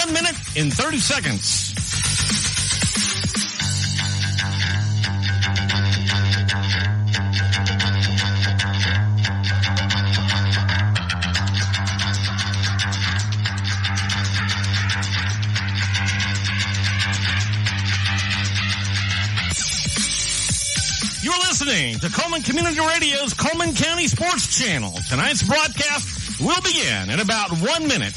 1 minute and 30 seconds. You're listening to Cullman Community Radio's Cullman County Sports Channel. Tonight's broadcast will begin in about 1 minute.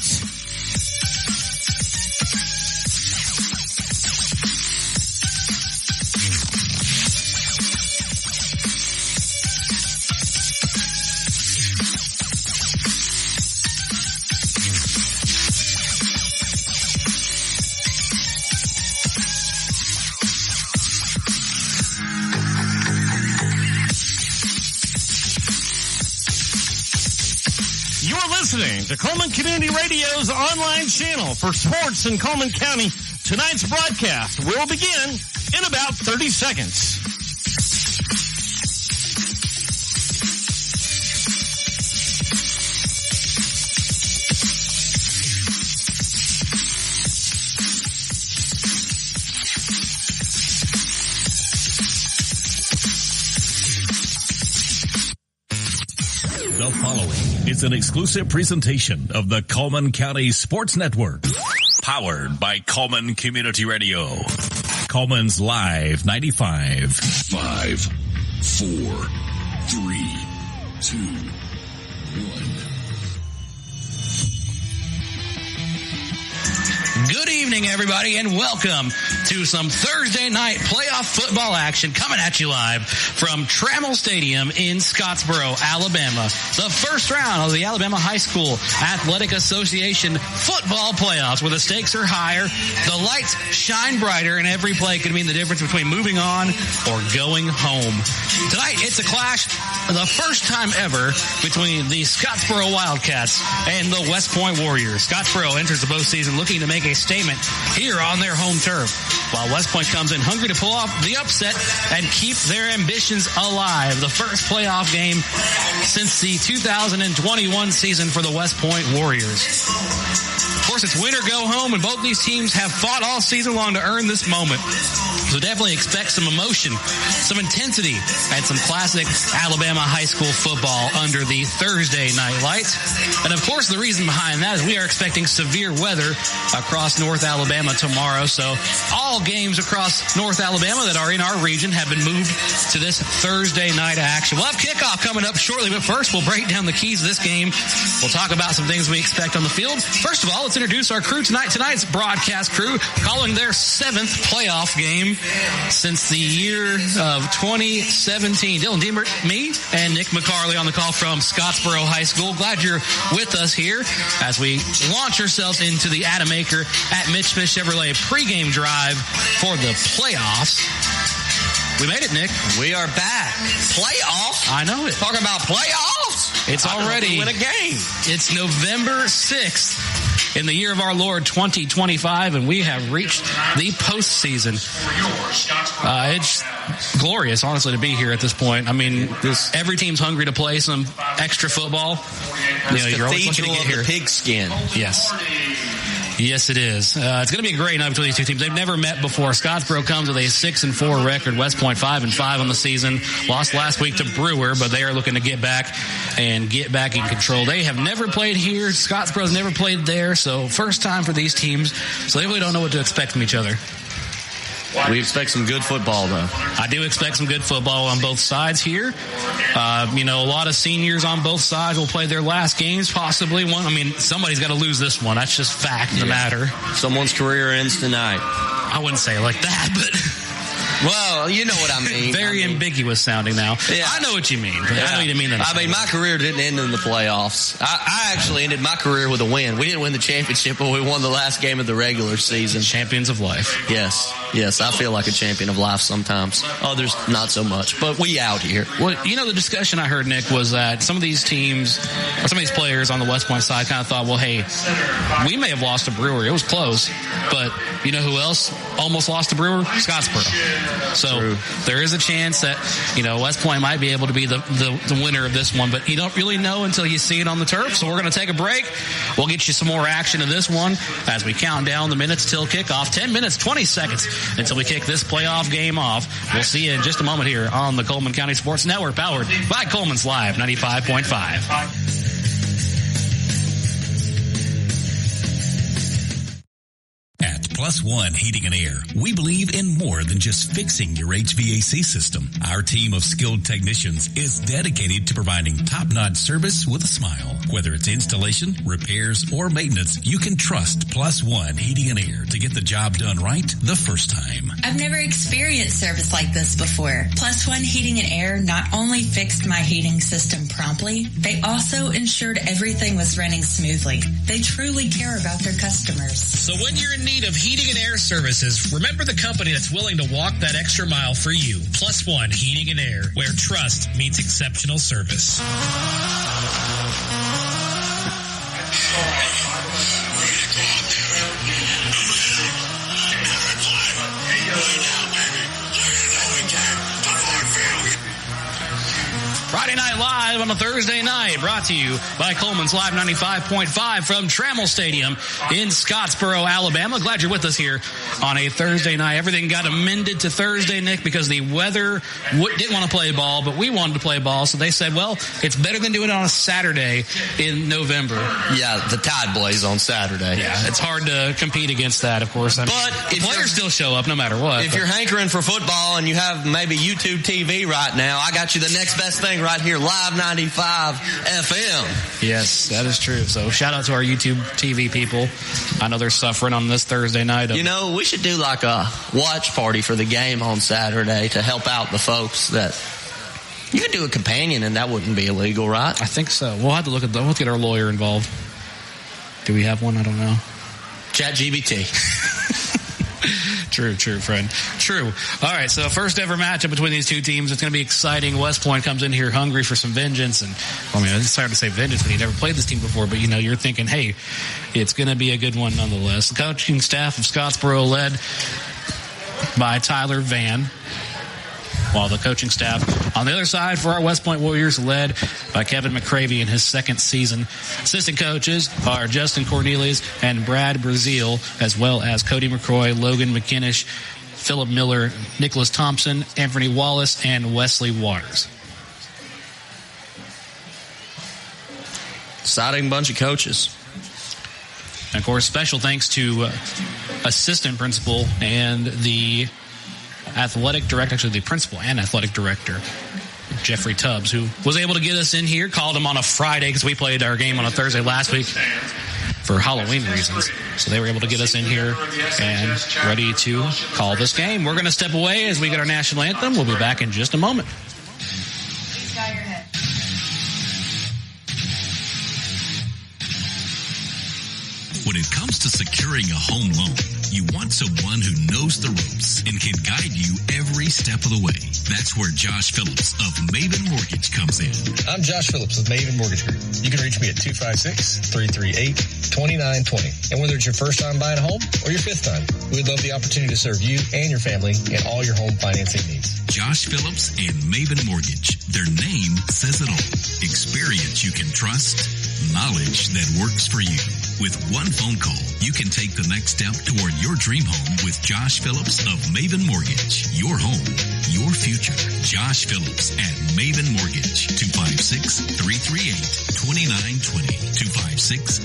Listening to Cullman Community Radio's online channel for sports in Cullman County. Tonight's broadcast will begin in about 30 seconds. The following is an exclusive presentation of the Cullman County Sports Network, powered by Cullman Community Radio. Cullman's Live 95. 5, 4, 3, 2, 1. Good evening, everybody, and welcome to some Thursday night playoff football action coming at you live from Trammell Stadium in Scottsboro, Alabama. The first round of the Alabama High School Athletic Association football playoffs, where the stakes are higher, the lights shine brighter, and every play could mean the difference between moving on or going home. Tonight, it's a clash, the first time ever, between the Scottsboro Wildcats and the West Point Warriors. Scottsboro enters the postseason looking to make a statement here on their home turf, while West Point comes in hungry to pull off the upset and keep their ambitions alive. The first playoff game since the 2021 season for the West Point Warriors. Of course, it's win or go home, and both these teams have fought all season long to earn this moment. So definitely expect some emotion, some intensity, and some classic Alabama high school football under the Thursday night lights. And of course, the reason behind that is we are expecting severe weather across North Alabama tomorrow. So all games across North Alabama that are in our region have been moved to this Thursday night action. We'll have kickoff coming up shortly, but first we'll break down the keys to this game. We'll talk about some things we expect on the field. First of all, let's introduce our crew tonight. Tonight's broadcast crew calling their 7th playoff game since the year of 2017. Dylan Diemert, me, and Nick McCarley on the call from Scottsboro High School. Glad you're with us here as we launch ourselves into the Adam Aker at Mitch Smith Chevrolet pregame drive for the playoffs. We made it, Nick. We are back. Playoffs? I know it. Talking about playoffs? It's already win a game. It's November 6th in the year of our Lord 2025, and we have reached the postseason. It's glorious, honestly, to be here at this point. I mean, every team's hungry to play some extra football. You're always looking to get here. Pigskin. Yes. Yes, it is. It's going to be a great night between these two teams. They've never met before. Scottsboro comes with a 6-4 record. West Point 5-5 on the season. Lost last week to Brewer, but they are looking to get back in control. They have never played here. Scottsboro's never played there, so first time for these teams. So they really don't know what to expect from each other. We expect some good football, though. I do expect some good football on both sides here. A lot of seniors on both sides will play their last games, possibly. Somebody's got to lose this one. That's just fact of the matter. Someone's career ends tonight. I wouldn't say it like that, but... Well, you know what I mean. Very ambiguous sounding now. Yeah. I know what you mean. But I know you mean that. My career didn't end in the playoffs. I actually ended my career with a win. We didn't win the championship, but we won the last game of the regular season. Champions of life. Yes. Yes, I feel like a champion of life sometimes. Others, not so much. But we out here. Well, the discussion I heard, Nick, was that some of these teams, or some of these players on the West Point side kind of thought, well, hey, we may have lost a Brewer. It was close. But you know who else almost lost a Brewer? Scottsboro. So True. There is a chance that, West Point might be able to be the winner of this one. But you don't really know until you see it on the turf. So we're going to take a break. We'll get you some more action in this one as we count down the minutes till kickoff. 10 minutes, 20 seconds until we kick this playoff game off. We'll see you in just a moment here on the Cullman County Sports Network, powered by Cullman's Live 95.5. Plus One Heating and Air. We believe in more than just fixing your HVAC system. Our team of skilled technicians is dedicated to providing top-notch service with a smile. Whether it's installation, repairs, or maintenance, you can trust Plus One Heating and Air to get the job done right the first time. I've never experienced service like this before. Plus One Heating and Air not only fixed my heating system promptly, they also ensured everything was running smoothly. They truly care about their customers. So when you're in need of heating and air services, remember the company that's willing to walk that extra mile for you. Plus One Heating and Air, where trust meets exceptional service. Friday Night Live on a Thursday night, brought to you by Cullman's Live 95.5 from Trammell Stadium in Scottsboro, Alabama. Glad you're with us here on a Thursday night. Everything got amended to Thursday, Nick, because the weather didn't want to play ball, but we wanted to play ball. So they said, well, it's better than doing it on a Saturday in November. Yeah, the tide blaze on Saturday. Yeah, it's hard to compete against that, of course. But if players still show up no matter what. If you're hankering for football and you have maybe YouTube TV right now, I got you the next best thing right here, Live 95 FM. Yes, that is true. So shout out to our YouTube TV people. I know they're suffering on this Thursday night. We should do like a watch party for the game on Saturday to help out the folks that... You could do a companion and that wouldn't be illegal, right? I think so. We'll have to look at we'll get our lawyer involved. Do we have one? I don't know. ChatGPT. True, friend. True. All right, so first ever matchup between these two teams. It's going to be exciting. West Point comes in here hungry for some vengeance. And, it's hard to say vengeance when you never played this team before, but, you're thinking, hey, it's going to be a good one nonetheless. The coaching staff of Scottsboro led by Tyler Van, while the coaching staff on the other side for our West Point Warriors led by Kevin McCravey in his second season. Assistant coaches are Justin Cornelius and Brad Brazil, as well as Cody McCroy, Logan McKinnish, Philip Miller, Nicholas Thompson, Anthony Wallace, and Wesley Waters. Exciting bunch of coaches. And of course, special thanks to assistant principal and the athletic director, actually the principal and athletic director, Jeffrey Tubbs, who was able to get us in here. Called him on a Friday because we played our game on a Thursday last week for Halloween reasons. So they were able to get us in here and ready to call this game. We're going to step away as we get our national anthem. We'll be back in just a moment. When it comes to securing a home loan, you want someone who knows the ropes and can guide you every step of the way. That's where Josh Phillips of Maven Mortgage comes in. I'm Josh Phillips of Maven Mortgage Group. You can reach me at 256-338-2920. And whether it's your first time buying a home or your fifth time, we'd love the opportunity to serve you and your family in all your home financing needs. Josh Phillips and Maven Mortgage. Their name says it all. Experience you can trust, knowledge that works for you. With one phone call, you can take the next step toward your dream home with Josh Phillips of Maven Mortgage. Your home, your future. Josh Phillips at Maven Mortgage. 256-338-2920.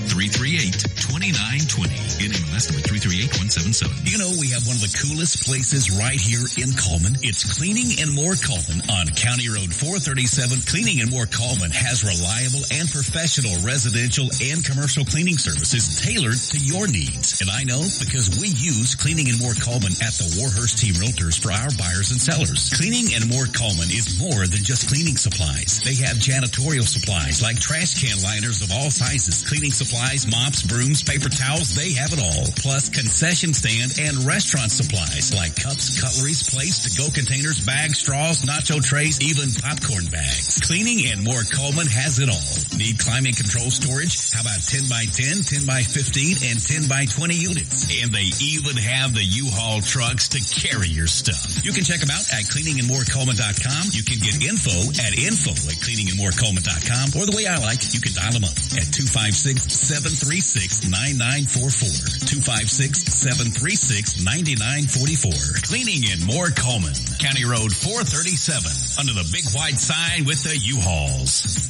256-338-2920. NMLS number 338177. We have one of the coolest places right here in Cullman. It's Cleaning and More Cullman on County Road 437. Cleaning and More Cullman has reliable and professional residential and commercial cleaning services service is tailored to your needs. And I know because we use Cleaning and More Cullman at the Warhurst Team Realtors for our buyers and sellers. Cleaning and More Cullman is more than just cleaning supplies. They have janitorial supplies like trash can liners of all sizes, cleaning supplies, mops, brooms, paper towels, they have it all. Plus concession stand and restaurant supplies like cups, cutleries, plates, to-go containers, bags, straws, nacho trays, even popcorn bags. Cleaning and More Cullman has it all. Need climate control storage? How about 10 by 10, 10 by 15, and 10 by 20 units? And they even have the U-Haul trucks to carry your stuff. You can check them out at cleaningandmorecullman.com. You can get info at cleaningandmorecullman.com. Or the way I like, you can dial them up at 256-736-9944. 256-736-9944. Cleaning and More Cullman. County Road 437. Under the big white sign with the U-Hauls.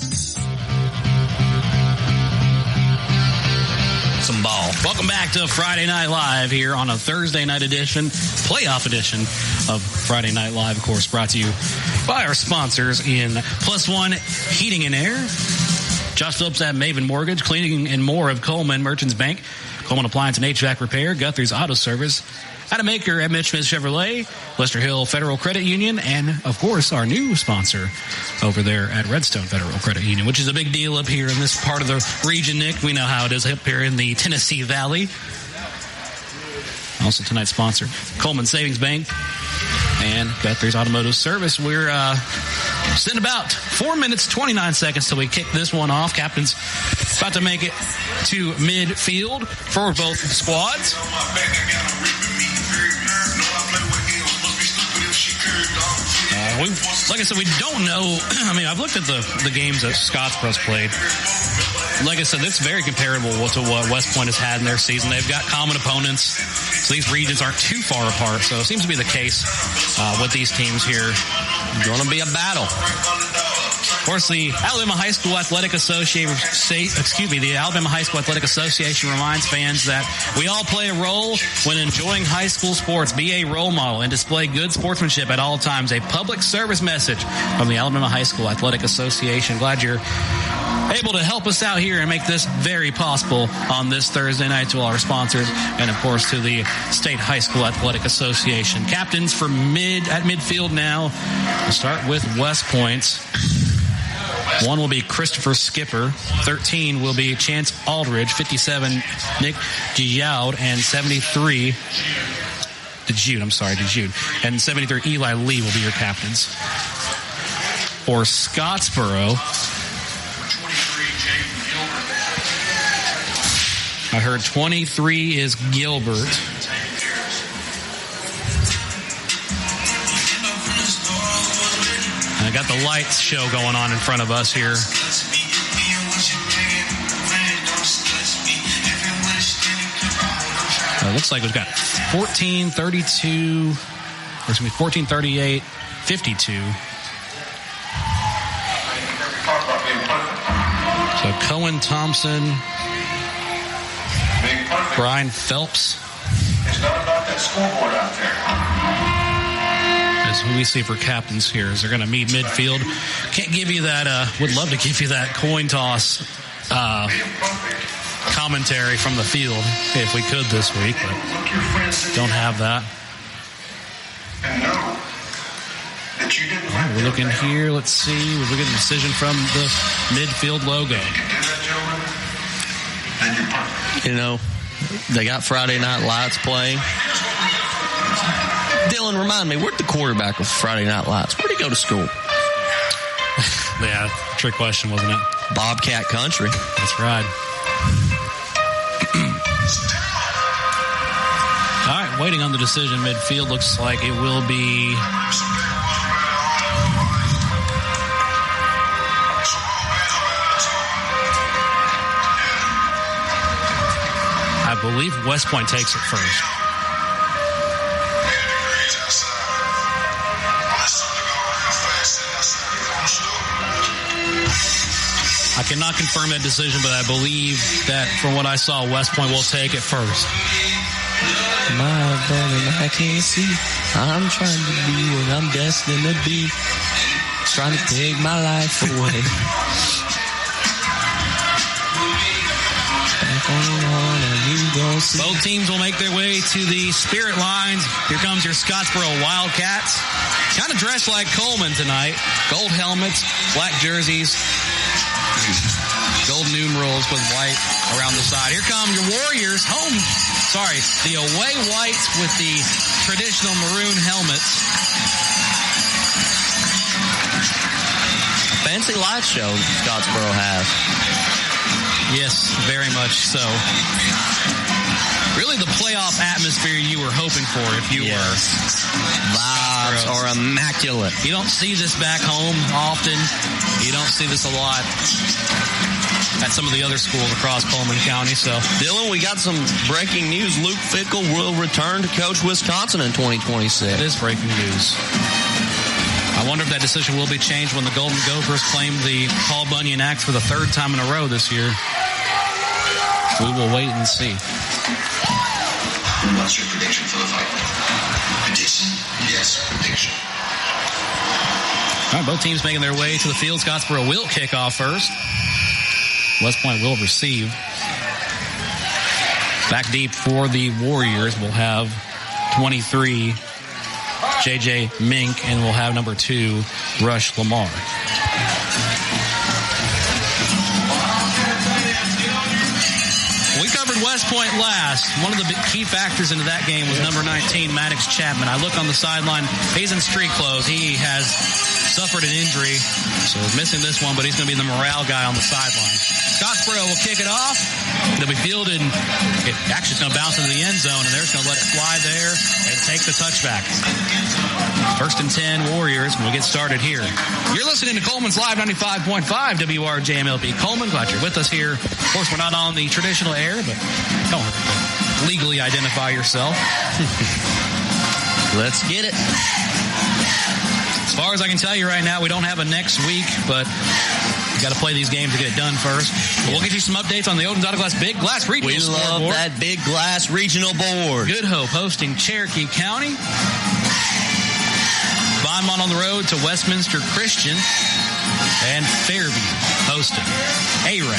Some ball. Welcome back to Friday Night Live here on a Thursday night edition, playoff edition of Friday Night Live, of course, brought to you by our sponsors in Plus One Heating and Air, Josh Phillips at Maven Mortgage, Cleaning and More of Cullman Merchants Bank, Cullman Appliance and HVAC Repair, Guthrie's Auto Service, Adam Maker at Mitch Smith Chevrolet, Lester Hill Federal Credit Union, and, of course, our new sponsor over there at Redstone Federal Credit Union, which is a big deal up here in this part of the region, Nick. We know how it is up here in the Tennessee Valley. Also tonight's sponsor, Cullman Savings Bank and Guthrie's Automotive Service. We're sitting about 4 minutes, 29 seconds till we kick this one off. Captain's about to make it to midfield for both squads. Like I said, we don't know. I mean, I've looked at the games that Scottsboro's played. Like I said, it's very comparable to what West Point has had in their season. They've got common opponents, so these regions aren't too far apart. So it seems to be the case with these teams here. Going to be a battle. Of course, the Alabama High School Athletic Association, the Alabama High School Athletic Association reminds fans that we all play a role when enjoying high school sports. Be a role model and display good sportsmanship at all times. A public service message from the Alabama High School Athletic Association. Glad you're able to help us out here and make this very possible on this Thursday night. To all our sponsors and, of course, to the State High School Athletic Association. Captains for midfield now. We'll start with West Point. 1 will be Christopher Skipper. 13 will be Chance Aldridge. 57, Nick Giaud. And 73, DeJude. And 73, Eli Lee will be your captains. For Scottsboro, I heard 23 is Gilbert. I got the lights show going on in front of us here. It looks like we've got 14, 32, 14, 38, 52. So Cohen Thompson, Brian Phelps. It's not about that scoreboard out there. As who we see for captains here, as they're going to meet midfield. Can't give you that, would love to give you that coin toss commentary from the field if we could this week, but don't have that. Right, we're looking here. Let's see. We're getting a decision from the midfield logo. You know, they got Friday Night Lights playing. Dylan, remind me, where'd the quarterback of Friday Night Lights? Where'd he go to school? Yeah, trick question, wasn't it? Bobcat Country. That's right. All right, waiting on the decision midfield. Looks like it will be... I believe West Point takes it first. I cannot confirm that decision, but I believe that from what I saw, West Point will take it first. My brother, I can't see. I'm trying to be what I'm destined to be. Trying to take my life away. Back Both teams will make their way to the spirit lines. Here comes your Scottsboro Wildcats. Kind of dressed like Cullman tonight. Gold helmets, black jerseys, gold numerals with white around the side. Here come your Warriors. The away whites with the traditional maroon helmets. Fancy light show Scottsboro has. Yes, very much so. Really the playoff atmosphere you were hoping for if you were. Vibes are immaculate. You don't see this back home often. You don't see this a lot at some of the other schools across Cullman County. So, Dylan, we got some breaking news. Luke Fickell will return to coach Wisconsin in 2026. It is breaking news. I wonder if that decision will be changed when the Golden Gophers claim the Paul Bunyan Act for the third time in a row this year. We will wait and see. What's your prediction for the fight? Prediction? Yes, prediction. All right, both teams making their way to the field. Scottsboro will kick off first. West Point will receive. Back deep for the Warriors. We'll have 23, J.J. Mink, and we'll have number 2, Rush Lamar. We covered West Point last. One of the key factors into that game was number 19, Maddox Chapman. I look on the sideline. He's in street clothes. He has suffered an injury, so missing this one, but he's going to be the morale guy on the sideline. Scottsboro will kick it off. It'll be fielded. It actually is going to bounce into the end zone, and they're just going to let it fly there and take the touchback. 1st and 10 Warriors, and we'll get started here. You're listening to Coleman's Live 95.5 WRJMLP Coleman. Glad you're with us here. Of course, we're not on the traditional air, but don't legally identify yourself. Let's get it. As far as I can tell you right now, we don't have a next week, but you got to play these games to get it done first. But we'll get you some updates on the Odin's Auto Glass Big Glass Regional We love scoreboard. that Big Glass Regional board. Good Hope hosting Cherokee County. Beaumont on the road to Westminster Christian. And Fairview hosting A-Rad.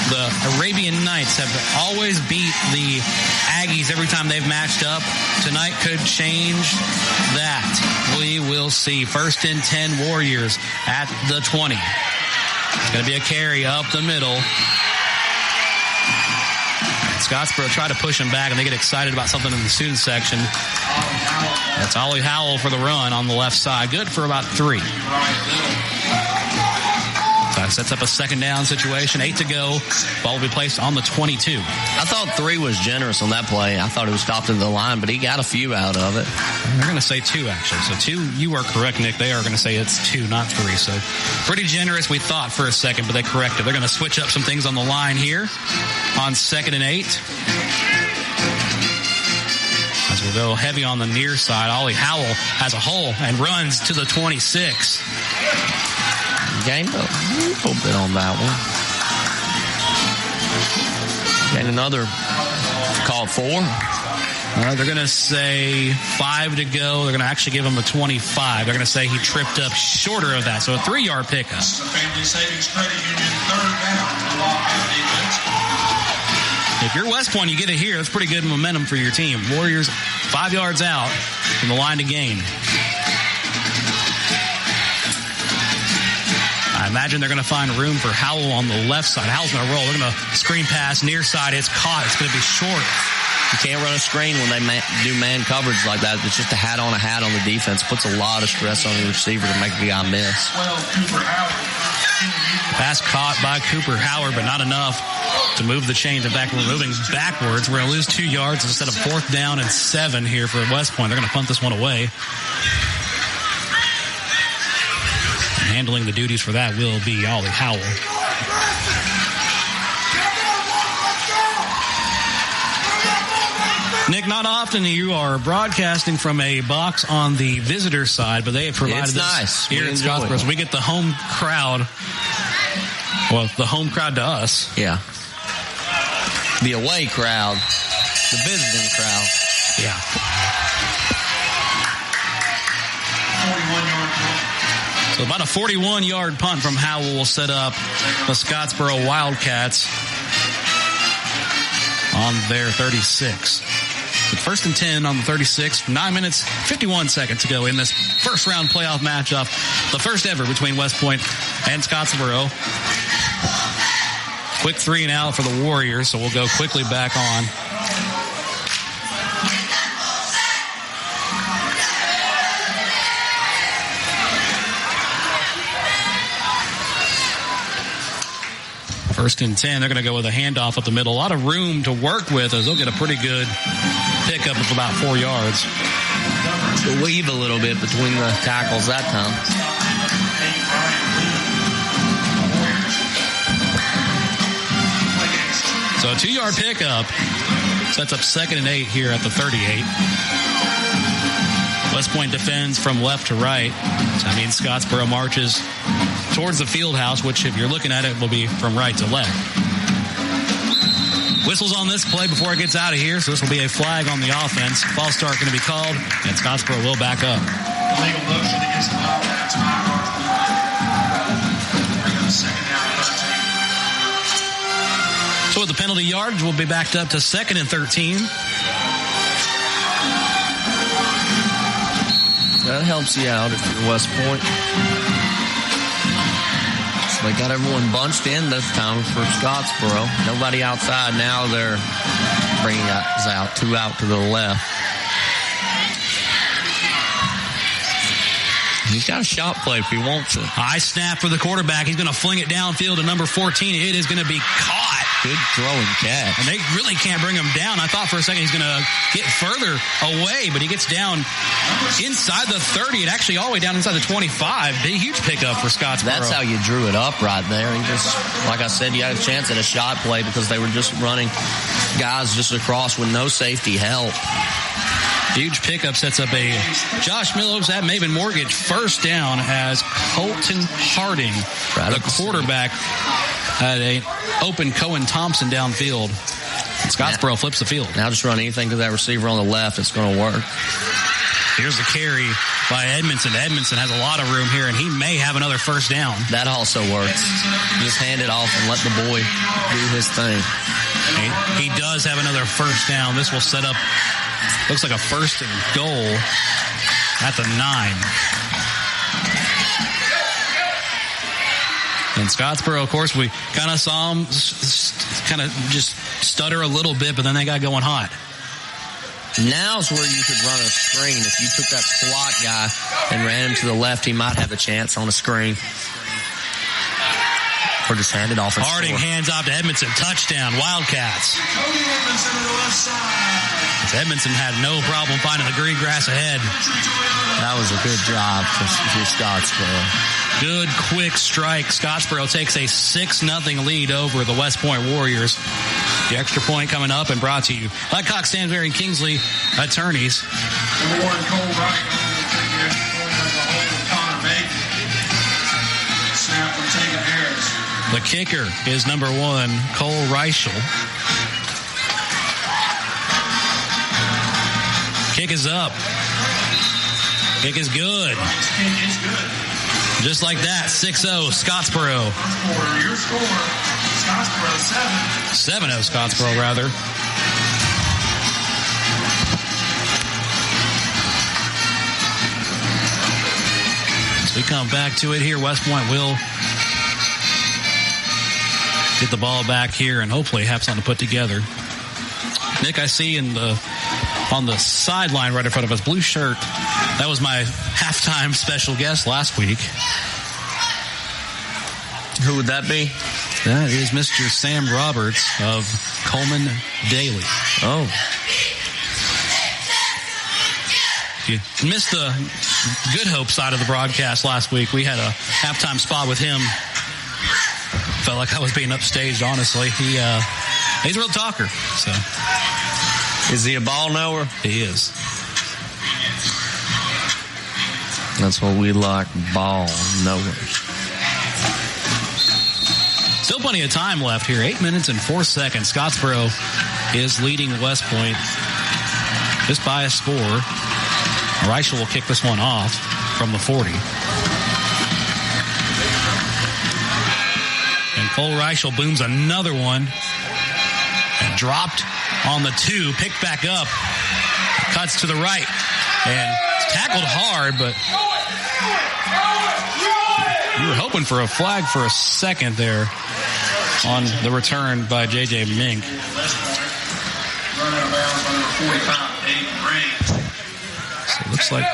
The Arabian Knights have always beat the Aggies every time they've matched up. Tonight could change that. We will see. 1st and 10 Warriors at the 20. It's going to be a carry up the middle. Scottsboro try to push them back, and they get excited about something in the student section. That's Ollie Howell for the run on the left side. Good for about 3. Sets up a second down situation. 8 to go. Ball will be placed on the 22. I thought 3 was generous on that play. I thought it was stopped in the line, but he got a few out of it. They're going to say 2, actually. So 2, you are correct, Nick. They are going to say it's 2, not 3. So pretty generous, we thought, for a second, but they corrected. They're going to switch up some things on the line here on 2nd and 8. As we'll go heavy on the near side. Ollie Howell has a hole and runs to the 26. Gained a little bit on that one. Gained another call 4. They're going to say 5 to go. They're going to actually give him a 25. They're going to say he tripped up shorter of that. So a 3-yard pickup. This is the Family Savings Credit Union 3rd down for the Wildcat defense. If you're West Point, you get it here. That's pretty good momentum for your team. Warriors 5 yards out from the line to gain. I imagine they're going to find room for Howell on the left side. Howell's going to roll. They're going to screen pass near side. It's caught. It's going to be short. You can't run a screen when they do man coverage like that. It's just a hat on the defense. Puts a lot of stress on the receiver to make the guy miss. Pass caught by Cooper Howard, but not enough to move the chains. In fact, we're moving backwards. We're going to lose 2 yards instead of 4th down and 7 here for West Point. They're going to punt this one away. Handling the duties for that will be Ollie Howell. Nick, not often you are broadcasting from a box on the visitor side, but they have provided this here in Scottsboro. So we get the home crowd. Well, the home crowd to us. Yeah. The away crowd. The visiting crowd. Yeah. 41-yard punt. So about a 41-yard punt from Howell will set up the Scottsboro Wildcats on their 36. With 1st and 10 on the 36, 9 minutes, 51 seconds to go in this first round playoff matchup, the first ever between West Point and Scottsboro. Quick 3 and out for the Warriors, so we'll go quickly back on. First and 10, they're going to go with a handoff up the middle. A lot of room to work with as they'll get a pretty good pickup of about 4 yards. We'll weave a little bit between the tackles that time. So a 2-yard pickup sets up 2nd and 8 here at the 38. West Point defends from left to right. So that means Scottsboro marches towards the field house, which if you're looking at it will be from right to left. Whistles on this play before it gets out of here, so this will be a flag on the offense. False start going to be called, and Scottsboro will back up. Illegal motion against the Wildcats. Bring up 2nd down and 13. So with the penalty yardage, we'll be backed up to 2nd and 13. That helps you out if you're West Point. So they got everyone bunched in this time for Scottsboro. Nobody outside now. They're bringing us out, 2 out to the left. He's got a shot play if he wants it. High snap for the quarterback. He's going to fling it downfield to number 14. It is going to be caught. Good throw and catch. And they really can't bring him down. I thought for a second he's going to get further away, but he gets down inside the 30 and actually all the way down inside the 25. Big, huge pickup for Scottsboro. That's how you drew it up right there. He just, like I said, you had a chance at a shot play because they were just running guys just across with no safety help. Huge pickup sets up a Josh Millows at Maven Mortgage first down as Colton Harding, the quarterback, had an open Cohen Thompson downfield. Scottsboro flips the field. Now just run anything to that receiver on the left. It's going to work. Here's the carry by Edmondson. Edmondson has a lot of room here, and he may have another first down. That also works. Just hand it off and let the boy do his thing. He does have another first down. This will set up, looks like a 1st and goal at the 9. And Scottsboro, of course, we kind of saw them kind of just stutter a little bit, but then they got going hot. Now's where you could run a screen. If you took that slot guy and ran him to the left, he might have a chance on a screen. Or just hand it off. Harding hands off to Edmondson. Touchdown, Wildcats. Edmondson had no problem finding the green grass ahead. That was a good job for Scottsboro. Good, quick strike. Scottsboro takes a 6-0 lead over the West Point Warriors. The extra point coming up and brought to you by Cox, Stansbury, and Kingsley attorneys. Number 1, Cole Wright. Take the extra point as a hold of Connor Bacon. Snap from Taken Harris. The kicker is number 1, Cole Reichel. Kick is up. Kick is good. Kick is good. Just like that, 6-0 Scottsboro. Your score, Scottsboro 7. 7-0 Scottsboro, rather. As we come back to it here, West Point will get the ball back here and hopefully have something to put together. Nick, I see on the sideline right in front of us, blue shirt. That was my halftime special guest last week. Who would that be? That is Mr. Sam Roberts of Cullman Daily. Oh. You missed the Good Hope side of the broadcast last week. We had a halftime spot with him. Felt like I was being upstaged, honestly. He's a real talker. So, is he a ball knower? He is. That's what we like, ball knowers. Still plenty of time left here. 8 minutes and 4 seconds. Scottsboro is leading West Point just by a score. Reichel will kick this one off from the 40. And Cole Reichel booms another one and dropped on the 2, picked back up, cuts to the right, and tackled hard, but you were hoping for a flag for a second there on the return by J.J. Mink. Running out of bounds on number 45, 8 range. So it looks like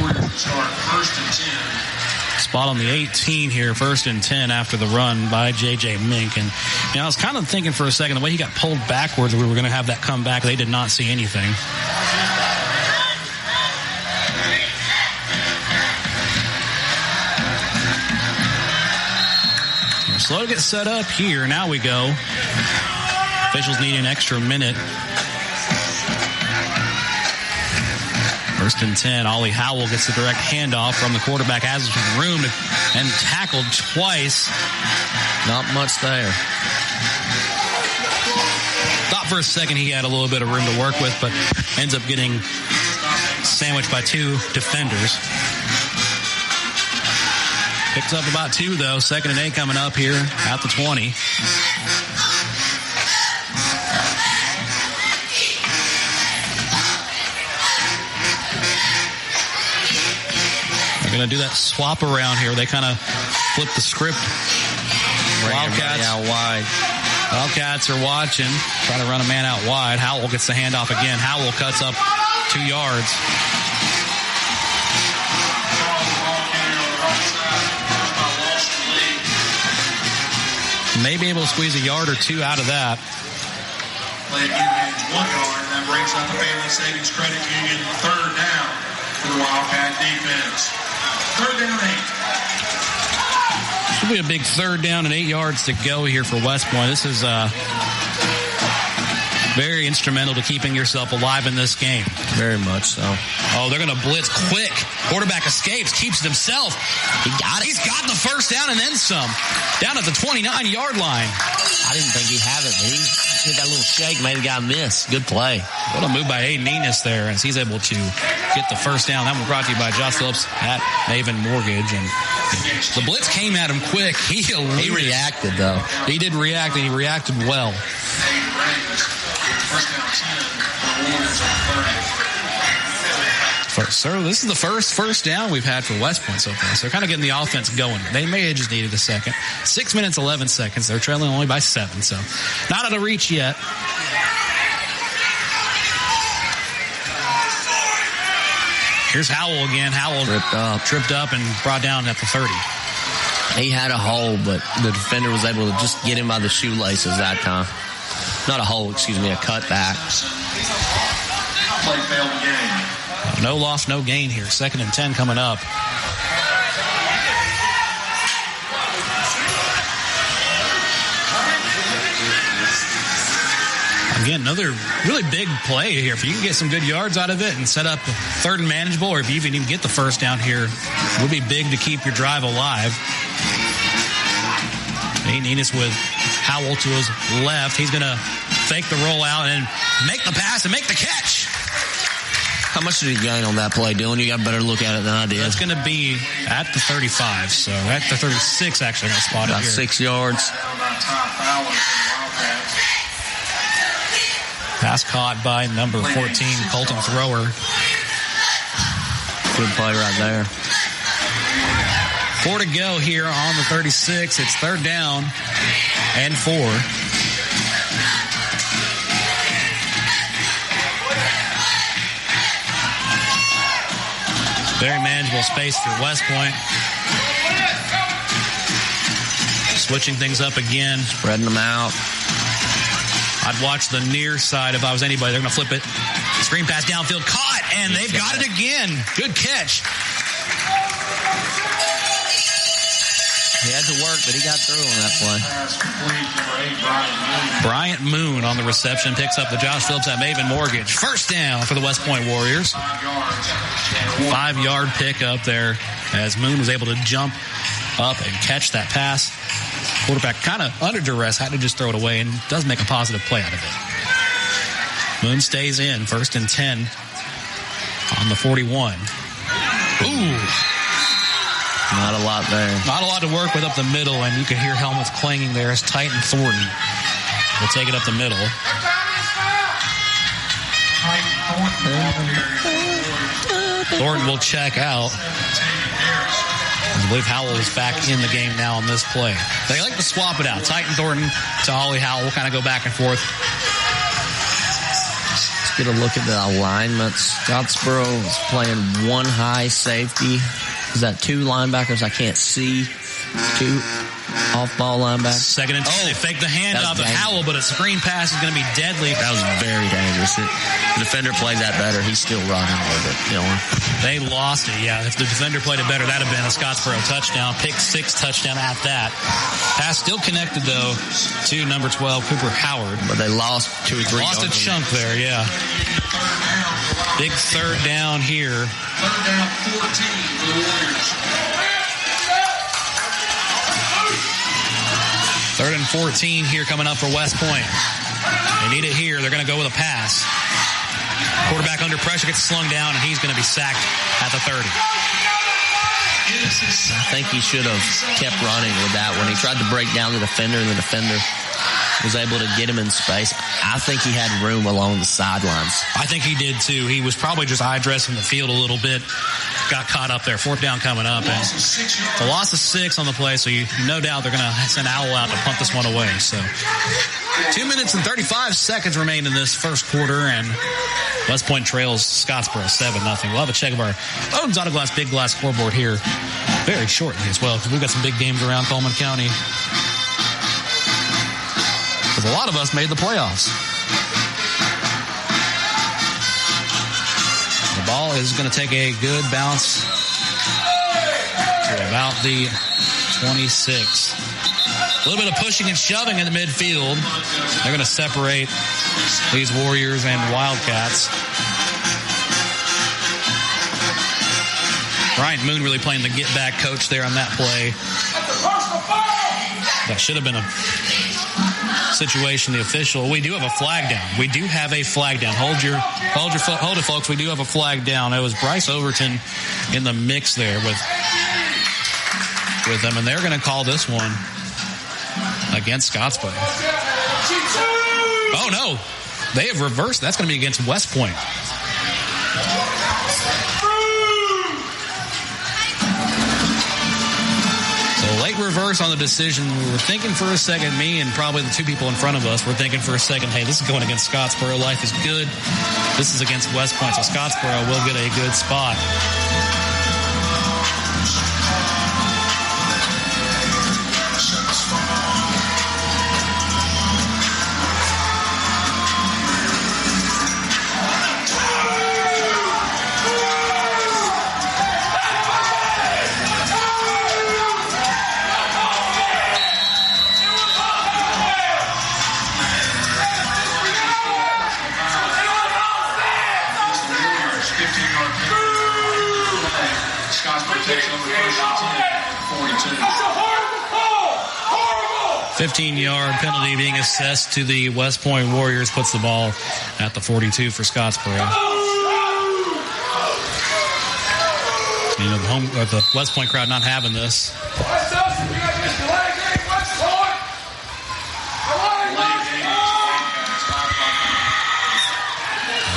Warriors will start 1st and 10. spot on the 18 here, 1st and 10 after the run by J.J. Mink. And, I was kind of thinking for a second, the way he got pulled backwards, we were going to have that come back. They did not see anything. We're slow to get set up here. Now we go. Officials need an extra minute. 1st and 10. Ollie Howell gets the direct handoff from the quarterback, has room and tackled twice. Not much there. Thought for a second he had a little bit of room to work with, but ends up getting sandwiched by 2 defenders. Picks up about 2, though. 2nd and 8 coming up here at the 20. Going to do that swap around here. They kind of flip the script. Wildcats out wide. Wildcats are watching, trying to run a man out wide. Howell gets the handoff again. Howell cuts up 2 yards. May be able to squeeze a yard or 2 out of that. Play advantage 1 yard, and that brings up the Family Savings Credit Union 3rd down for the Wildcat defense. 3rd down 8. Should be a big 3rd down and 8 yards to go here for West Point. This is very instrumental to keeping yourself alive in this game. Very much so. Oh, they're going to blitz quick. Quarterback escapes, keeps it himself. He's got the 1st down and then some. Down at the 29-yard line. I didn't think he'd have it, but he did that little shake, made the guy miss. Good play. What a move by Aiden Enos there as he's able to get the 1st down. That one brought to you by Josh Phillips at Maven Mortgage. And the blitz came at him quick. He reacted, though. He did react, and he reacted well. So this is the first down we've had for West Point so far. So they're kind of getting the offense going. They may have just needed a second. 6 minutes, 11 seconds. They're trailing only by 7, so not out of reach yet. Here's Howell again. Howell tripped up and brought down at the 30. He had a hole, but the defender was able to just get him by the shoelaces that time. Not a hole, a cutback. Play failed game. No loss, no gain here. 2nd and 10 coming up. Again, another really big play here. If you can get some good yards out of it and set up 3rd and manageable, or if you even get the 1st down here, it would be big to keep your drive alive. Enos with Howell to his left. He's going to fake the rollout and make the pass and make the catch. How much did he gain on that play, Dylan? You got a better look at it than I did. That's going to be at the 35, so at the 36 actually got spotted about here. 6 yards. Pass caught by number 14, Colton Thrower. Good play right there. 4 to go here on the 36. It's 3rd down and 4. Very manageable space for West Point. Switching things up again. Spreading them out. I'd watch the near side if I was anybody. They're going to flip it. Screen pass downfield. Caught, and they've got it again. Good catch. He had to work, but he got through on that play. Bryant Moon on the reception picks up the Josh Phillips at Maven Mortgage. 1st down for the West Point Warriors. 5-yard pickup there as Moon was able to jump up and catch that pass. Quarterback kind of under duress, had to just throw it away and does make a positive play out of it. Moon stays in, 1st and 10 on the 41. Ooh. Not a lot there. Not a lot to work with up the middle, and you can hear helmets clanging there as Titan Thornton will take it up the middle. Thornton will check out. I believe Howell is back in the game now on this play. They like to swap it out. Titan Thornton to Ollie Howell. We'll kind of go back and forth. Let's get a look at the alignments. Scottsboro is playing one high safety. Is that two linebackers? I can't see. Two off-ball linebackers. Second and 10. They fake the handoff to Howell, but a screen pass is going to be deadly. That was very dangerous. The defender played that better. He's still running a little bit. Dylan. They lost it, yeah. If the defender played it better, that would have been a Scottsboro touchdown. Pick 6 touchdown at that. Pass still connected, though, to number 12, Cooper Howard. But they lost 2 or 3 Lost a chunk there, yeah. Big third down here. Third down 14 for the Warriors. 3rd and 14 here coming up for West Point. They need it here. They're going to go with a pass. Quarterback under pressure, gets slung down, and he's going to be sacked at the 30. I think he should have kept running with that one. He tried to break down the defender, and the defender was able to get him in space. I think he had room along the sidelines. I think he did, too. He was probably just eye-dressing the field a little bit. Got caught up there. 4th down coming up. And the loss of 6 on the play, so no doubt they're going to send Owl out to punt this one away. So 2 minutes and 35 seconds remain in this first quarter, and West Point trails Scottsboro 7-0. We'll have a check of our Owens Auto Glass Big Glass scoreboard here very shortly as well, because we've got some big games around Cullman County. Because a lot of us made the playoffs. The ball is going to take a good bounce to about the 26. A little bit of pushing and shoving in the midfield. They're going to separate these Warriors and Wildcats. Bryant Moon really playing the get-back coach there on that play. That should have been a situation. The official, we do have a flag down. We do have a flag down. Hold it, folks. We do have a flag down. It was Bryce Overton in the mix there with them, and they're going to call this one against Scottsboro. Oh no, they have reversed. That's going to be against West Point. Late reverse on the decision. We were thinking for a second, me and probably the 2 people in front of us were thinking for a second, hey, this is going against Scottsboro. Life is good. This is against West Point, so Scottsboro will get a good spot. takes over first and 10, 42. 15-yard penalty being assessed to the West Point Warriors, puts the ball at the 42 for Scottsboro. You know, the West Point crowd not having this.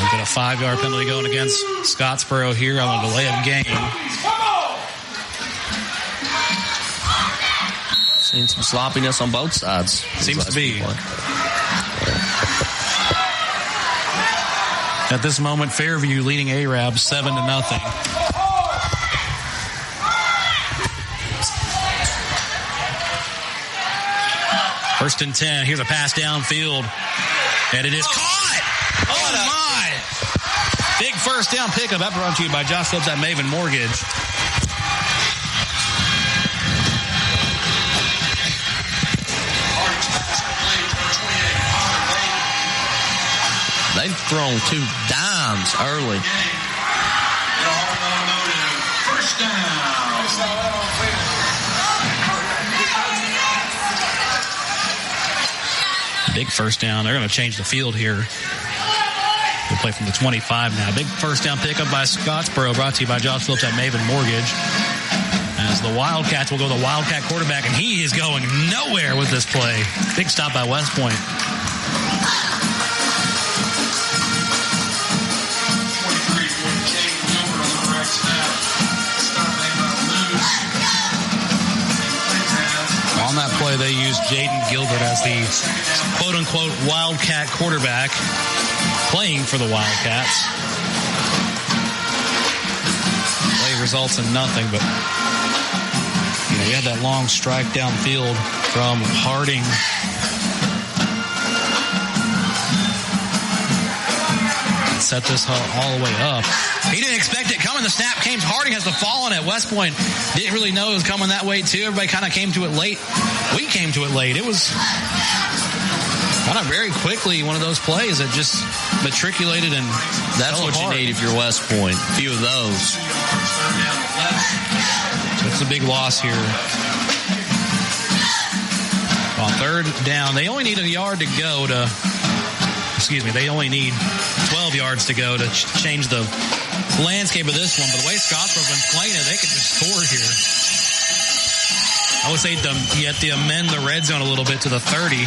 We've got a 5-yard penalty going against Scottsboro here on a delay of game. Seen some sloppiness on both sides. Seems to be. At this moment, Fairview leading Arab 7-0. First and 10. Here's a pass downfield. And it is caught! Oh, my! Big first down pickup. That brought to you by Josh Phillips at Maven Mortgage. They've thrown 2 dimes early. First down. Big first down. They're going to change the field here. We'll play from the 25 now. Big first down pickup by Scottsboro, brought to you by Josh Phillips at Maven Mortgage. As the Wildcats will go to the Wildcat quarterback, and he is going nowhere with this play. Big stop by West Point. quote-unquote Wildcat quarterback playing for the Wildcats. Play results in nothing, but you had that long strike downfield from Harding. Set this all the way up. He didn't expect it coming. The snap came. Harding has to fall on it. West Point didn't really know it was coming that way, too. Everybody kind of came to it late. We came to it late. It was kind of very quickly one of those plays that just matriculated, and that's what you need if you're West Point. A few of those. So it's a big loss here. On third down, they only need a yard to go to... They only need 12 yards to go to change the landscape of this one. But the way Scottsboro's been playing it, they could just score here. I would say you have to amend the red zone a little bit to the 30.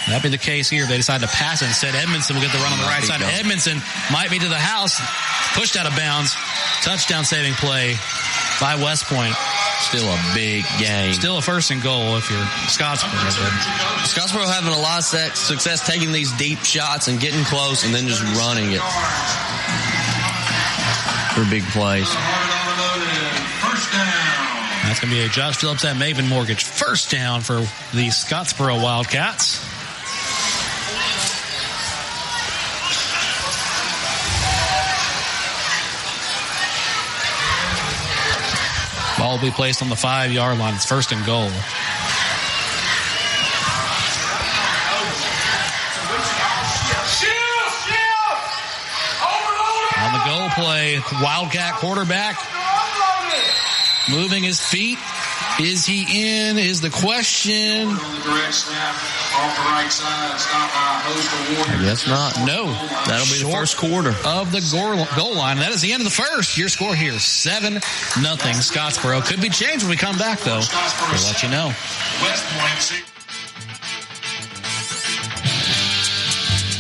That'd be the case here if they decide to pass it. Instead, Edmondson will get the run on the right side. Edmondson might be to the house. Pushed out of bounds. Touchdown saving play by West Point. Still a big game. Still a first and goal if you're Scottsboro. Scottsboro having a lot of success taking these deep shots and getting close and then just running it for big plays. That's going to be a Josh Phillips at Maven Mortgage first down for the Scottsboro Wildcats. Ball will be placed on the 5-yard line. It's first and goal. On the goal play, Wildcat quarterback moving his feet. Is he in? Is the question. I guess not. No. That'll be the first quarter of the goal line. That is the end of the first. Your score here, 7-0 Scottsboro. Could be changed when we come back, though. We'll let you know.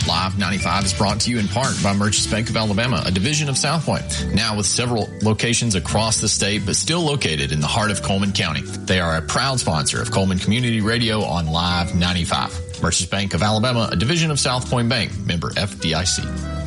Live 95 is brought to you in part by Merchants Bank of Alabama, a division of South Point, now with several locations across the state, but still located in the heart of Cullman County. They are a proud sponsor of Cullman Community Radio on Live 95. Merchants Bank of Alabama, a division of South Point Bank, member FDIC.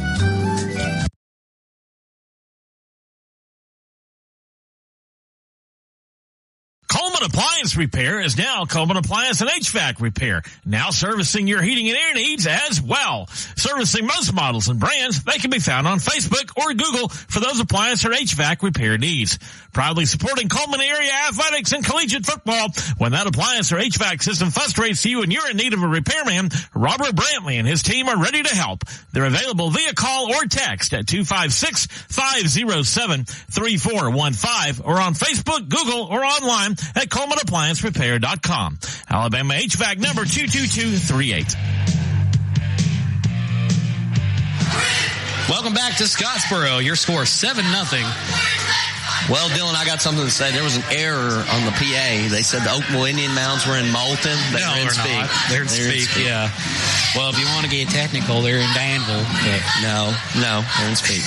Cullman Appliance Repair is now Cullman Appliance and HVAC Repair, now servicing your heating and air needs as well. Servicing most models and brands, they can be found on Facebook or Google for those appliance or HVAC repair needs. Proudly supporting Cullman area athletics and collegiate football. When that appliance or HVAC system frustrates you and you're in need of a repairman, Robert Brantley and his team are ready to help. They're available via call or text at 256-507-3415 or on Facebook, Google, or online at CullmanApplianceRepair.com. Alabama HVAC number 22238. Welcome back to Scottsboro. Your score 7-0. Well, Dylan, I got something to say. There was an error on the PA. They said the Oakville Indian Mounds were in Moulton. They're in Speak. They're in Speak, yeah. Well, if you want to get technical, they're in Danville. No, they're in Speak.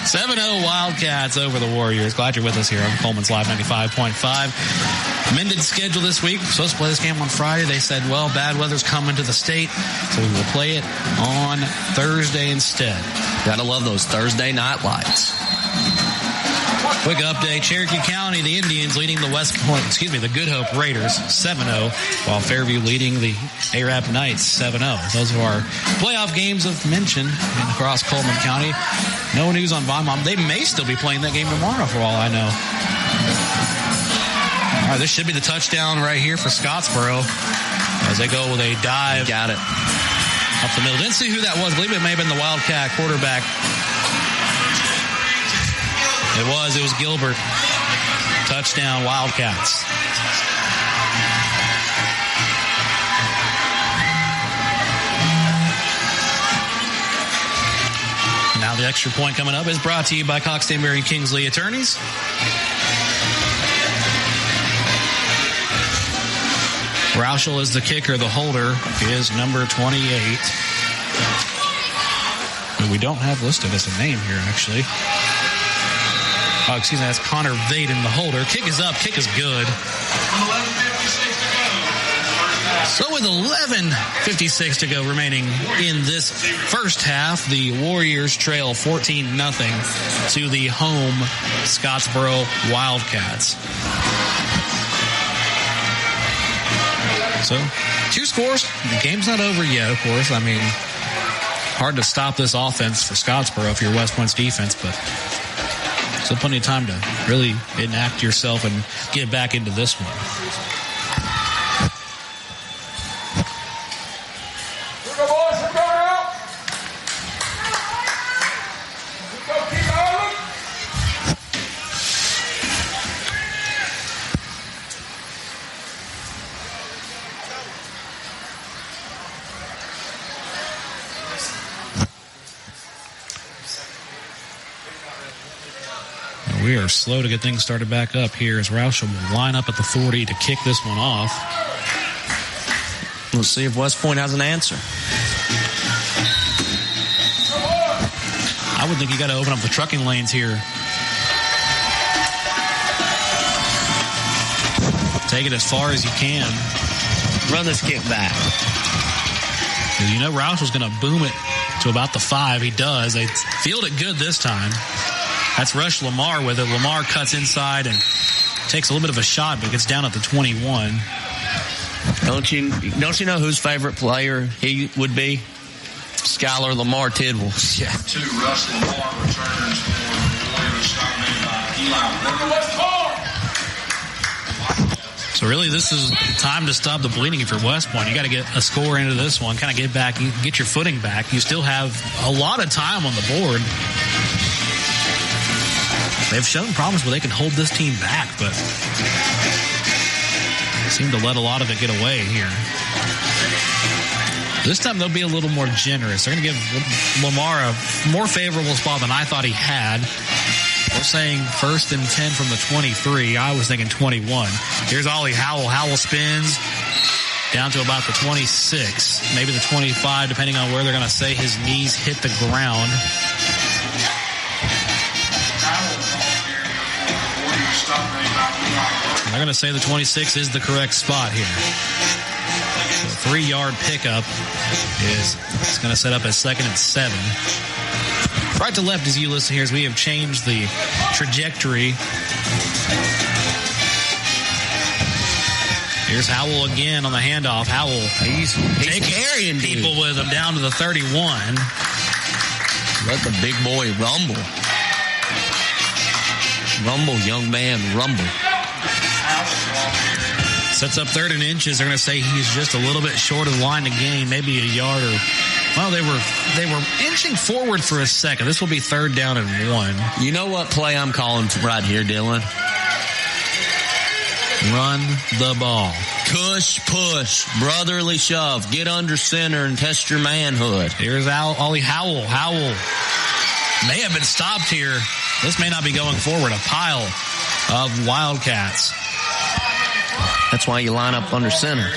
7-0 Wildcats over the Warriors. Glad you're with us here on Coleman's Live 95.5. Amended schedule this week. We're supposed to play this game on Friday. They said, well, bad weather's coming to the state, so we will play it on Thursday instead. Gotta love those Thursday night lights. Quick update, Cherokee County, the Indians leading the the Good Hope Raiders 7-0, while Fairview leading the Arab Knights 7-0. Those are our playoff games of mention across Cullman County. No news on Von Mom. They may still be playing that game tomorrow for all I know. All right, this should be the touchdown right here for Scottsboro as they go with a dive. Got it. Up the middle. Didn't see who that was. I believe it may have been the Wildcat quarterback. It was Gilbert. Touchdown, Wildcats. Now the extra point coming up is brought to you by Cox Stanberry Kingsley Attorneys. Roushel is the kicker. The holder is number 28. Who we don't have listed as a name here, actually. Oh, excuse me, that's Connor Vaden, the holder. Kick is up. Kick is good. So with 11:56 to go remaining in this first half, the Warriors trail 14-0 to the home Scottsboro Wildcats. So, 2 scores. The game's not over yet, of course. I mean, hard to stop this offense for Scottsboro if you're West Point's defense, but still plenty of time to really enact yourself and get back into this one. We are slow to get things started back up here as Roush will line up at the 40 to kick this one off. Let's see if West Point has an answer. I would think you got to open up the trucking lanes here. Take it as far as you can. Run this kick back. You know Roush was going to boom it to about the 5. He does. They field it good this time. That's Rush Lamar with it. Lamar cuts inside and takes a little bit of a shot, but gets down at the 21. Don't you know whose favorite player he would be? Skylar Lamar Tidwell. Yeah. 2 Rush Lamar returns for the Warriors, shot made by Eli. So really, this is time to stop the bleeding if you're West Point. You got to get a score into this one, kind of get back, get your footing back. You still have a lot of time on the board. They've shown promise where they can hold this team back, but they seem to let a lot of it get away here. This time they'll be a little more generous. They're going to give Lamar a more favorable spot than I thought he had. We're saying 1st and 10 from the 23. I was thinking 21. Here's Ollie Howell. Howell spins down to about the 26, maybe the 25, depending on where they're going to say his knees hit the ground. They're going to say the 26 is the correct spot here. So 3-yard pickup is going to set up as 2nd and 7. Right to left as you listen here as we have changed the trajectory. Here's Howell again on the handoff. Howell he's carrying people with him down to the 31. Let the big boy rumble. Rumble, young man, rumble. Sets up 3rd and inches. They're going to say he's just a little bit short of the line to gain, maybe a yard or. Well, they were inching forward for a second. This will be 3rd down and 1. You know what play I'm calling right here, Dylan? Run the ball. Push, brotherly shove. Get under center and test your manhood. Here's Ollie Howell. Howell may have been stopped here. This may not be going forward. A pile of Wildcats. That's why you line up under center.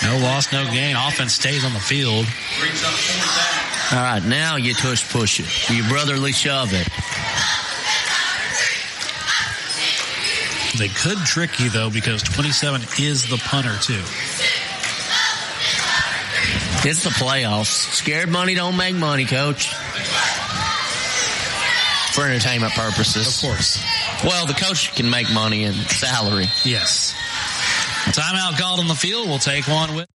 No loss, no gain. Offense stays on the field. All right, now you push it. You brotherly shove it. They could trick you, though, because 27 is the punter, too. It's the playoffs. Scared money don't make money, Coach. For entertainment purposes. Of course. Well, the coach can make money in salary. Yes. Timeout called on the field. We'll take one with.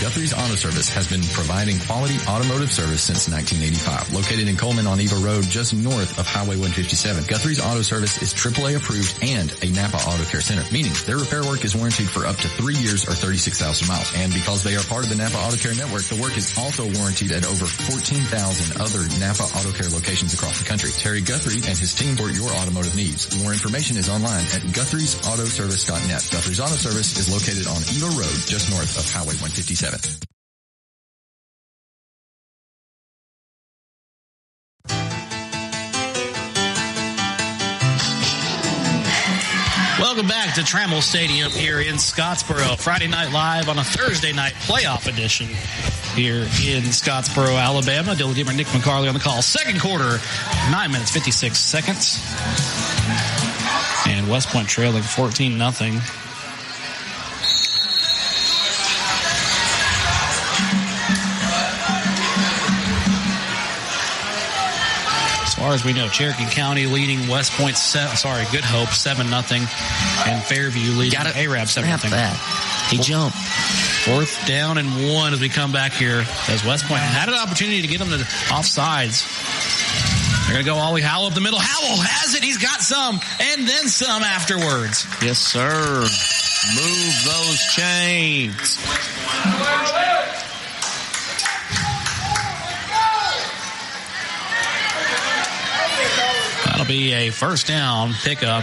Guthrie's Auto Service has been providing quality automotive service since 1985. Located in Cullman on Eva Road, just north of Highway 157. Guthrie's Auto Service is AAA approved and a Napa Auto Care Center, meaning their repair work is warranted for up to 3 years or 36,000 miles. And because they are part of the Napa Auto Care Network, the work is also warranted at over 14,000 other Napa Auto Care locations across the country. Terry Guthrie and his team support your automotive needs. More information is online at Guthrie'sAutoservice.net. Guthrie's Auto Service is located on Eva Road, just north of Highway 157. Welcome back to Trammell Stadium here in Scottsboro. Friday Night Live on a Thursday night playoff edition here in Scottsboro, Alabama. Dylan Diemert, Nick McCarley on the call. Second quarter, 9 minutes, 56 seconds. And West Point trailing 14-0. As far as we know, Cherokee County leading West Point, Good Hope 7-0, and Fairview leading Arab 7-0. That. He jumped. 4th down and 1 as we come back here, as West Point had an opportunity to get them to offsides. They're going to go Ollie Howell up the middle. Howell has it. He's got some, and then some afterwards. Yes, sir. Move those chains. That'll be a first down pickup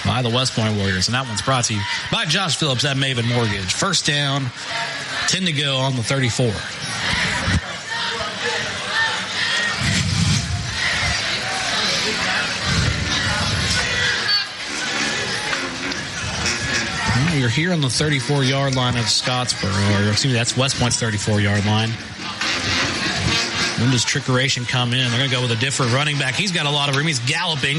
by the West Point Warriors. And that one's brought to you by Josh Phillips at Maven Mortgage. First down, 10 to go on the 34. You're here on the 34-yard line of Scottsboro. Or excuse me, that's West Point's 34-yard line. When does Trickeration come in? They're going to go with a different running back. He's got a lot of room. He's galloping.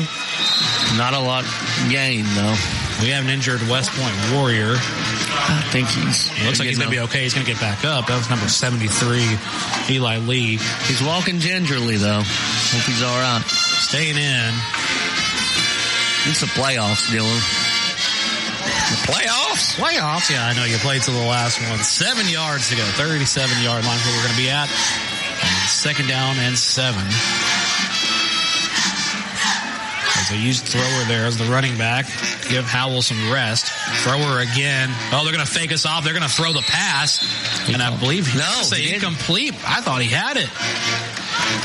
Not a lot gain, though. We have an injured West Point Warrior. I think looks like he's going to be okay. He's going to get back up. That was number 73, Eli Lee. He's walking gingerly, though. Hope he's all right. Staying in. It's the playoffs, Dylan. Playoffs? Playoffs? Yeah, I know. You played to the last one. 7 yards to go. 37-yard line where we're going to be at. Second down and 7. As they used thrower there as the running back to give Howell some rest. Thrower again. Oh, they're going to fake us off. They're going to throw the pass. And I believe he's incomplete. I thought he had it.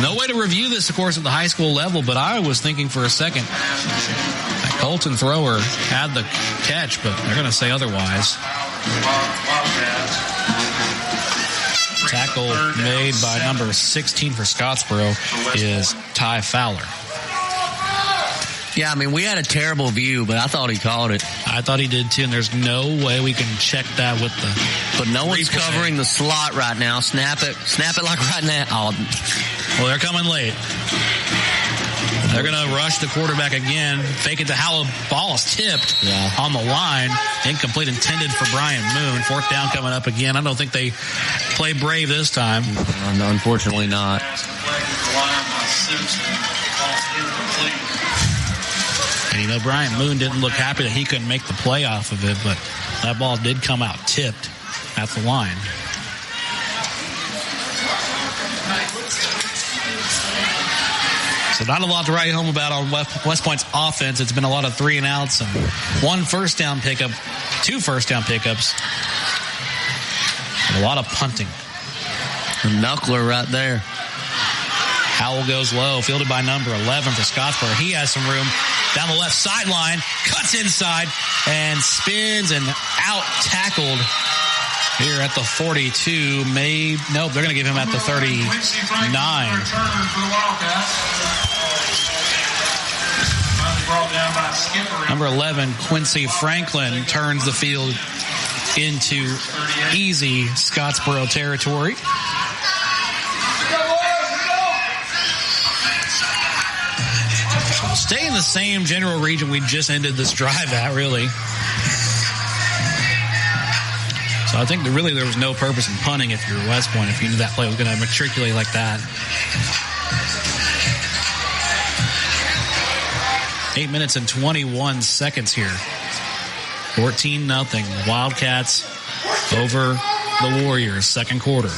No way to review this, of course, at the high school level, but I was thinking for a second that Colton thrower had the catch, but they're going to say otherwise. Tackle made by number 16 for Scottsboro is Ty Fowler. Yeah, I mean, we had a terrible view, but I thought he caught it. I thought he did, too, and there's no way we can check that with the But no one's covering the slot right now. Snap it like right now. Oh. Well, they're coming late. They're going to rush the quarterback again. Fake it to Howell. Ball is tipped on the line. Incomplete, intended for Brian Moon. 4th down coming up again. I don't think they play brave this time. No, unfortunately not. And you know, Brian Moon didn't look happy that he couldn't make the play off of it, but that ball did come out tipped at the line. So not a lot to write home about on West Point's offense. It's been a lot of 3 and outs and 1 first down pickup, 2 first down pickups, and a lot of punting. A knuckler right there. Howell goes low, fielded by number 11 for Scottsboro. He has some room down the left sideline, cuts inside, and spins and out tackled here at the 42. Nope, they're going to give him at the 39. Number 11, Quincy Franklin, turns the field into easy Scottsboro territory. Stay in the same general region we just ended this drive at, really. So I think that really there was no purpose in punting if you're West Point, if you knew that play was going to matriculate like that. 8 minutes and 21 seconds here. 14-0. Wildcats over the Warriors, second quarter.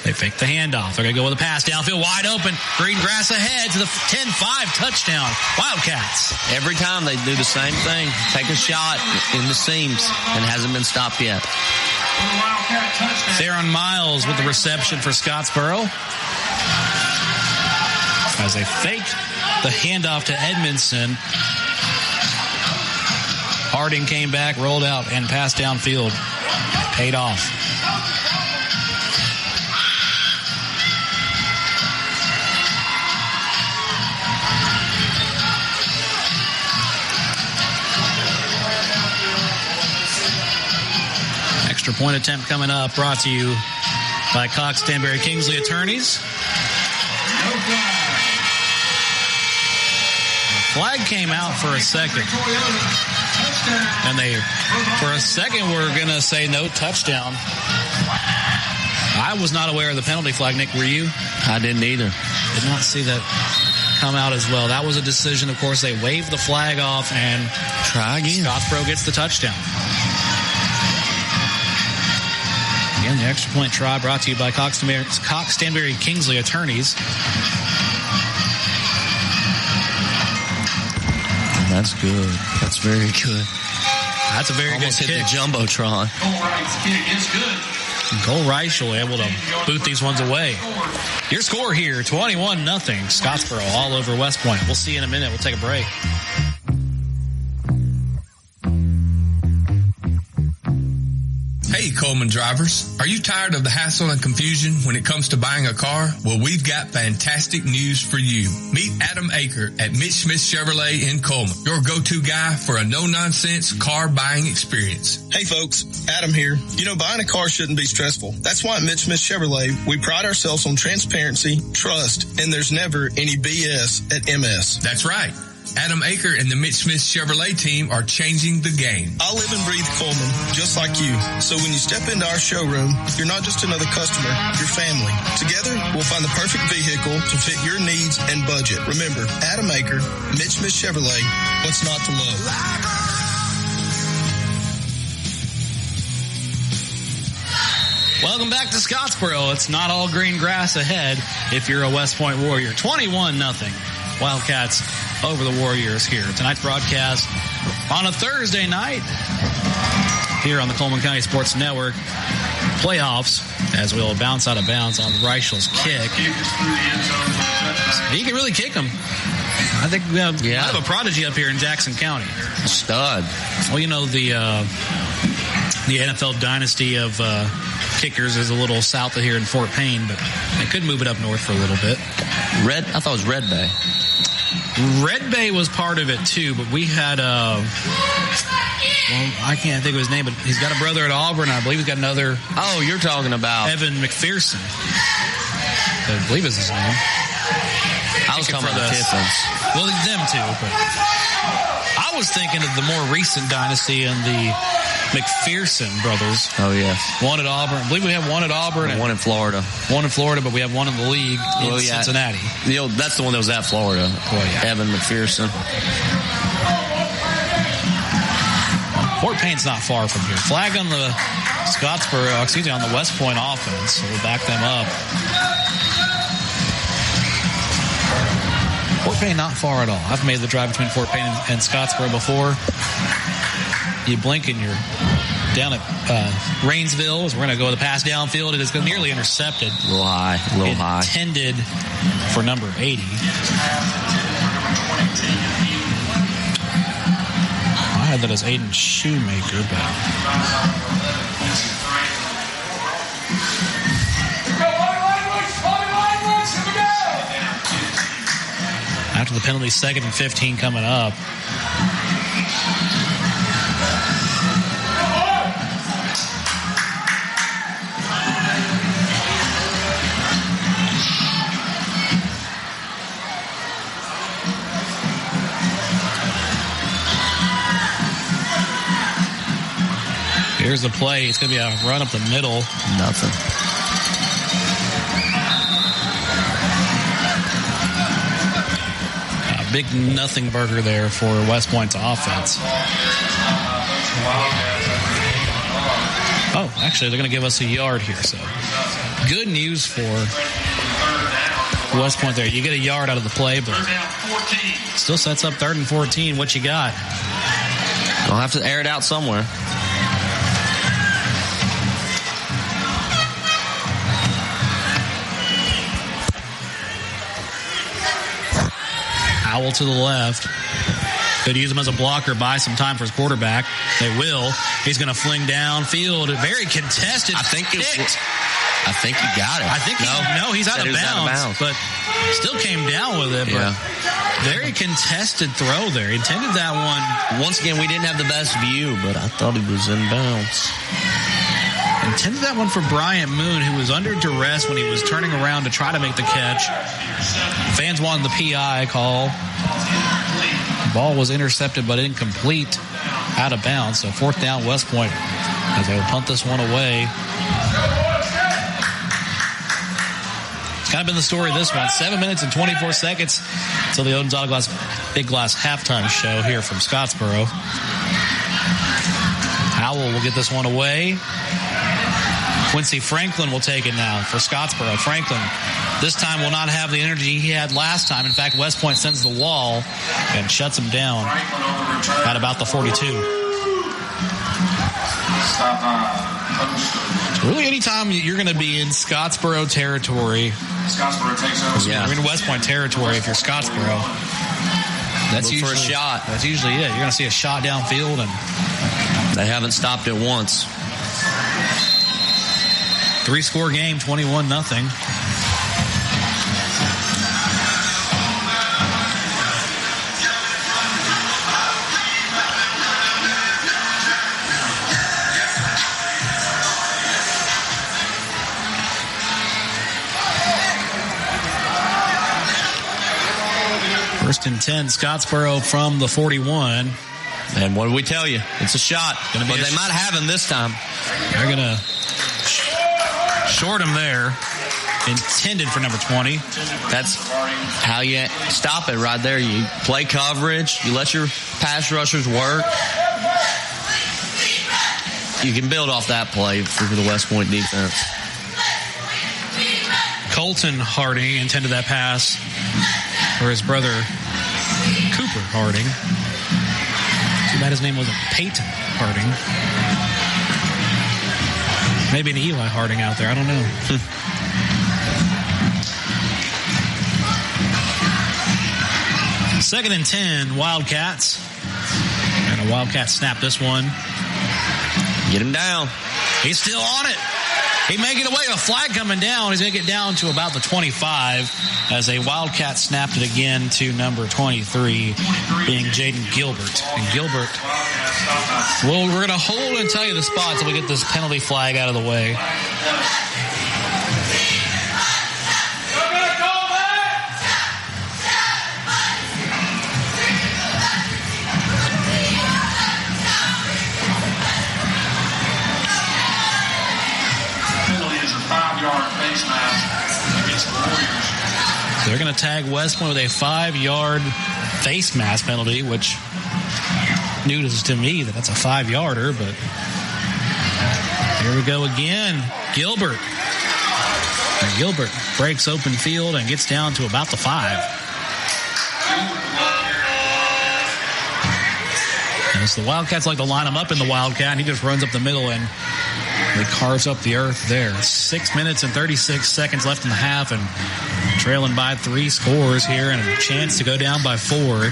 They fake the handoff. They're going to go with a pass downfield, wide open. Green grass ahead to the 10-5 touchdown. Wildcats. Every time they do the same thing. Take a shot in the seams, and hasn't been stopped yet. Theron Miles with the reception for Scottsboro. As they fake the handoff to Edmondson. Harding came back, rolled out, and passed downfield. Paid off. extra point attempt coming up, brought to you by Cox Stanberry Kingsley Attorneys. Flag came out for a second. And for a second, we're going to say no touchdown. I was not aware of the penalty flag, Nick. Were you? I didn't either. Did not see that come out as well. That was a decision. Of course, they waved the flag off, and try again. Scottsboro gets the touchdown. Again, the extra point try brought to you by Cox Stanberry Kingsley Attorneys. That's good. That's very good. That's a very Almost good kick. Hit the Jumbotron. Cole Wright's kick is good. Cole Rice will be able to boot these ones away. Your score here, 21-0. Scottsboro all over West Point. We'll see you in a minute. We'll take a break. Hey, Cullman drivers. Are you tired of the hassle and confusion when it comes to buying a car? Well, we've got fantastic news for you. Meet Adam Aker at Mitch Smith Chevrolet in Cullman, your go-to guy for a no-nonsense car buying experience. Hey, folks. Adam here. You know, buying a car shouldn't be stressful. That's why at Mitch Smith Chevrolet, we pride ourselves on transparency, trust, and there's never any BS at MS. That's right. Adam Aker and the Mitch Smith Chevrolet team are changing the game. I live and breathe Cullman, just like you. So when you step into our showroom, you're not just another customer, you're family. Together, we'll find the perfect vehicle to fit your needs and budget. Remember, Adam Aker, Mitch Smith Chevrolet, what's not to love? Welcome back to Scottsboro. It's not all green grass ahead if you're a West Point Warrior. 21-0. Wildcats over the Warriors here. Tonight's broadcast on a Thursday night here on the Cullman County Sports Network. Playoffs as we'll bounce out of bounds on Reichel's kick. He can really kick them. I think we have kind of a prodigy up here in Jackson County. Stud. Well, you know, the NFL dynasty of kickers is a little south of here in Fort Payne, but they could move it up north for a little bit. I thought it was Red Bay. Red Bay was part of it too, but we had well, I can't think of his name, but he's got a brother at Auburn. I believe he's got another. Oh, you're talking about Evan McPherson. I believe is his name. I was talking about the Tiffins. Well, them too, but I was thinking of the more recent dynasty and the McPherson brothers. Oh, yes. One at Auburn. I believe we have one at Auburn. And one in Florida. One in Florida, but we have one in the league in Cincinnati. That's the one that was at Florida. Oh, yeah. Evan McPherson. Fort Payne's not far from here. Flag on the on the West Point offense. So we'll back them up. Fort Payne not far at all. I've made the drive between Fort Payne and Scottsboro before. You blink and you're down at Rainsville as we're going to go with a pass downfield. It is nearly intercepted. A little high. Intended for number 80. I had that as Aiden Shoemaker, but... After the penalty, 2nd and 15 coming up. Here's the play. It's going to be a run up the middle. Nothing. A big nothing burger there for West Point's offense. Oh, actually, they're going to give us a yard here. So good news for West Point there. You get a yard out of the play, but still sets up 3rd and 14. What you got? I'll have to air it out somewhere. Howell to the left. Could use him as a blocker, buy some time for his quarterback. They will. He's going to fling downfield. Very contested. I think he got it. I think he's out of bounds, but still came down with it. Yeah. But very contested throw there. He intended that one. Once again, we didn't have the best view, but I thought he was in bounds. Intended that one for Bryant Moon, who was under duress when he was turning around to try to make the catch. Fans wanted the PI call. Ball was intercepted but incomplete, out of bounds. So 4th down, West Point, as they will punt this one away. It's kind of been the story of this one. 7 minutes and 24 seconds until the Odin's Auto Glass Big Glass halftime show here from Scottsboro. Howell will get this one away. Quincy Franklin will take it now for Scottsboro. Franklin this time will not have the energy he had last time. In fact, West Point sends the wall and shuts him down at about the 42. Really, anytime you're going to be in Scottsboro territory, you're in West Point territory if you're Scottsboro, that's usually for a shot. That's usually it. You're going to see a shot downfield, and they haven't stopped it once. 3-score game, 21-0. First and 10, Scottsboro from the 41. And what did we tell you? It's a shot. But they might have him this time. They're going to short him there. Intended for number 20. That's how you stop it right there. You play coverage. You let your pass rushers work. You can build off that play for the West Point defense. Colton Harding intended that pass for his brother Cooper Harding. Too bad his name wasn't Peyton Harding. Maybe an Eli Harding out there. I don't know. 2nd and 10, Wildcats. And a Wildcat snap this one. Get him down. He's still on it. He may get away with a flag coming down. He's going to get down to about the 25 as a Wildcat snapped it again to number 23, being Jaden Gilbert. And Gilbert, well, we're going to hold and tell you the spot until we get this penalty flag out of the way. They're going to tag West Point with a 5-yard face mask penalty, which news to me that's a 5-yarder, but here we go again. Gilbert. And Gilbert breaks open field and gets down to about the 5. As the Wildcats like to line him up in the Wildcat, and he just runs up the middle and he carves up the earth there. 6 minutes and 36 seconds left in the half, and trailing by 3 scores here and a chance to go down by 4.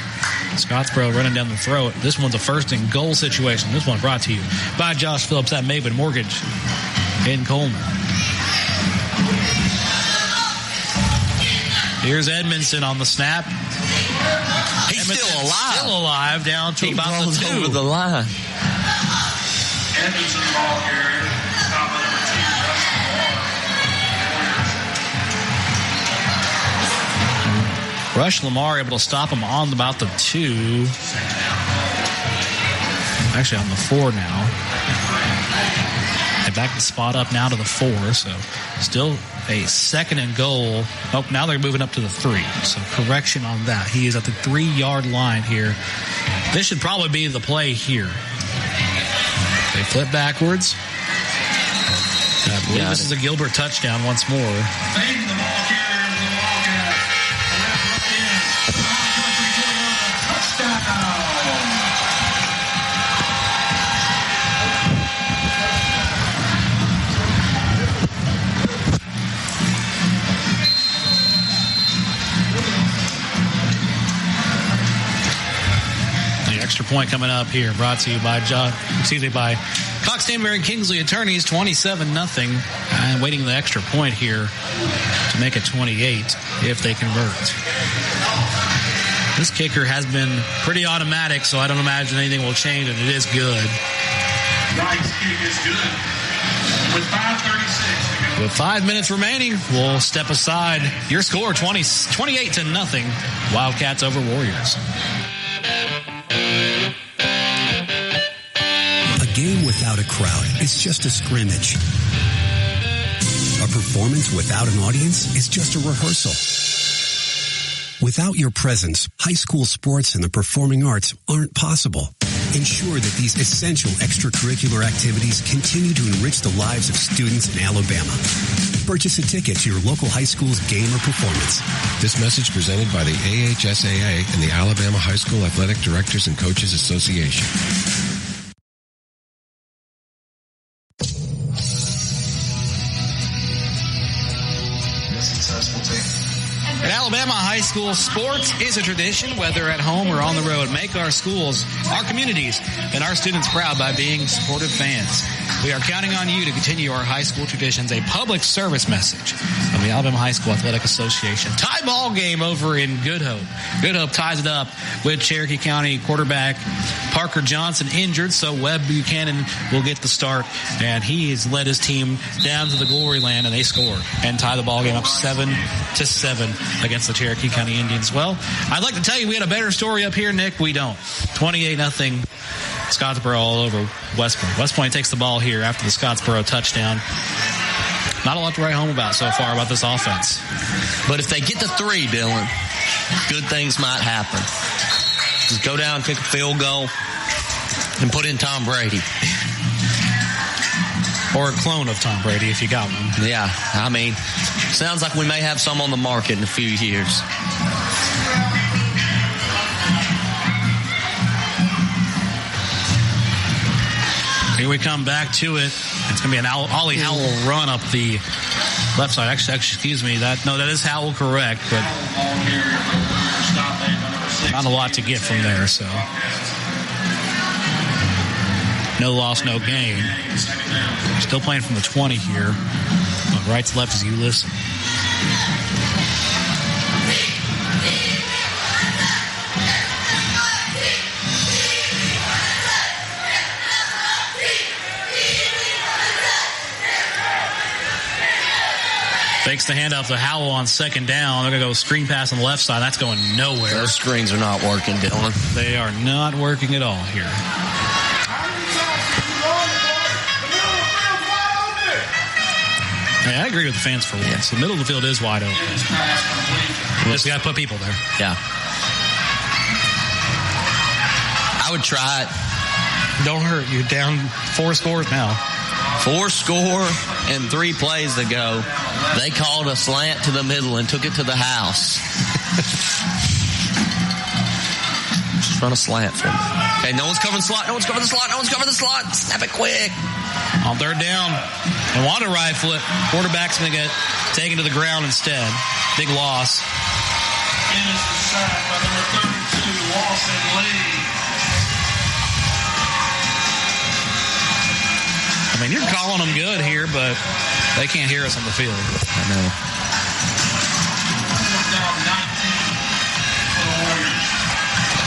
Scottsboro running down the throat. This one's a 1st and goal situation. This one brought to you by Josh Phillips at Maven Mortgage in Coleman. Here's Edmondson on the snap. He's still alive. Still alive, down to about the 2. Over the line. Edmondson ball carrier. Stop at number 2. Rush Lamar able to stop him on about the 2. Actually on the 4 now. They back the spot up now to the 4, so still a 2nd and goal. Oh, now they're moving up to the 3. So correction on that. He is at the 3-yard line here. This should probably be the play here. They flip backwards. I believe this is a Gilbert touchdown once more. Extra point coming up here, brought to you by Cox Stanberry and Kingsley Attorneys, 27-0, and waiting the extra point here to make it 28 if they convert. This kicker has been pretty automatic, so I don't imagine anything will change, and it is good. Right kick is good. with 5:36. With 5 minutes remaining, we'll step aside. Your score, 28-0. Wildcats over Warriors. A game without a crowd is just a scrimmage. A performance without an audience is just a rehearsal. Without your presence, high school sports and the performing arts aren't possible. Ensure that these essential extracurricular activities continue to enrich the lives of students in Alabama. Purchase a ticket to your local high school's game or performance. This message presented by the AHSAA and the Alabama High School Athletic Directors and Coaches Association. In Alabama, high school sports is a tradition, whether at home or on the road. Make our schools, our communities, and our students proud by being supportive fans. We are counting on you to continue our high school traditions. A public service message from the Alabama High School Athletic Association. Tie ball game over in Good Hope. Good Hope ties it up with Cherokee County quarterback Parker Johnson injured, so Webb Buchanan will get the start, and he has led his team down to the glory land, and they score and tie the ball game up 7-7 against the Cherokee County Indians. Well, I'd like to tell you we had a better story up here, Nick. We don't. 28-0. Scottsboro all over West Point. West Point takes the ball here after the Scottsboro touchdown. Not a lot to write home about so far about this offense. But if they get to 3, Dylan, good things might happen. Just go down, kick a field goal, and put in Tom Brady. Or a clone of Tom Brady if you got one. Yeah, I mean, sounds like we may have some on the market in a few years. Here we come back to it. It's going to be an Ollie Howell run up the left side. Actually, excuse me. That is Howell correct, but not a lot to get from there. So no loss, no gain. Still playing from the 20 here. Right to left as you listen. Fakes the handoff to Howell on second down. They're going to go screen pass on the left side. That's going nowhere. Those screens are not working, Dylan. They are not working at all here. Hey, I agree with the fans for once. The middle of the field is wide open. Just got to put people there. Yeah. I would try it. Don't hurt. You're down 4 scores now. 4 score and 3 plays to go. They called a slant to the middle and took it to the house. Just run a slant for me. Okay, no one's covering the slot. No one's covering the slot. No one's covering the slot. Snap it quick. On third down, they want to rifle it. Quarterback's going to get taken to the ground instead. Big loss. Innocent sack by number 32, Lawson Lee. I mean, you're calling them good here, but they can't hear us on the field. I know.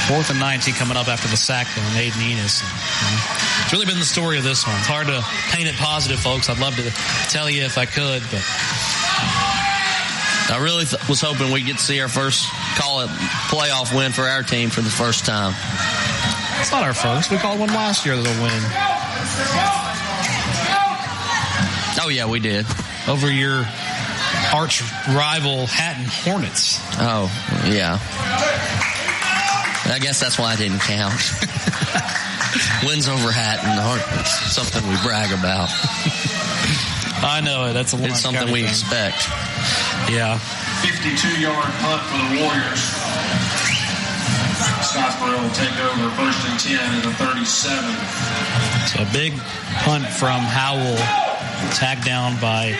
Fourth and 19 coming up after the sack on Aiden Enos. It's really been the story of this one. It's hard to paint it positive, folks. I'd love to tell you if I could, but I really was hoping we'd get to see our first playoff win for our team for the first time. It's not our first. We called one last year as a win. Oh, yeah, we did. Over your arch rival Hatton Hornets. Oh, yeah. I guess that's why I didn't count. Wins over Hatton aren't something we brag about. I know it. That's a It's something we expect. Yeah. 52-yard punt for the Warriors. Scottsboro will take over first and 10 at the 37. So a big punt from Howell, tagged down by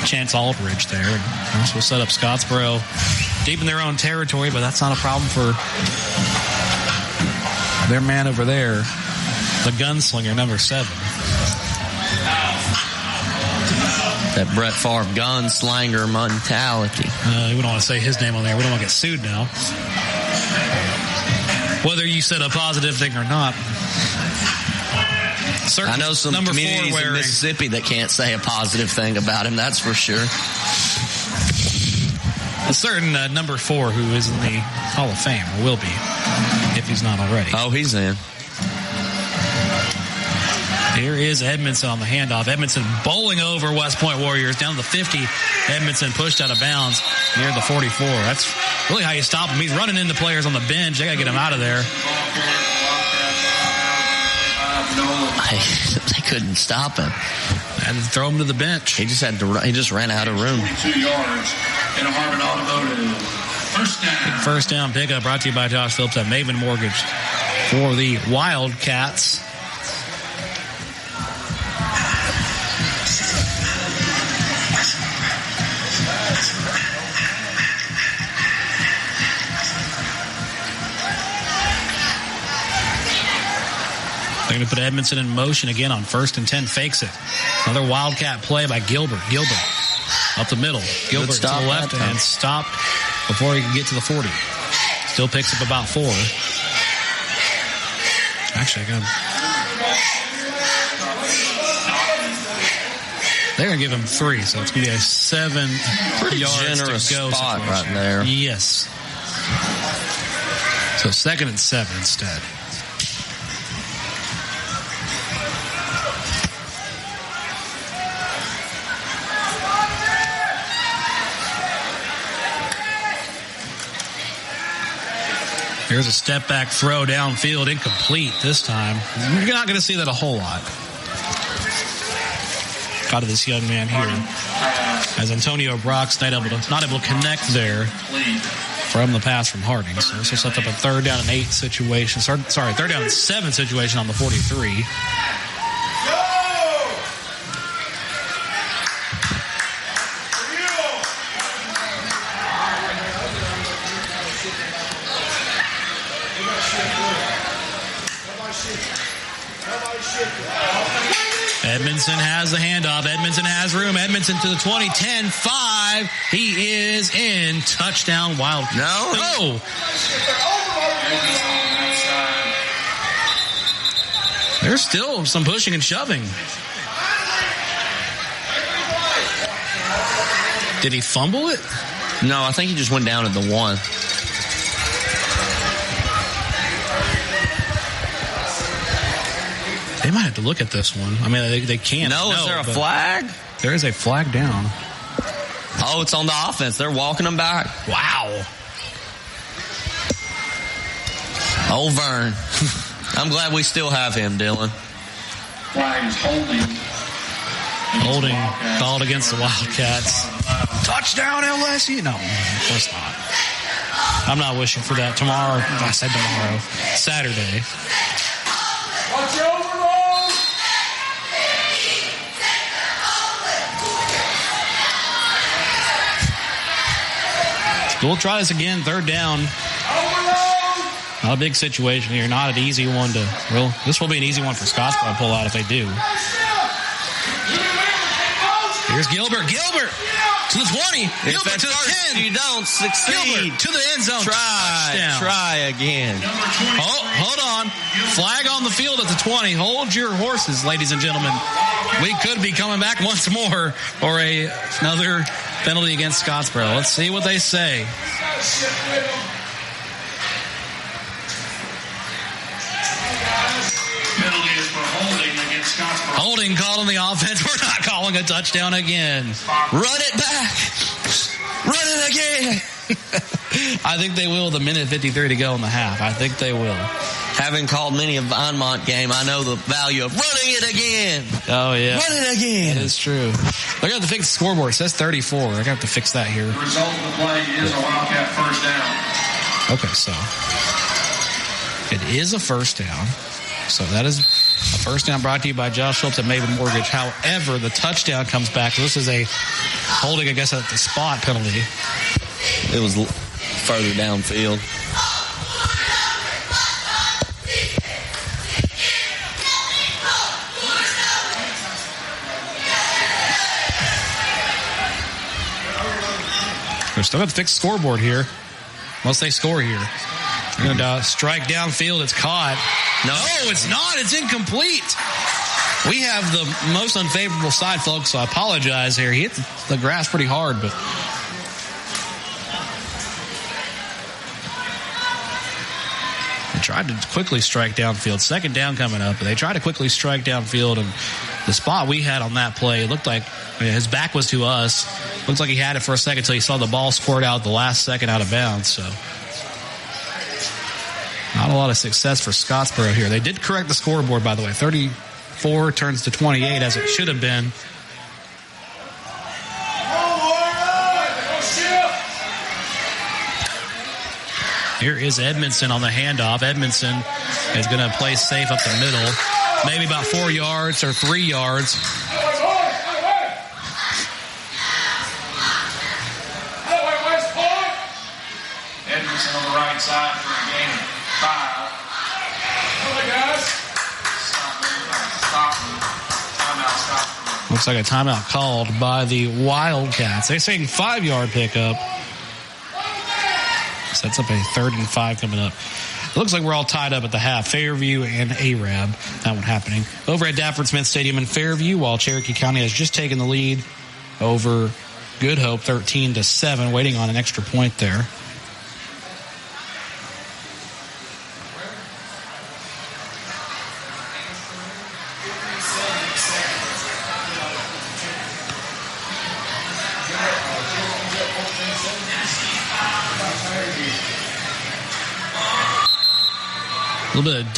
Chance Aldridge there. And this will set up Scottsboro deep in their own territory, but that's not a problem for their man over there, the gunslinger, number 7. That Brett Favre gunslinger mentality. We don't want to say his name on there. We don't want to get sued now. Whether you said a positive thing or not. I know some communities in Mississippi that can't say a positive thing about him, that's for sure. A certain number 4 who is in the Hall of Fame, or will be, if he's not already. Oh, he's in. Here is Edmondson on the handoff. Edmondson bowling over West Point Warriors down to the 50. Edmondson pushed out of bounds near the 44. That's really how you stop him. He's running into players on the bench. They got to get him out of there. They couldn't stop him. Had to throw him to the bench. He just ran out of room. 22 yards in a Harmon Automotive. First down pickup brought to you by Josh Phillips at Maven Mortgage for the Wildcats. They're going to put Edmondson in motion again on 1st and 10. Fakes it. Another Wildcat play by Gilbert. Gilbert up the middle. Gilbert to the left and stopped before he can get to the 40. Still picks up about 4. Actually, they're going to give him 3, so it's going to be a 7 pretty yards generous to go spot situation. Right there. Yes. So 2nd and 7 instead. Here's a step back throw downfield, incomplete this time. You're not going to see that a whole lot out of this young man here, as Antonio Brock's not able to connect there from the pass from Harding. So this will set up a 3rd down and 8 situation. Sorry, 3rd down and 7 situation on the 43. Edmondson has the handoff. Edmondson has room. Edmondson to the 20, 10, 5. He is in. Touchdown, Wild. No. There's still some pushing and shoving. Did he fumble it? No, I think he just went down at the 1. They might have to look at this one. I mean, they can't. No, is there a flag? There is a flag down. Oh, it's on the offense. They're walking them back. Wow. Oh, Vern. I'm glad we still have him, Dylan. Flag is holding. Holding called against the Wildcats. Touchdown, LSU. No, of course not. I'm not wishing for that. Tomorrow, I said tomorrow, Saturday. Watch your overload. We'll try this again. 3rd down. Not a big situation here. Not an easy one to. Well, this will be an easy one for Scottsboro to pull out if they do. Here's Gilbert. Gilbert to the 20. Gilbert to the 10. You don't succeed. Gilbert to the end zone. Try again. Oh, hold on. Flag on the field at the 20. Hold your horses, ladies and gentlemen. We could be coming back once more for another penalty against Scottsboro. Let's see what they say. Penalty is for holding against Scottsboro. Holding called on the offense. We're not calling a touchdown again. Run it back. Run it again. I think they will. The minute 53 to go in the half. I think they will. Having called many a Vinemont game, I know the value of running it again. Oh, yeah. Run it again. That is true. I got to fix the scoreboard. It says 34. I got to fix that here. The result of the play is a Wildcat 1st down. Okay, so it is a 1st down. So that is a 1st down brought to you by Josh Phillips at Maven Mortgage. However, the touchdown comes back. This is a holding, I guess, at the spot penalty. It was further downfield. They're still got to fix the scoreboard here. Unless they score here. They're going to strike downfield. It's caught. No, it's not. It's incomplete. We have the most unfavorable side, folks, so I apologize here. He hit the grass pretty hard, but they tried to quickly strike downfield. Second down coming up, but they tried to quickly strike downfield, and the spot we had on that play, it looked like his back was to us. Looks like he had it for a second until he saw the ball squirt out the last second out of bounds, so not a lot of success for Scottsboro here. They did correct the scoreboard, by the way. 34 turns to 28, as it should have been. Here is Edmondson on the handoff. Edmondson is going to play safe up the middle. Maybe about 4 yards or 3 yards. Edmondson on the right side for a gain of 5. Looks like a timeout called by the Wildcats. They're saying 5-yard pickup. Sets up a 3rd and 5 coming up. It looks like we're all tied up at the half. Fairview and Arab. That one happening. Over at Dafford Smith Stadium in Fairview, while Cherokee County has just taken the lead over Good Hope 13-7, waiting on an extra point there. A little bit of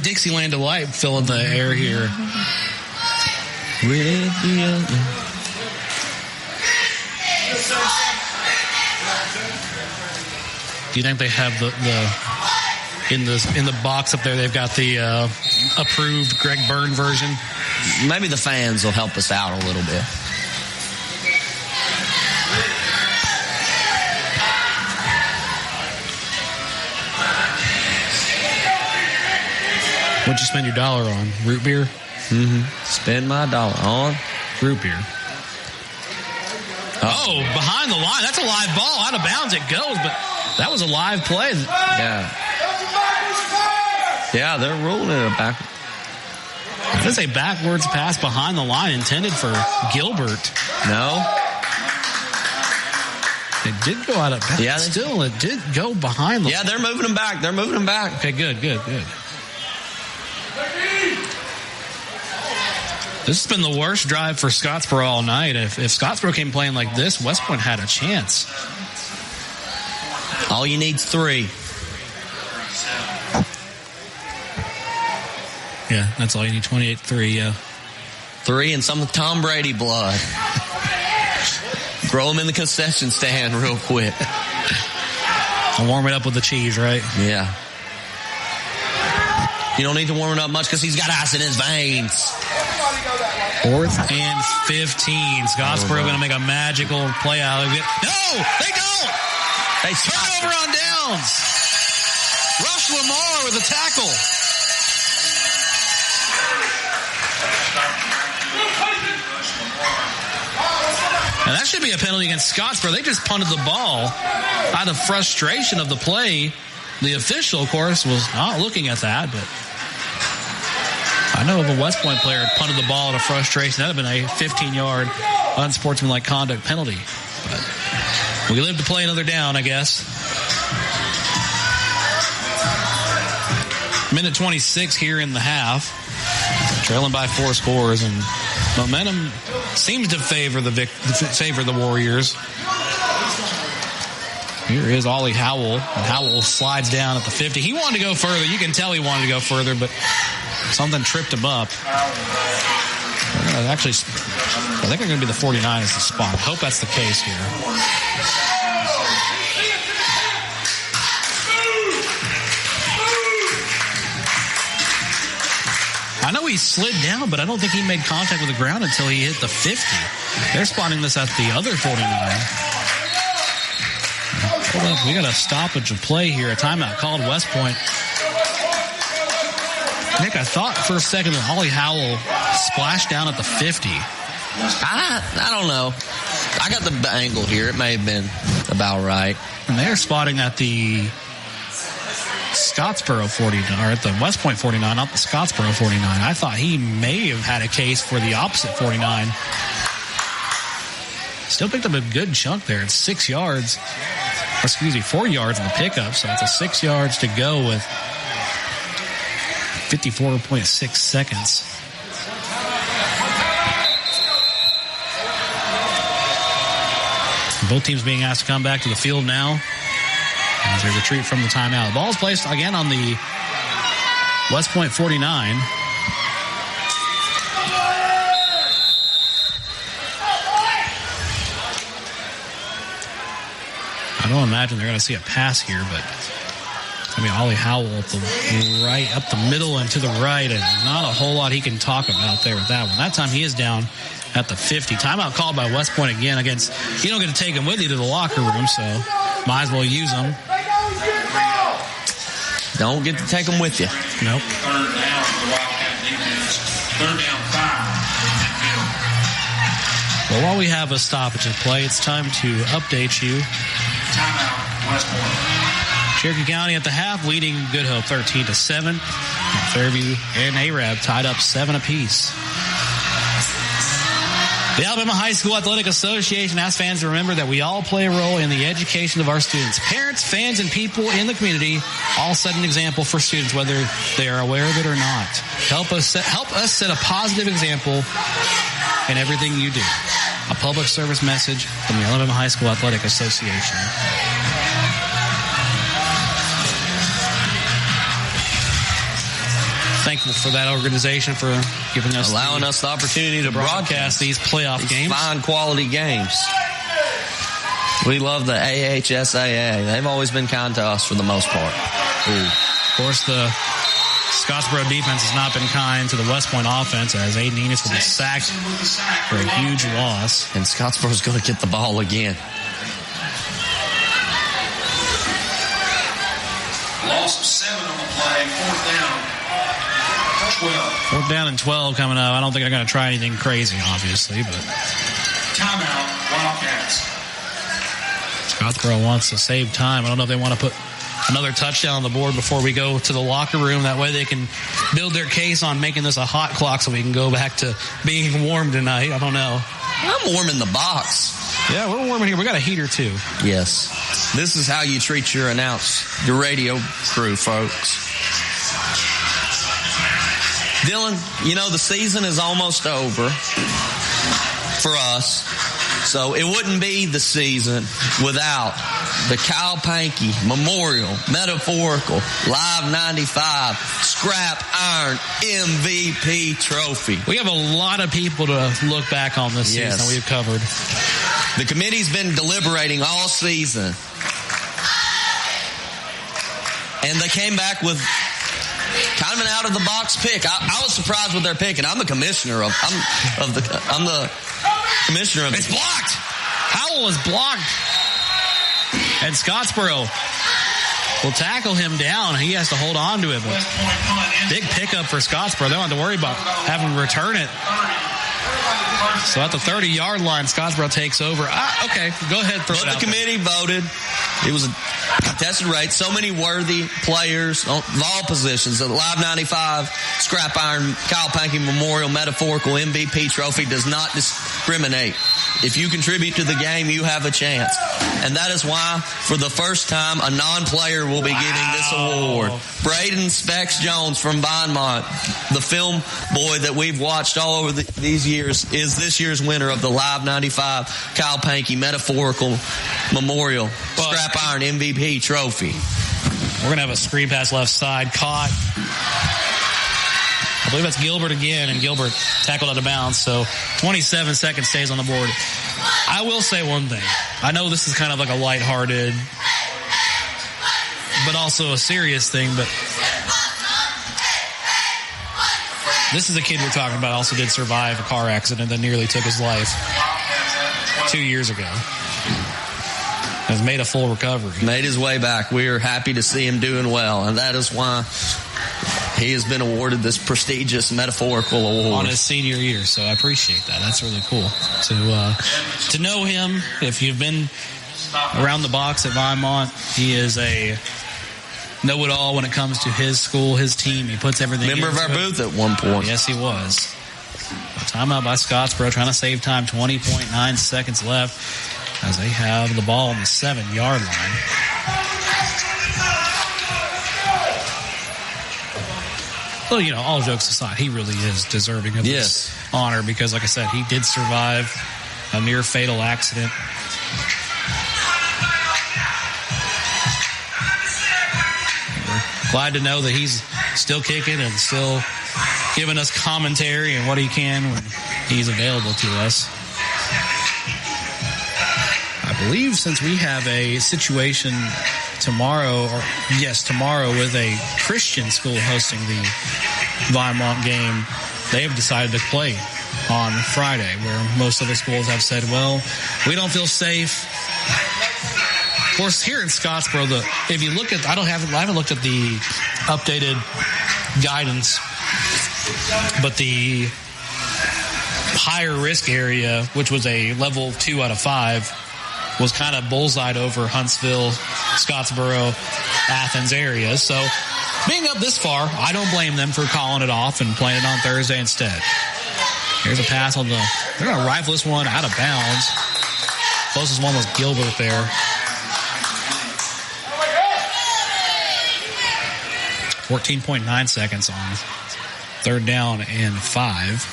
Dixieland delight filling the air here. Do you think they have in the box up there? They've got the approved Greg Byrne version. Maybe the fans will help us out a little bit. What'd you spend your dollar on? Root beer? Mm-hmm. Spend my dollar on root beer. Oh, behind the line. That's a live ball. Out of bounds it goes, but that was a live play. Yeah. Yeah, they're ruling it back. This is a backwards pass behind the line intended for Gilbert. No. It did go out of bounds. Yeah, still, it did go behind the line. Yeah, they're moving them back. Okay, good. This has been the worst drive for Scottsboro all night. If Scottsboro came playing like this, West Point had a chance. All you need's 3. Yeah, that's all you need. 28-3, yeah. 3 and some Tom Brady blood. Throw them in the concession stand real quick. And warm it up with the cheese, right? Yeah. You don't need to warm it up much because he's got ice in his veins. 4th and 15. Scottsboro going to make a magical play out of it. No, they don't. They turn over on downs. Rush Lamar with a tackle. Now that should be a penalty against Scottsboro. They just punted the ball out of frustration of the play. The official, of course, was not looking at that, but I know if a West Point player had punted the ball out of frustration, that would have been a 15-yard unsportsmanlike conduct penalty. But we live to play another down, I guess. Minute 26 here in the half. Trailing by 4 scores, and momentum seems to favor the Warriors. Here is Ollie Howell, and Howell slides down at the 50. He wanted to go further. You can tell he wanted to go further, but something tripped him up. Actually, I think they're going to be the 49 as the spot. I hope that's the case here. I know he slid down, but I don't think he made contact with the ground until he hit the 50. They're spotting this at the other 49. Hold up, we got a stoppage of play here. A timeout called West Point. Nick, I thought for a second that Ollie Howell splashed down at the 50. I don't know. I got the angle here. It may have been about right. And they're spotting at the Scottsboro 49, or at the West Point 49, not the Scottsboro 49. I thought he may have had a case for the opposite 49. Still picked up a good chunk there. It's 6 yards. 4 yards in the pickup, so it's a 6 yards to go with 54.6 seconds. Both teams being asked to come back to the field now as they retreat from the timeout. The ball is placed again on the West Point 49. I don't imagine they're going to see a pass here, but it's going to be Ollie Howell up the middle and to the right, and not a whole lot he can talk about there with that one. That time he is down at the 50. Timeout called by West Point again against, you don't get to take him with you to the locker room, so might as well use them. Don't get to take them with you. Nope. Third down for the Wildcat defense. Third down 5. Well, while we have a stoppage of play, it's time to update you. Timeout, West Point. Cherokee County at the half, leading Good Hope 13-7. Fairview and Arab tied up 7 apiece. The Alabama High School Athletic Association asks fans to remember that we all play a role in the education of our students. Parents, fans, and people in the community all set an example for students, whether they are aware of it or not. Help us set a positive example in everything you do. A public service message from the Alabama High School Athletic Association. Thankful for that organization for giving us allowing us the opportunity to broadcast these playoff games. Fine quality games. We love the AHSAA. They've always been kind to us for the most part. Of course, the Scottsboro defense has not been kind to the West Point offense as Aiden Enos will be sacked for a huge loss. And Scottsboro's going to get the ball again. Loss of 7 on the play. Fourth down. 12. Fourth down and 12 coming up. I don't think they're going to try anything crazy, obviously, but Timeout, Wildcats. Scottsboro wants to save time. I don't know if they want to put another touchdown on the board before we go to the locker room. That way they can build their case on making this a hot clock so we can go back to being warm tonight. I don't know. I'm warm in the box. Yeah, we're warm in here. We got a heater too. Yes. This is how you treat your radio crew, folks. Dylan, you know, the season is almost over for us, so it wouldn't be the season without the Kyle Pankey Memorial Metaphorical Live 95 Scrap Iron MVP Trophy. We have a lot of people to look back on this season that we've covered. The committee's been deliberating all season, and they came back with kind of an out of the box pick. I was surprised with their pick, and I'm the commissioner of. I'm the commissioner of. It's blocked. Howell is blocked, and Scottsboro will tackle him down. He has to hold on to it. But big pickup for Scottsboro. They don't have to worry about having to return it. So at the 30-yard line, Scottsboro takes over. Okay, go ahead. But the committee voted. It was a contested race. So many worthy players of all positions. The Live 95 Scrap Iron Kyle Pankey Memorial Metaphorical MVP Trophy does not discriminate. If you contribute to the game, you have a chance. And that is why, for the first time, a non-player will be getting this award. Braden Specs Jones from Vinemont, the film boy that we've watched all over these years, is this year's winner of the Live 95 Kyle Pankey Metaphorical Memorial Scrap Iron MVP Trophy. We're going to have a screen pass left side caught. I believe that's Gilbert again, and Gilbert tackled out of bounds, so 27 seconds stays on the board. I will say one thing. I know this is kind of like a lighthearted, but also a serious thing, but this is a kid we're talking about also did survive a car accident that nearly took his life 2 years ago. Has made a full recovery. Made his way back. We are happy to see him doing well, and that is why he has been awarded this prestigious metaphorical award on his senior year. So I appreciate that. That's really cool to know him. If you've been around the box at Vinemont, he is a know-it-all when it comes to his school, his team. He puts everything Member of our booth at one point. Yes, he was. Timeout by Scottsboro, trying to save time. 20.9 seconds left as they have the ball on the 7-yard line. So, all jokes aside, he really is deserving of this honor because, like I said, he did survive a near-fatal accident. We're glad to know that he's still kicking and still giving us commentary and what he can when he's available to us. I believe since we have a situation tomorrow with a Christian school hosting the Vinemont game, they have decided to play on Friday, where most other schools have said, well, we don't feel safe. Of course, here in Scottsboro, if you look at, I haven't looked at the updated guidance, but the higher risk area, which was a level 2 out of 5, was kind of bullseyed over Huntsville, Scottsboro, Athens area. So being up this far, I don't blame them for calling it off and playing it on Thursday instead. Here's a pass on they're going to rifle this one out of bounds. Closest one was Gilbert there. 14.9 seconds on 3rd down and 5.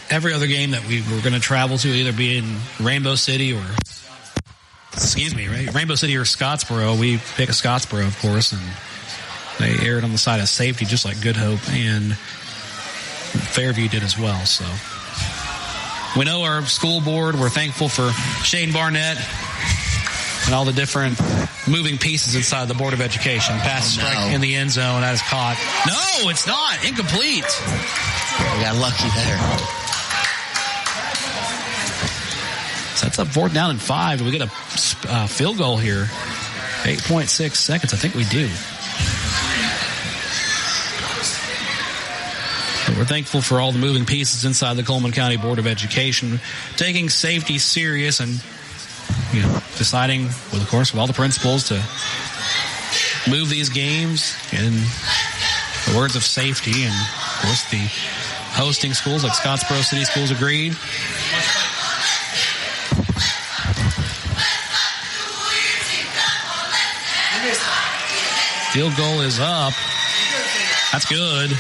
Every other game that we were going to travel to, either be in Rainbow City or Scottsboro, we pick a Scottsboro, of course, and they erred on the side of safety, just like Good Hope and Fairview did as well. So we know our school board, we're thankful for Shane Barnett and all the different moving pieces inside the Board of Education. Pass strike in the end zone. That is caught. No, it's not. Incomplete. We got lucky there. So that's up 4th down and 5. Do we get a field goal here? 8.6 seconds. I think we do. But we're thankful for all the moving pieces inside the Cullman County Board of Education, taking safety serious and deciding, with all the principals to move these games in the words of safety. And, of course, the hosting schools like Scottsboro City Schools agreed. Field goal is up. That's good.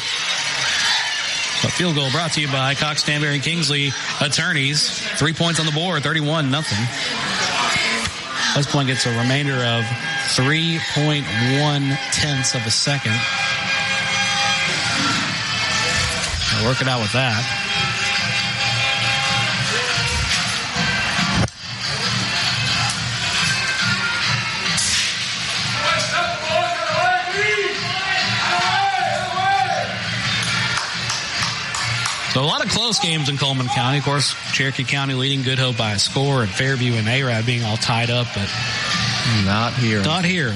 A field goal brought to you by Cox, Stanberry, and Kingsley Attorneys. 3 points on the board, 31-0. West Point gets a remainder of 3.1 of a second. They'll work it out with that. So a lot of close games in Cullman County. Of course, Cherokee County leading Good Hope by a score, and Fairview and Arad being all tied up, but not here. Not here.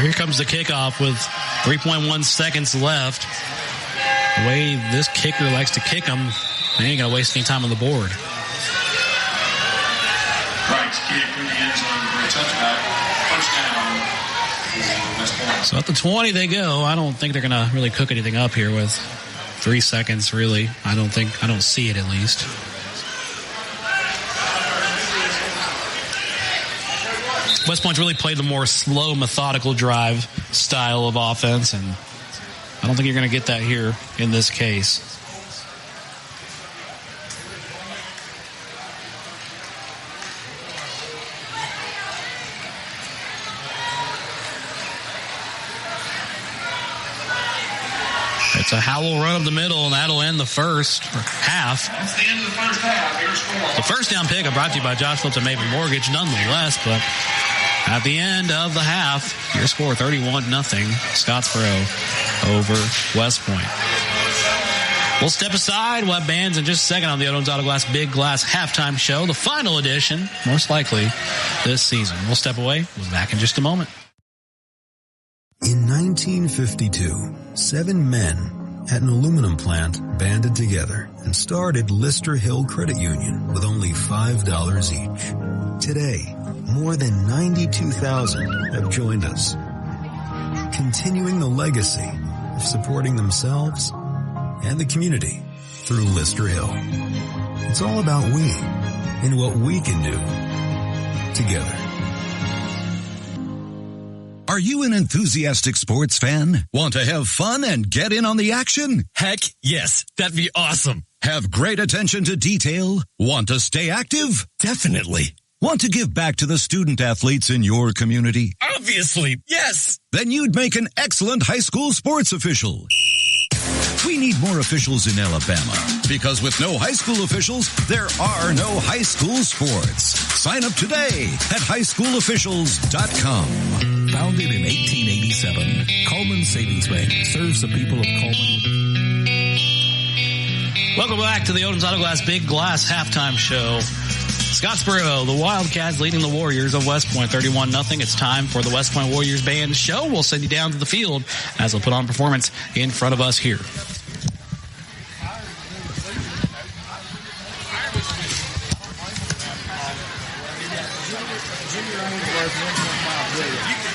Here comes the kickoff with 3.1 seconds left. The way this kicker likes to kick them, they ain't going to waste any time on the board. Right kick in the end zone for a touchback. First down for West Point. So at the 20 they go. I don't think they're going to really cook anything up here with 3 seconds, really. I don't see it at least. West Point's really played the more slow, methodical drive style of offense, and I don't think you're going to get that here in this case. It's a Howell run up the middle, and that'll end the first half. That's the end of the first half. Your score. The first down pick brought to you by Josh Phillips and Maven Mortgage, nonetheless, but at the end of the half, your score 31-0, Scottsboro over West Point. We'll step aside. We'll have bands in just a second on the Odom's Auto Glass Big Glass Halftime Show, the final edition, most likely, this season. We'll step away. We'll be back in just a moment. In 1952, 7 men at an aluminum plant banded together and started Lister Hill Credit Union with only $5 each. Today, more than 92,000 have joined us, continuing the legacy of supporting themselves and the community through Lister Hill. It's all about we and what we can do together. Are you an enthusiastic sports fan? Want to have fun and get in on the action? Heck, yes. That'd be awesome. Have great attention to detail? Want to stay active? Definitely. Want to give back to the student athletes in your community? Obviously, yes. Then you'd make an excellent high school sports official. We need more officials in Alabama, because with no high school officials, there are no high school sports. Sign up today at highschoolofficials.com. Founded in 1887, Cullman Savings Bank serves the people of Cullman. Welcome back to the Odom's Auto Glass Big Glass Halftime Show. Scottsboro, the Wildcats leading the Warriors of West Point 31-0. It's time for the West Point Warriors Band show. We'll send you down to the field as they'll put on a performance in front of us here.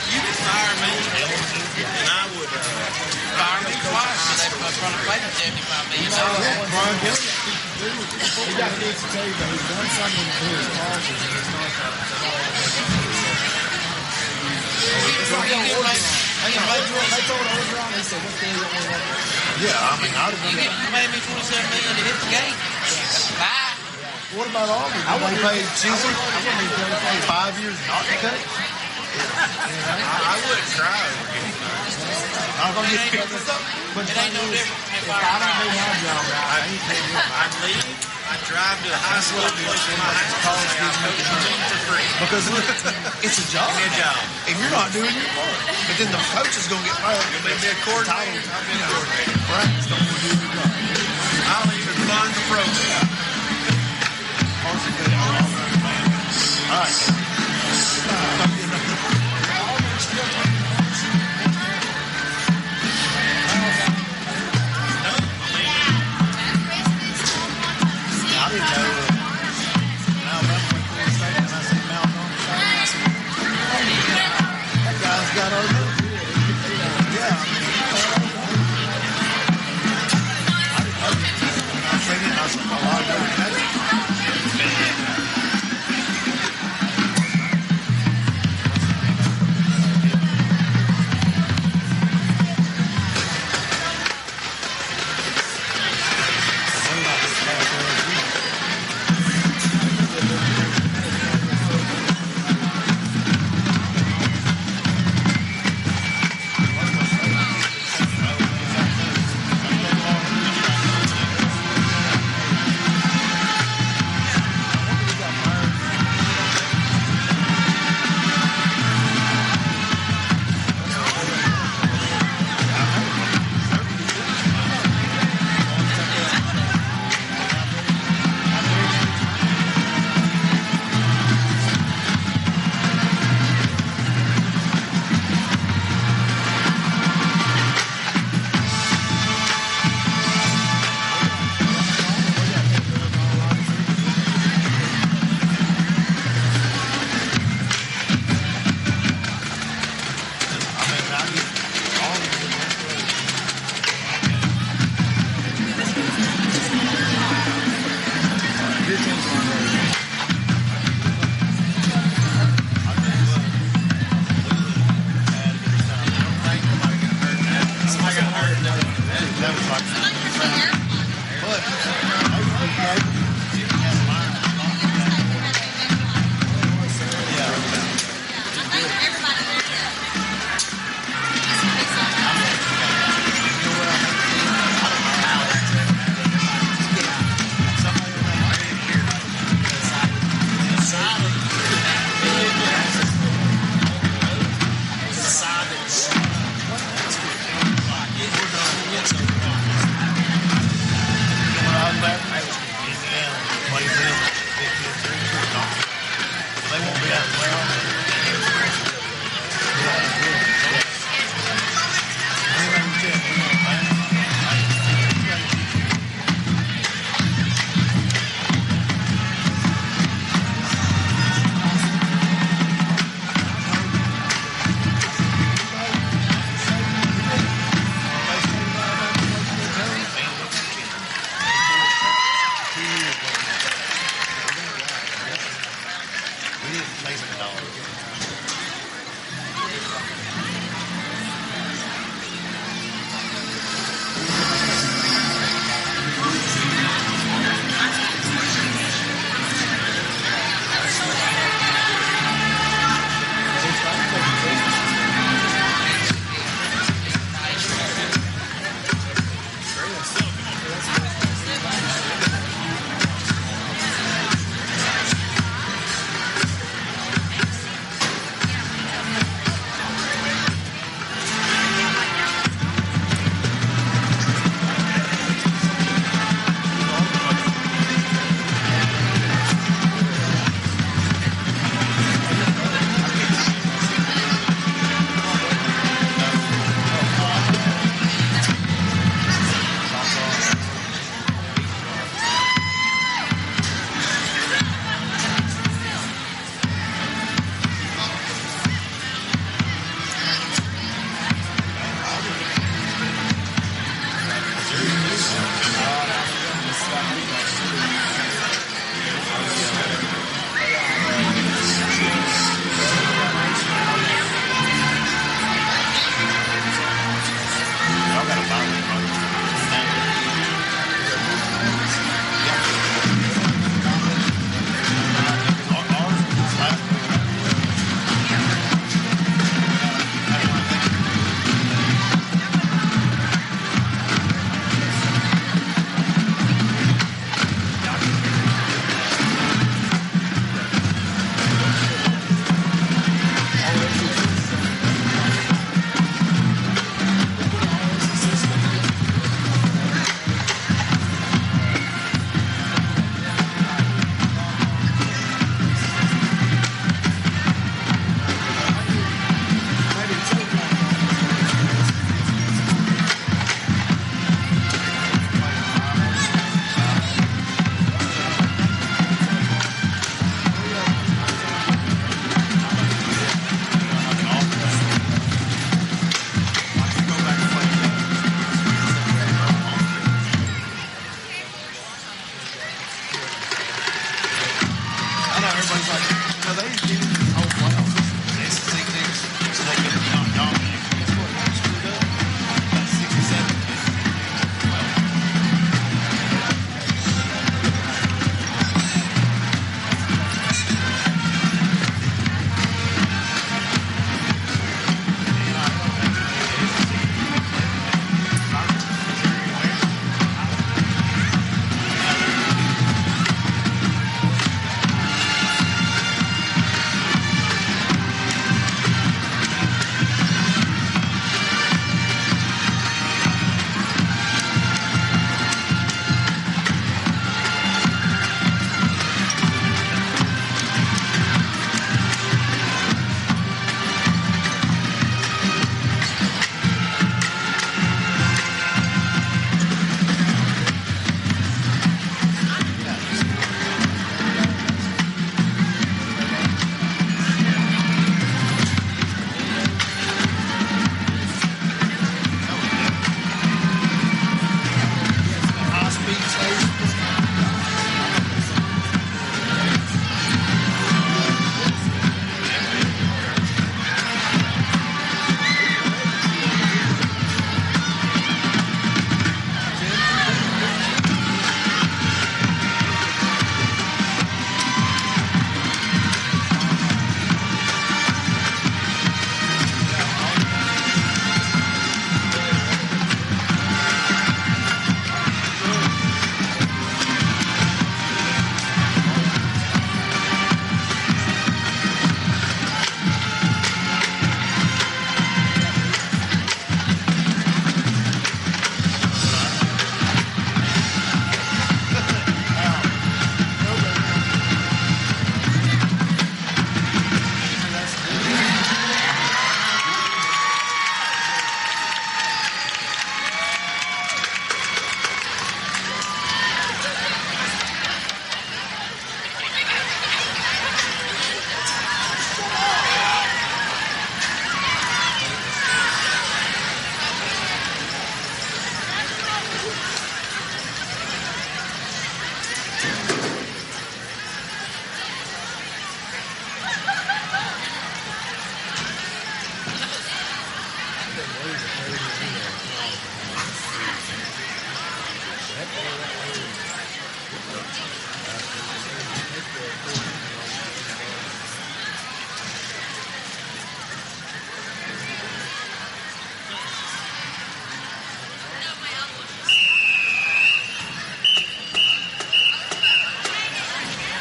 You could fire me, and I would fire me twice. They were trying to pay me $75 million. He got to tell you that he's done something to his causes. Yeah, I mean, I'd have been. You paid me $27 million to hit the gate. Bye. What about Auburn? I wouldn't pay Caesar. I wouldn't pay 5 years not to cut. I wouldn't try. I'm going to get picked up. It ain't no different. If I don't know my job, I'd leave. I'd drive to a high school place in my high school. I'll coach the team for free. Because it's a job. It's a job. And you're not doing your part. But then the coach is going to get fired. You'll be a coordinator. I'll be a coordinator. Practice don't want to do your job. I'll even fund the program. All right. I didn't know Alabama went to the state and I said Mount on the side. I said, that guy's got our look. Yeah. I didn't know. I came in and I said, well, I know that.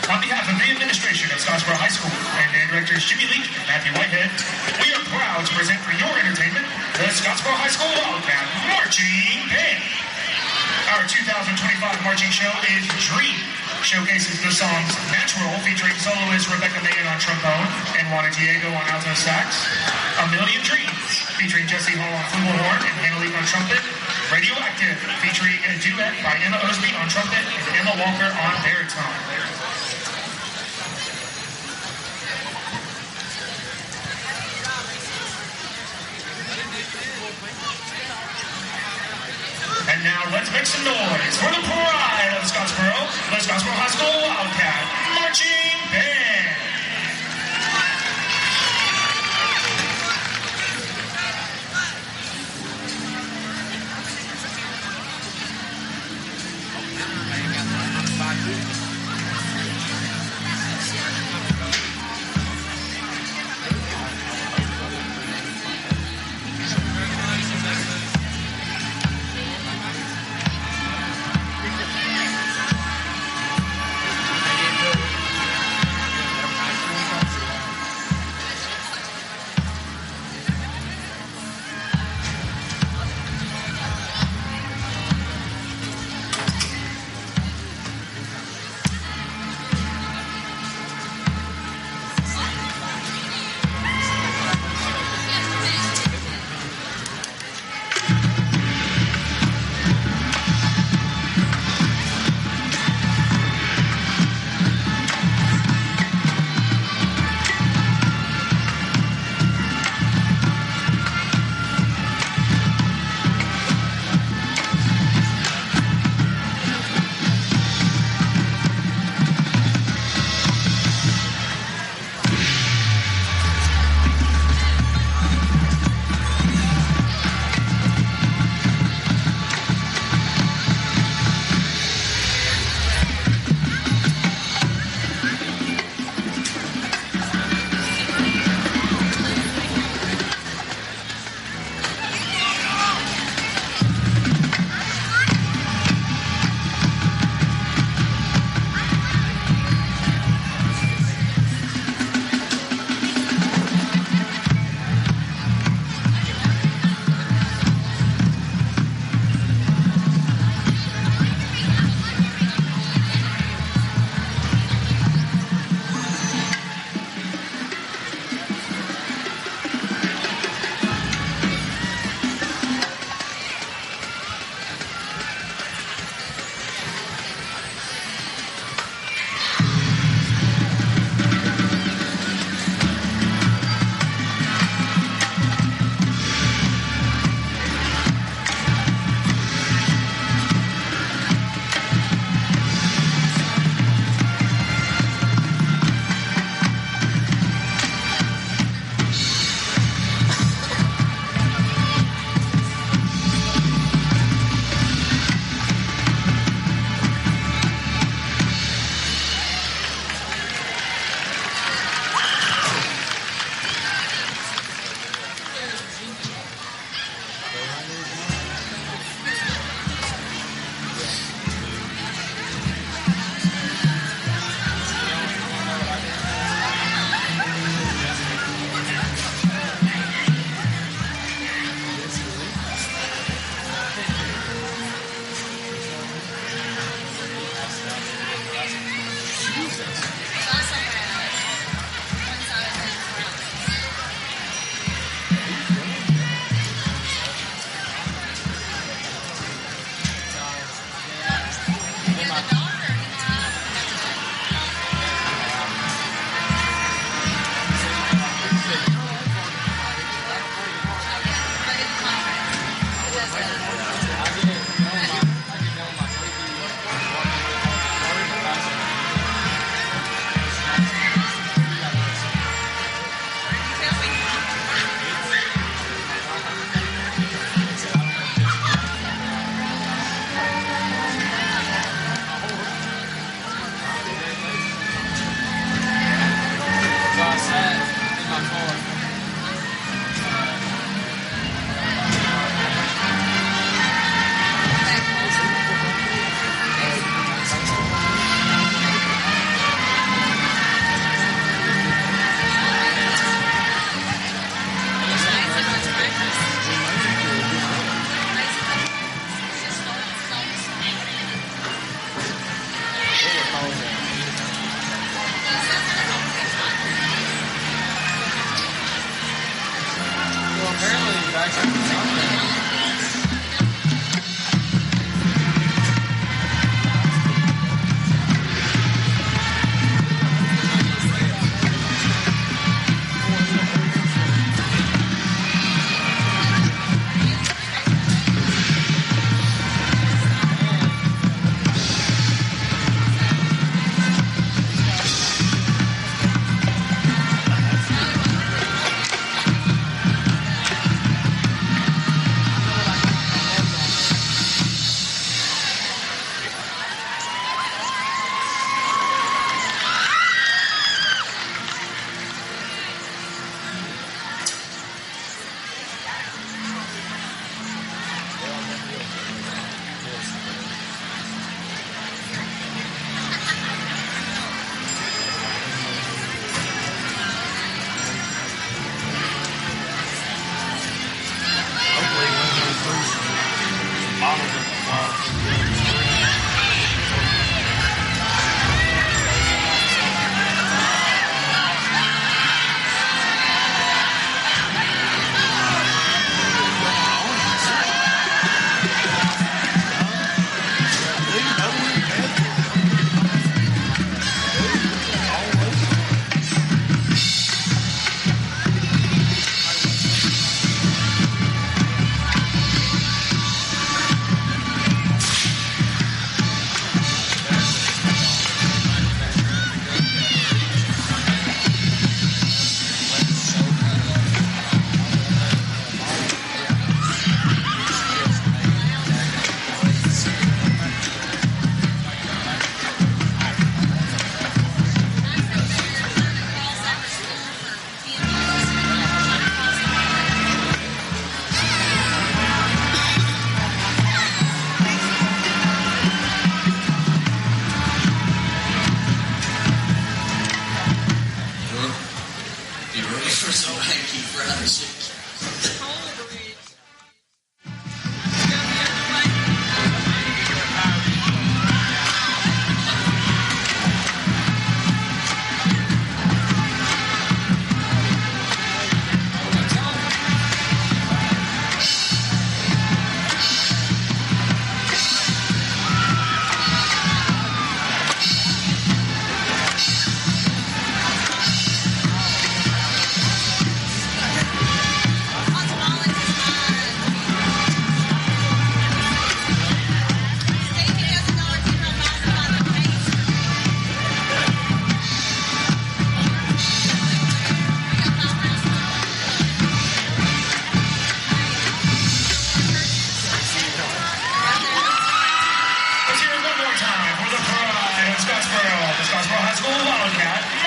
On behalf of the administration of Scottsboro High School and band directors Jimmy Leak and Matthew Whitehead, we are proud to present for your entertainment the Scottsboro High School Wildcat Marching Band. Our 2025 marching show is Dream, showcases the songs Natural, featuring soloist Rebecca Mayen on trombone and Juana Diego on alto sax, A Million Dreams, featuring Jesse Hall on flugelhorn and Hannah Leak on trumpet, Radioactive, featuring a duet by Emma Osby on trumpet and Emma Walker on baritone. And now let's make some noise for the pride of Scottsboro, the Scottsboro High School Wildcat Marching Band.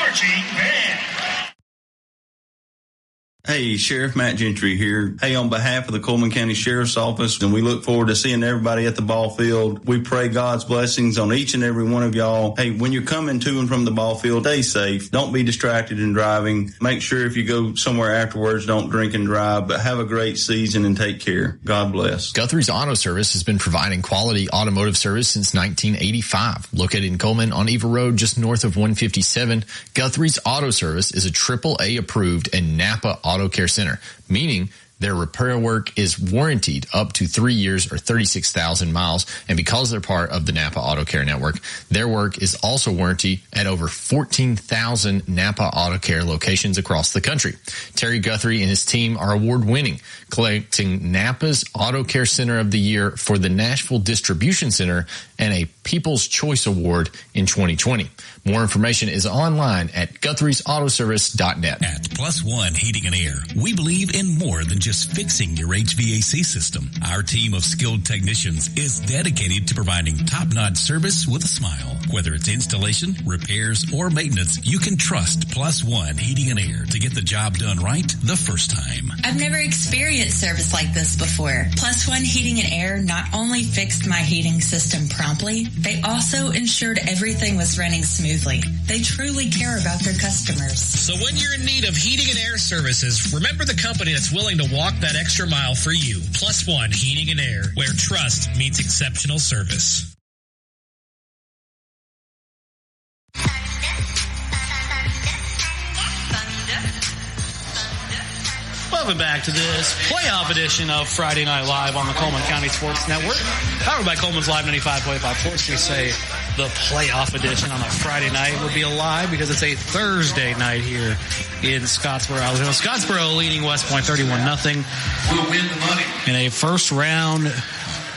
marching band. Hey, Sheriff Matt Gentry here. Hey, on behalf of the Cullman County Sheriff's Office, and we look forward to seeing everybody at the ball field. We pray God's blessings on each and every one of y'all. Hey, when you're coming to and from the ball field, stay safe. Don't be distracted in driving. Make sure if you go somewhere afterwards, don't drink and drive, but have a great season and take care. God bless. Guthrie's Auto Service has been providing quality automotive service since 1985. Located in Cullman on Eva Road, just north of 157, Guthrie's Auto Service is a AAA approved and Napa Auto Care Center, meaning their repair work is warranted up to 3 years or 36,000 miles. And because they're part of the Napa Auto Care Network, their work is also warranted at over 14,000 Napa Auto Care locations across the country. Terry Guthrie and his team are award-winning, collecting Napa's Auto Care Center of the Year for the Nashville Distribution Center and a People's Choice Award in 2020. More information is online at Guthrie'sAutoservice.net. At Plus One Heating and Air, we believe in more than just fixing your HVAC system. Our team of skilled technicians is dedicated to providing top-notch service with a smile. Whether it's installation, repairs, or maintenance, you can trust Plus One Heating and Air to get the job done right the first time. I've never experienced service like this before. Plus One Heating and Air not only fixed my heating system promptly, they also ensured everything was running smoothly. They truly care about their customers. So when you're in need of heating and air services, remember the company that's willing to walk that extra mile for you. Plus One Heating and Air, where trust meets exceptional service. Welcome back to this playoff edition of Friday Night Live on the Cullman County Sports Network. Powered by Cullman's Live 95.5 Sports. We say the playoff edition on a Friday night would be alive because it's a Thursday night here in Scottsboro, Alabama. Scottsboro leading West Point 31-0. We'll win the money. In a first round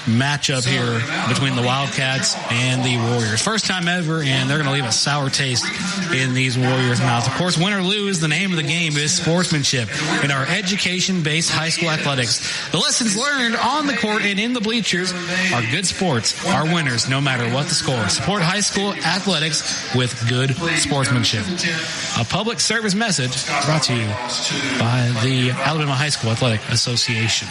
matchup here between the Wildcats and the Warriors. First time ever, and they're going to leave a sour taste in these Warriors' mouths. Of course, win or lose, the name of the game is sportsmanship. In our education-based high school athletics, the lessons learned on the court and in the bleachers are good sports, are winners, no matter what the score. Support high school athletics with good sportsmanship. A public service message brought to you by the Alabama High School Athletic Association.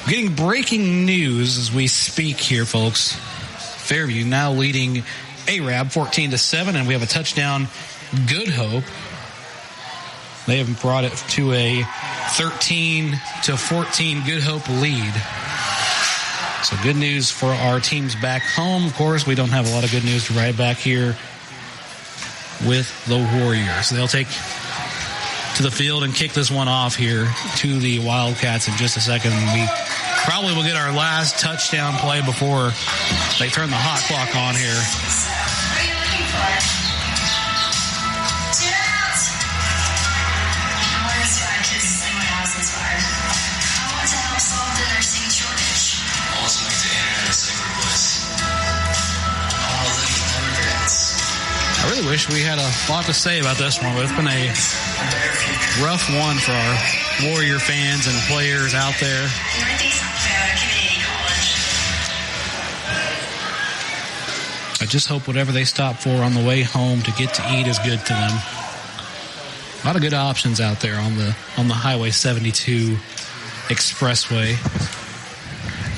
Getting breaking news as we speak here, folks. Fairview now leading Arab 14-7, and we have a touchdown. Good Hope. They have brought it to a 13-14 Good Hope lead. So good news for our teams back home. Of course, we don't have a lot of good news to write back here with the Warriors. They'll take to the field and kick this one off here to the Wildcats in just a second. We probably will get our last touchdown play before they turn the hot clock on here. I really wish we had a lot to say about this one, but it's been a rough one for our Warrior fans and players out there. I just hope whatever they stop for on the way home to get to eat is good to them. A lot of good options out there on the Highway 72 expressway.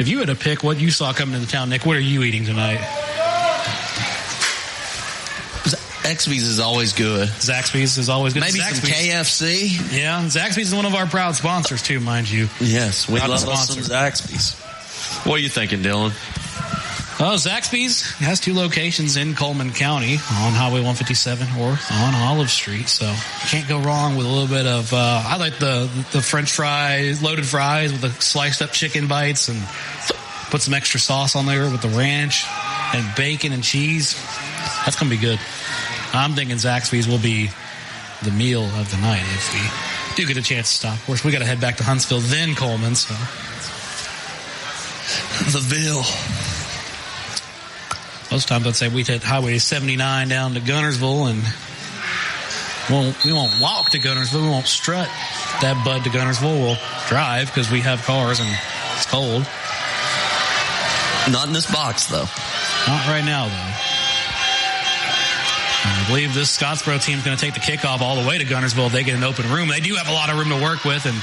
If you had to pick what you saw coming into town, Nick, what are you eating tonight? Zaxby's is always good. Zaxby's is always good. Maybe Zaxby's. some KFC. Yeah, Zaxby's is one of our proud sponsors too, mind you. Yes, we love us some Zaxby's. What are you thinking, Dylan? Oh, Zaxby's has 2 locations in Cullman County on Highway 157 or on Olive Street. So you can't go wrong with a little bit of, I like the French fries, loaded fries with the sliced up chicken bites and put some extra sauce on there with the ranch and bacon and cheese. That's going to be good. I'm thinking Zaxby's will be the meal of the night if we do get a chance to stop. Of course, we got to head back to Huntsville, then Cullman. So the Ville. Most times I'd say we'd hit Highway 79 down to Gunnersville, and we won't walk to Gunnersville. We won't strut that bud to Gunnersville. We'll drive because we have cars and it's cold. Not in this box, though. Not right now, though. I believe this Scottsboro team is going to take the kickoff all the way to Guntersville if they get an open room. They do have a lot of room to work with, and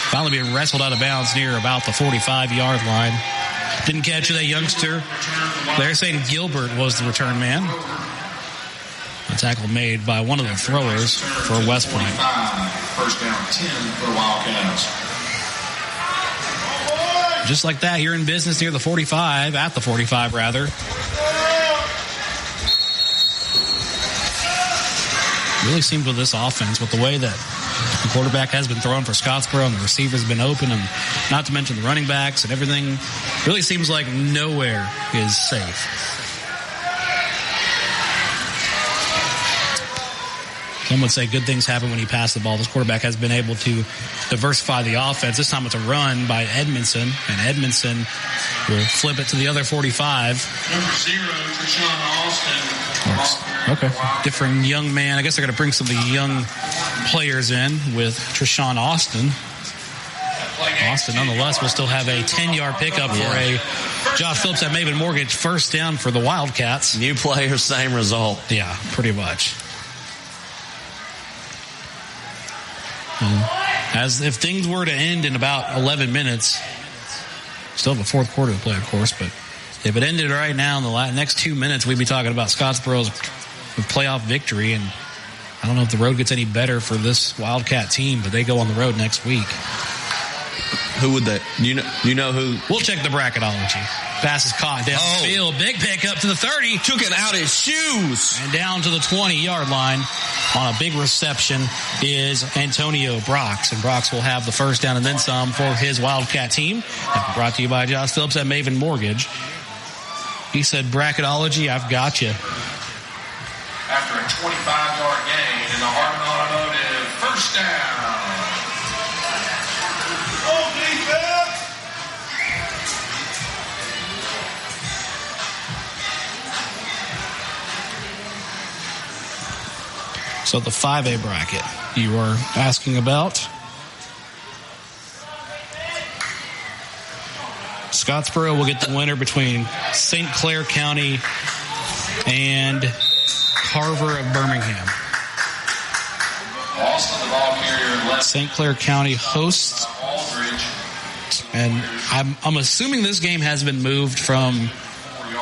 finally being wrestled out of bounds near about the 45-yard line. Didn't catch that youngster. They're saying Gilbert was the return man. A tackle made by one of the throwers for West Point. First down 10 for the Wildcats. Just like that, you're in business near the 45, at the 45 rather. Really seems with this offense, with the way that the quarterback has been throwing for Scottsboro and the receivers been open, and not to mention the running backs and everything, really seems like nowhere is safe. Some would say good things happen when you pass the ball. This quarterback has been able to diversify the offense. This time it's a run by Edmondson, and Edmondson will flip it to the other 45. Number 0, Treshawn Austin. Okay. Different young man. I guess they're going to bring some of the young players in with Treshawn Austin. Austin, nonetheless, will still have a 10-yard pickup for a Josh Phillips at Maven Mortgage. First down for the Wildcats. New player, same result. Yeah, pretty much. As if things were to end in about 11 minutes, still have a fourth quarter to play, of course, but if it ended right now in the next 2 minutes, we'd be talking about Scottsboro's playoff victory, and I don't know if the road gets any better for this Wildcat team, but they go on the road next week. Who would they? You know who? We'll check the bracketology. Pass is caught downfield. Big pick up to the 30. Took it out his shoes. And down to the 20-yard line on a big reception is Antonio Brox. And Brox will have the first down and then some for his Wildcat team. Brought to you by Josh Phillips at Maven Mortgage. He said, bracketology, I've got you. After a 25-yard gain in the Harmon Automotive first down. So the 5A bracket you were asking about. Scottsboro will get the winner between St. Clair County and Carver of Birmingham. Austin, the ball carrier, left. St. Clair County hosts. And I'm assuming this game has been moved from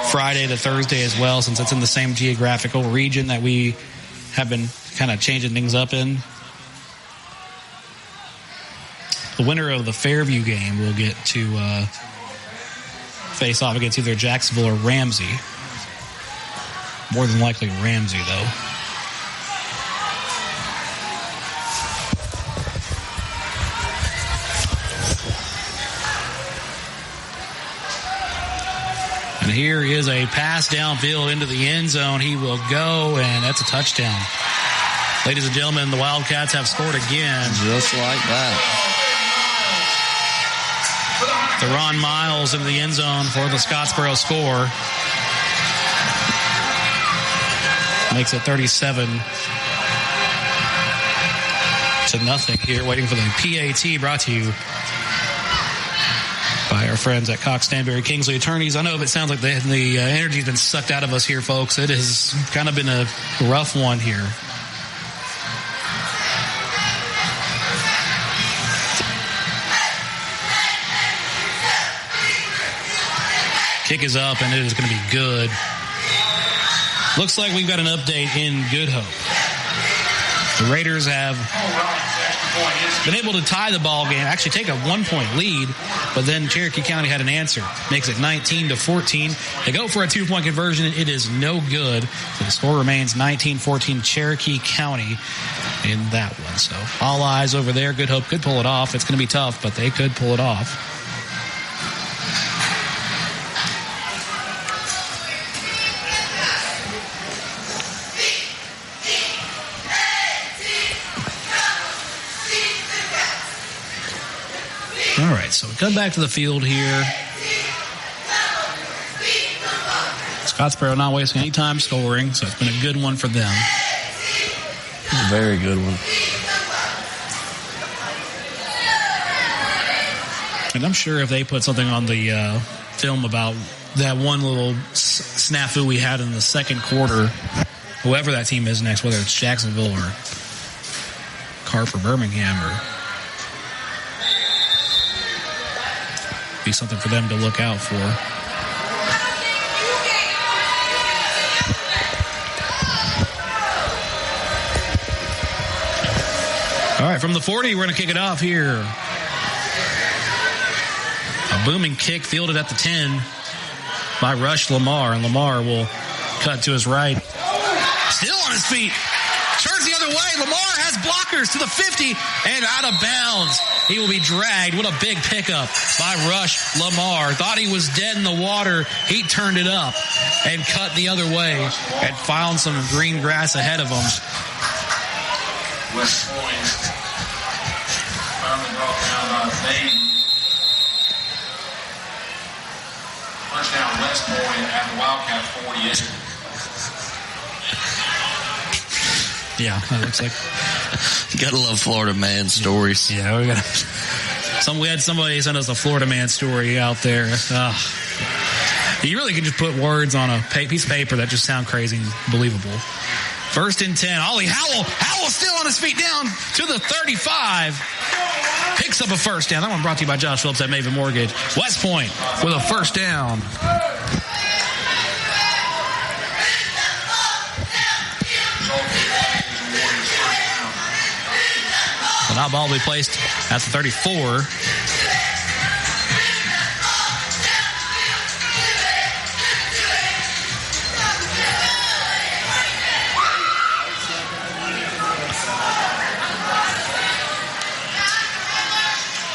Friday to Thursday as well, since it's in the same geographical region that we have been kind of changing things up in. The winner of the Fairview game will get to face off against either Jacksonville or Ramsey. More than likely Ramsey, though. And here is a pass downfield into the end zone. He will go, and that's a touchdown. Ladies and gentlemen, the Wildcats have scored again. Just like that. Theron Miles into the end zone for the Scottsboro score. Makes it 37-0 here, waiting for the PAT, brought to you by our friends at Cox Stanberry Kingsley Attorneys. I know if it sounds like the energy's been sucked out of us here, folks. It has kind of been a rough one here. Kick is up, and it is going to be good. Looks like we've got an update in Good Hope. The Raiders have been able to tie the ball game, actually take a 1-point lead, but then Cherokee County had an answer. Makes it 19-14. They go for a 2-point conversion. It is no good. So the score remains 19-14 Cherokee County in that one. So all eyes over there. Good Hope could pull it off. It's going to be tough, but they could pull it off. All right, so we come back to the field here. Scottsboro not wasting any time scoring, so it's been a good one for them. A very good one. And I'm sure if they put something on the film about that one little snafu we had in the second quarter whoever that team is next, whether it's Jacksonville or Carp or Birmingham, or be something for them to look out for. All right, from the 40, we're going to kick it off here. A booming kick fielded at the 10 by Rush Lamar, and Lamar will cut to his right. Still on his feet. Turns the other way. Lamar has blockers to the 50 and out of bounds. He will be dragged. What a big pickup by Rush Lamar. Thought he was dead in the water. He turned it up and cut the other way and found some green grass ahead of him. West Point finally brought down by Bain. First down West Point at the Wildcat 48. Yeah, that looks like. You gotta love Florida man stories. Yeah, we had somebody send us a Florida man story out there. You really can just put words on a piece of paper that just sound crazy and believable. First and 10. Ollie Howell. Howell still on his feet down to the 35. Picks up a first down. That one brought to you by Josh Phillips at Maven Mortgage. West Point with a first down. So now ball will be placed at the 34.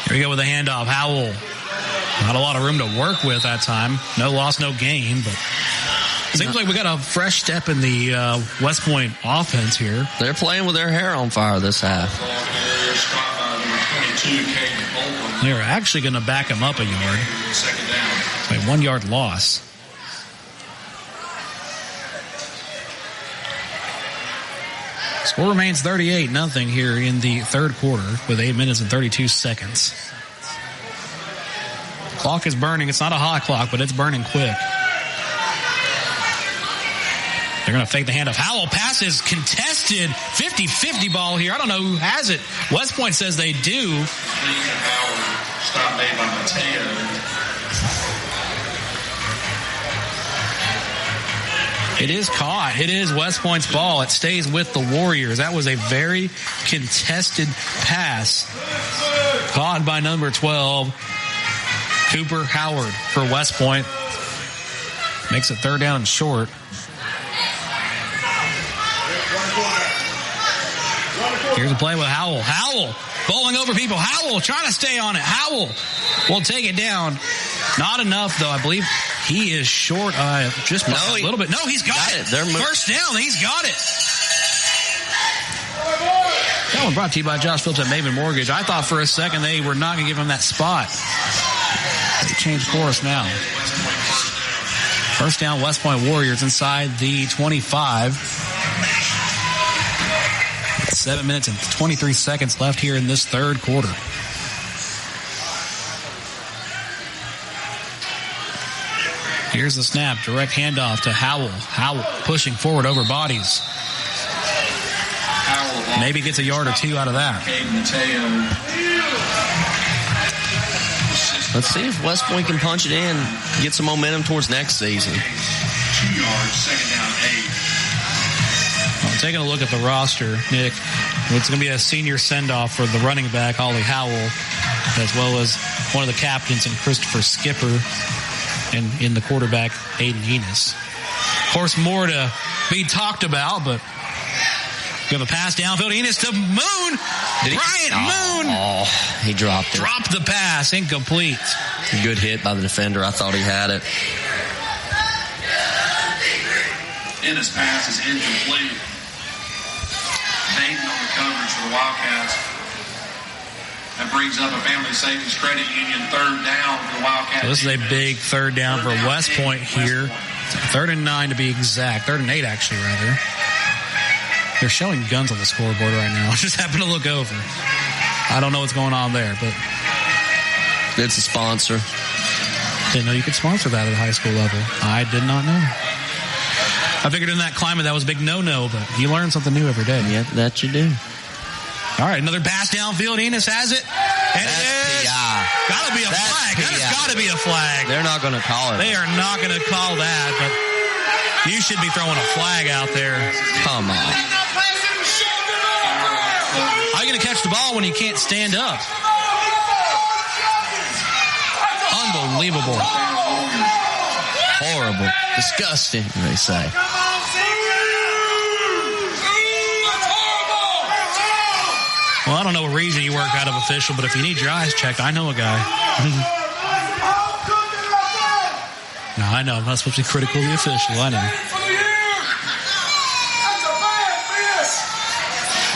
Here we go with a handoff. Howell. Not a lot of room to work with that time. No loss, no gain, but seems like we got a fresh step in the West Point offense here. They're playing with their hair on fire this half. They're actually going to back him up a yard. It's a 1 yard loss. Score remains 38-0 here in the third quarter with 8 minutes and 32 seconds. Clock is burning. It's not a hot clock, but it's burning quick. They're going to fake the handoff. Howell passes contested 50-50 ball here. I don't know who has it. West Point says they do. Stop made by Mateo. It is caught. It is West Point's ball. It stays with the Warriors. That was a very contested pass. Caught by number 12, Cooper Howard for West Point. Makes it third down and short. Here's a play with Howell. Howell bowling over people. Howell trying to stay on it. Howell will take it down. Not enough, though. I believe he is short just a little bit. No, he's got it. First down. He's got it. That one brought to you by Josh Phillips at Maven Mortgage. I thought for a second they were not going to give him that spot. They changed course now. First down, West Point Warriors inside the 25. 7 minutes and 23 seconds left here in this third quarter. Here's the snap. Direct handoff to Howell. Howell pushing forward over bodies. Maybe gets a yard or two out of that. Let's see if West Point can punch it in, get some momentum towards next season. 2 yards, second down, 8. Well, taking a look at the roster, Nick, it's going to be a senior send-off for the running back, Ollie Howell, as well as one of the captains and Christopher Skipper, and in the quarterback, Aiden Enos. Of course, more to be talked about, but we have a pass downfield. Enos to Moon. Bryant Moon. Oh, he dropped it. Dropped the pass. Incomplete. Good hit by the defender. I thought he had it. Enos' pass is incomplete. Dayton on the coverage for the Wildcats. That brings up a Family Savings Credit Union third down for the Wildcats. So this is a big third down for West Point here. 3rd and 9 to be exact. 3rd and 8 actually, rather. They're showing guns on the scoreboard right now. I just happened to look over. I don't know what's going on there, but it's a sponsor. Didn't know you could sponsor that at the high school level. I did not know. I figured in that climate that was a big no-no, but you learn something new every day. Yeah, that you do. All right, another pass downfield. Enos has it. And That's it is. PI. Gotta be a flag. That has got to be a flag. They're not going to call it. They are not going to call that, but you should be throwing a flag out there. Come on. How are you going to catch the ball when you can't stand up? Unbelievable. Horrible. Disgusting, they say. Well, I don't know what region you work out of, official, but if you need your eyes checked, I know a guy. No, I know. I'm not supposed to be critical of the official. I know.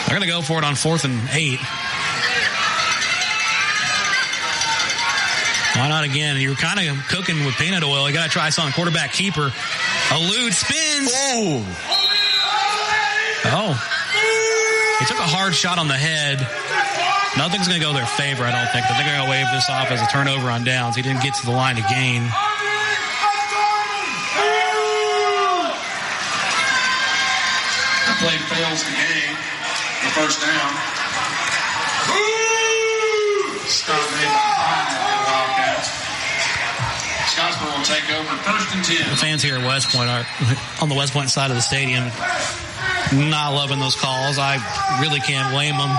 They're going to go for it on 4th and 8. Why not again? You were kind of cooking with peanut oil. You got to try something. Quarterback keeper. Elude, spins. Oh. He took a hard shot on the head. Nothing's going to go their favor, I don't think. But they're going to wave this off as a turnover on downs. He didn't get to the line to gain. The play fails to gain the first down. Stop made by 5 for the Wildcats. Scottsboro will take over 1st and 10. The fans here at West Point are on the West Point side of the stadium. Not loving those calls. I really can't blame them.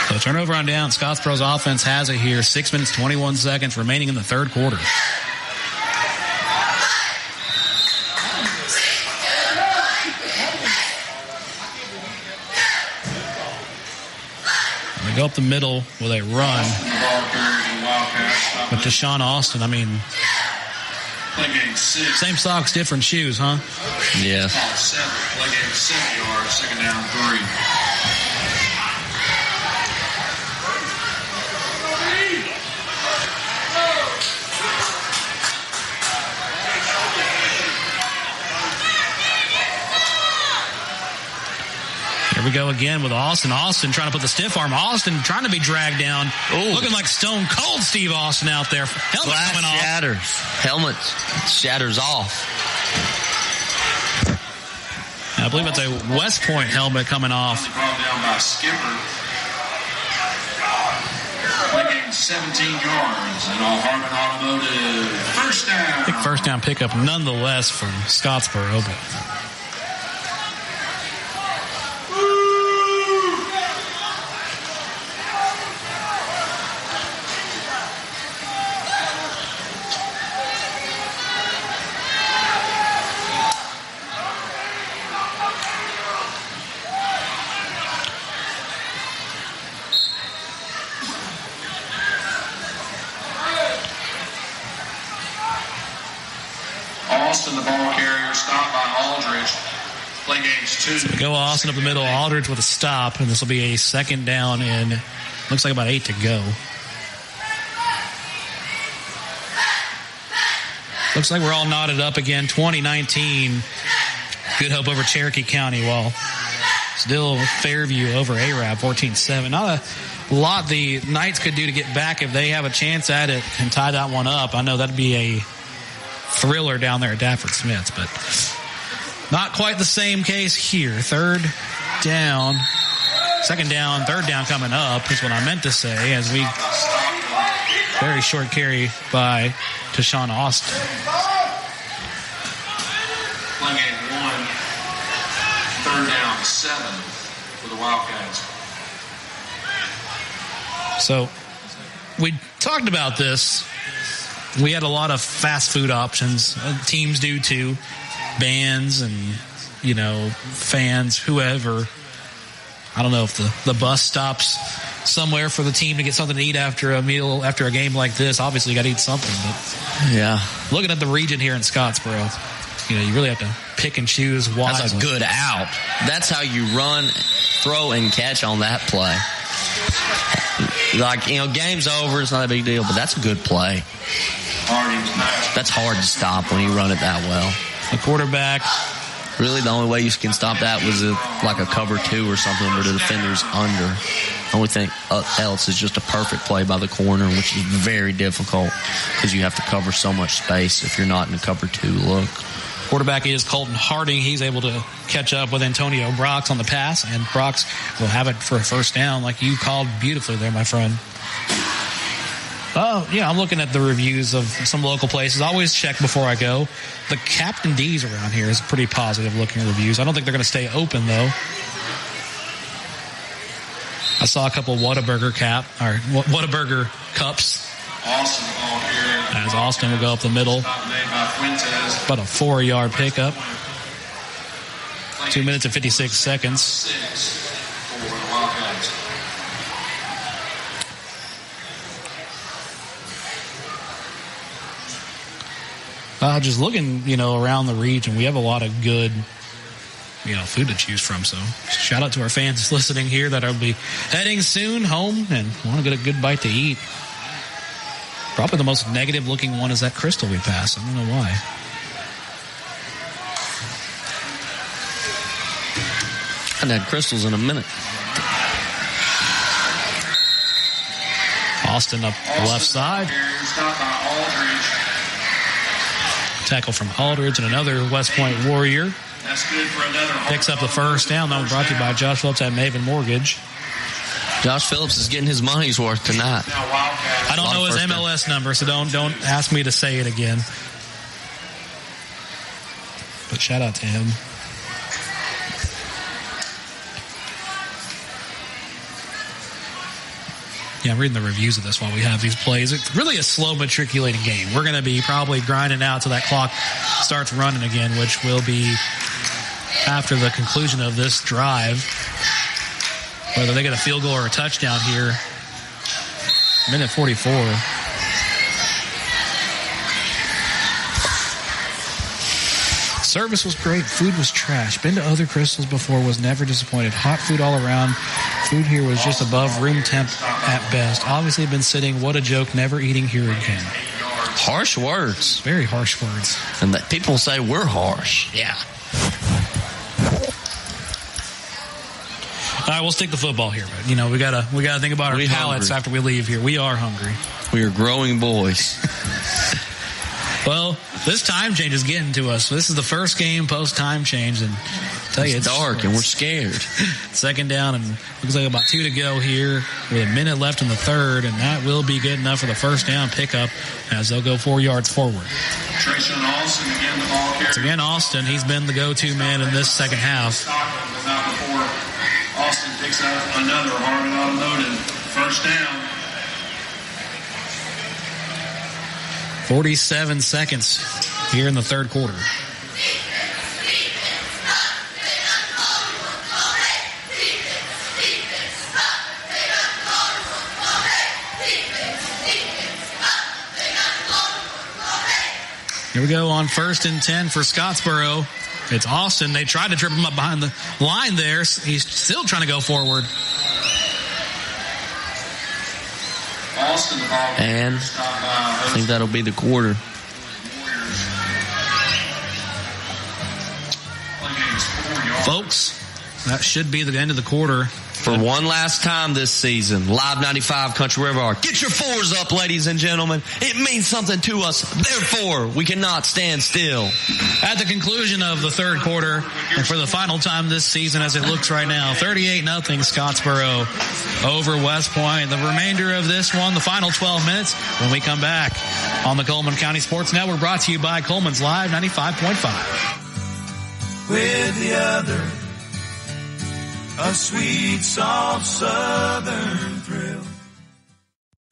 So turnover on down. Scottsboro's offense has it here. 6 minutes, 21 seconds remaining in the third quarter. They go up the middle with a run. But Deshaun Austin, I mean, same socks, different shoes, huh? Yeah. Play game 7 yards, 2nd down, 3. Here we go again with Austin. Austin trying to put the stiff arm. Austin trying to be dragged down. Ooh. Looking like Stone Cold Steve Austin out there. Helmet coming off. Shatters. Helmet shatters off. I believe it's a West Point helmet coming off. Brought down by Skipper. Play game 17 yards. And all Harmon Automotive. First down. Big first down pickup nonetheless from Scottsboro. But Austin, the ball carrier, stopped by Aldridge. Play game's 2. So go Austin up the middle. Aldridge with a stop, and this will be a 2nd down and looks like about 8 to go. Looks like we're all knotted up again. 2019. Good Hope over Cherokee County, while still Fairview over Arab 14-7. Not a lot the Knights could do to get back if they have a chance at it and tie that one up. I know that'd be a thriller down there at Dafford Smith's, but not quite the same case here. 3rd down, 2nd down, 3rd down coming up is what I meant to say, as we very short carry by Deshaun Austin. Play game 1, 3rd down, 7 for the Wildcats. So we talked about this. We had a lot of fast food options. Teams do too. Bands and, fans, whoever. I don't know if the bus stops somewhere for the team to get something to eat after a meal, after a game like this. Obviously, you got to eat something. But yeah. Looking at the region here in Scottsboro, you really have to pick and choose wisely. That's a good out. That's how you run, throw, and catch on that play. Game's over. It's not a big deal, but that's a good play. That's hard to stop when you run it that well. The quarterback Really, the only way you can stop that was like a cover 2 or something where the defender's under. The only thing else is just a perfect play by the corner, which is very difficult because you have to cover so much space if you're not in a cover 2 look. Quarterback is Colton Harding. He's able to catch up with Antonio Brox on the pass, and Brox will have it for a first down like you called beautifully there, my friend. Oh, yeah, I'm looking at the reviews of some local places. I always check before I go. The Captain D's around here is pretty positive looking reviews. I don't think they're going to stay open, though. I saw a couple Whataburger cups. Austin ball here. As Austin will go up the middle. About a 4-yard pickup. 2 minutes and 56 seconds. For the Wildcats. Just looking, around the region, we have a lot of good, food to choose from. So shout out to our fans listening here that will be heading soon home and want to get a good bite to eat. Probably the most negative looking one is that Crystal we passed. I don't know why. I haven't had Crystals in a minute. Austin up the left side. Tackle from Aldridge and another West Point Warrior. That's good for another. Picks up the first down. That one brought to you by Josh Phillips at Maven Mortgage. Josh Phillips is getting his money's worth tonight. I don't know his MLS number, so don't ask me to say it again. But shout out to him. Yeah, I'm reading the reviews of this while we have these plays. It's really a slow matriculating game. We're going to be probably grinding out till that clock starts running again, which will be after the conclusion of this drive. Whether they get a field goal or a touchdown here. Minute 44. Service was great. Food was trash. Been to other Crystals before. Was never disappointed. Hot food all around. Food here was just above room temp at best. Obviously been sitting. What a joke. Never eating here again. Harsh words. Very harsh words. And that people say we're harsh. Yeah. All right, we'll stick to football here, but we gotta think about our palates after we leave here. We are hungry. We are growing boys. Well, this time change is getting to us. This is the first game post time change, and I tell you, it's dark and we're scared. Second down, and looks like about 2 to go here with a minute left in the third, and that will be good enough for the first down pickup as they'll go 4 yards forward. Trayshawn Austin again, the ball carrier. It's again Austin. He's been the go-to man in this second half. Not before Austin picks up another Harmon Automotive first down. 47 seconds here in the third quarter. Here we go on 1st and 10 for Scottsboro. It's Austin. They tried to trip him up behind the line there. He's still trying to go forward. Austin, the ball. And I think that'll be the quarter. Folks, that should be the end of the quarter. For one last time this season, Live 95 Country River R. Get your 4s up, ladies and gentlemen. It means something to us. Therefore, we cannot stand still. At the conclusion of the third quarter, and for the final time this season as it looks right now, 38-0 Scottsboro over West Point. The remainder of this one, the final 12 minutes, when we come back on the Cullman County Sports Network, brought to you by Cullman's Live 95.5. With the other, a sweet, soft southern thrill.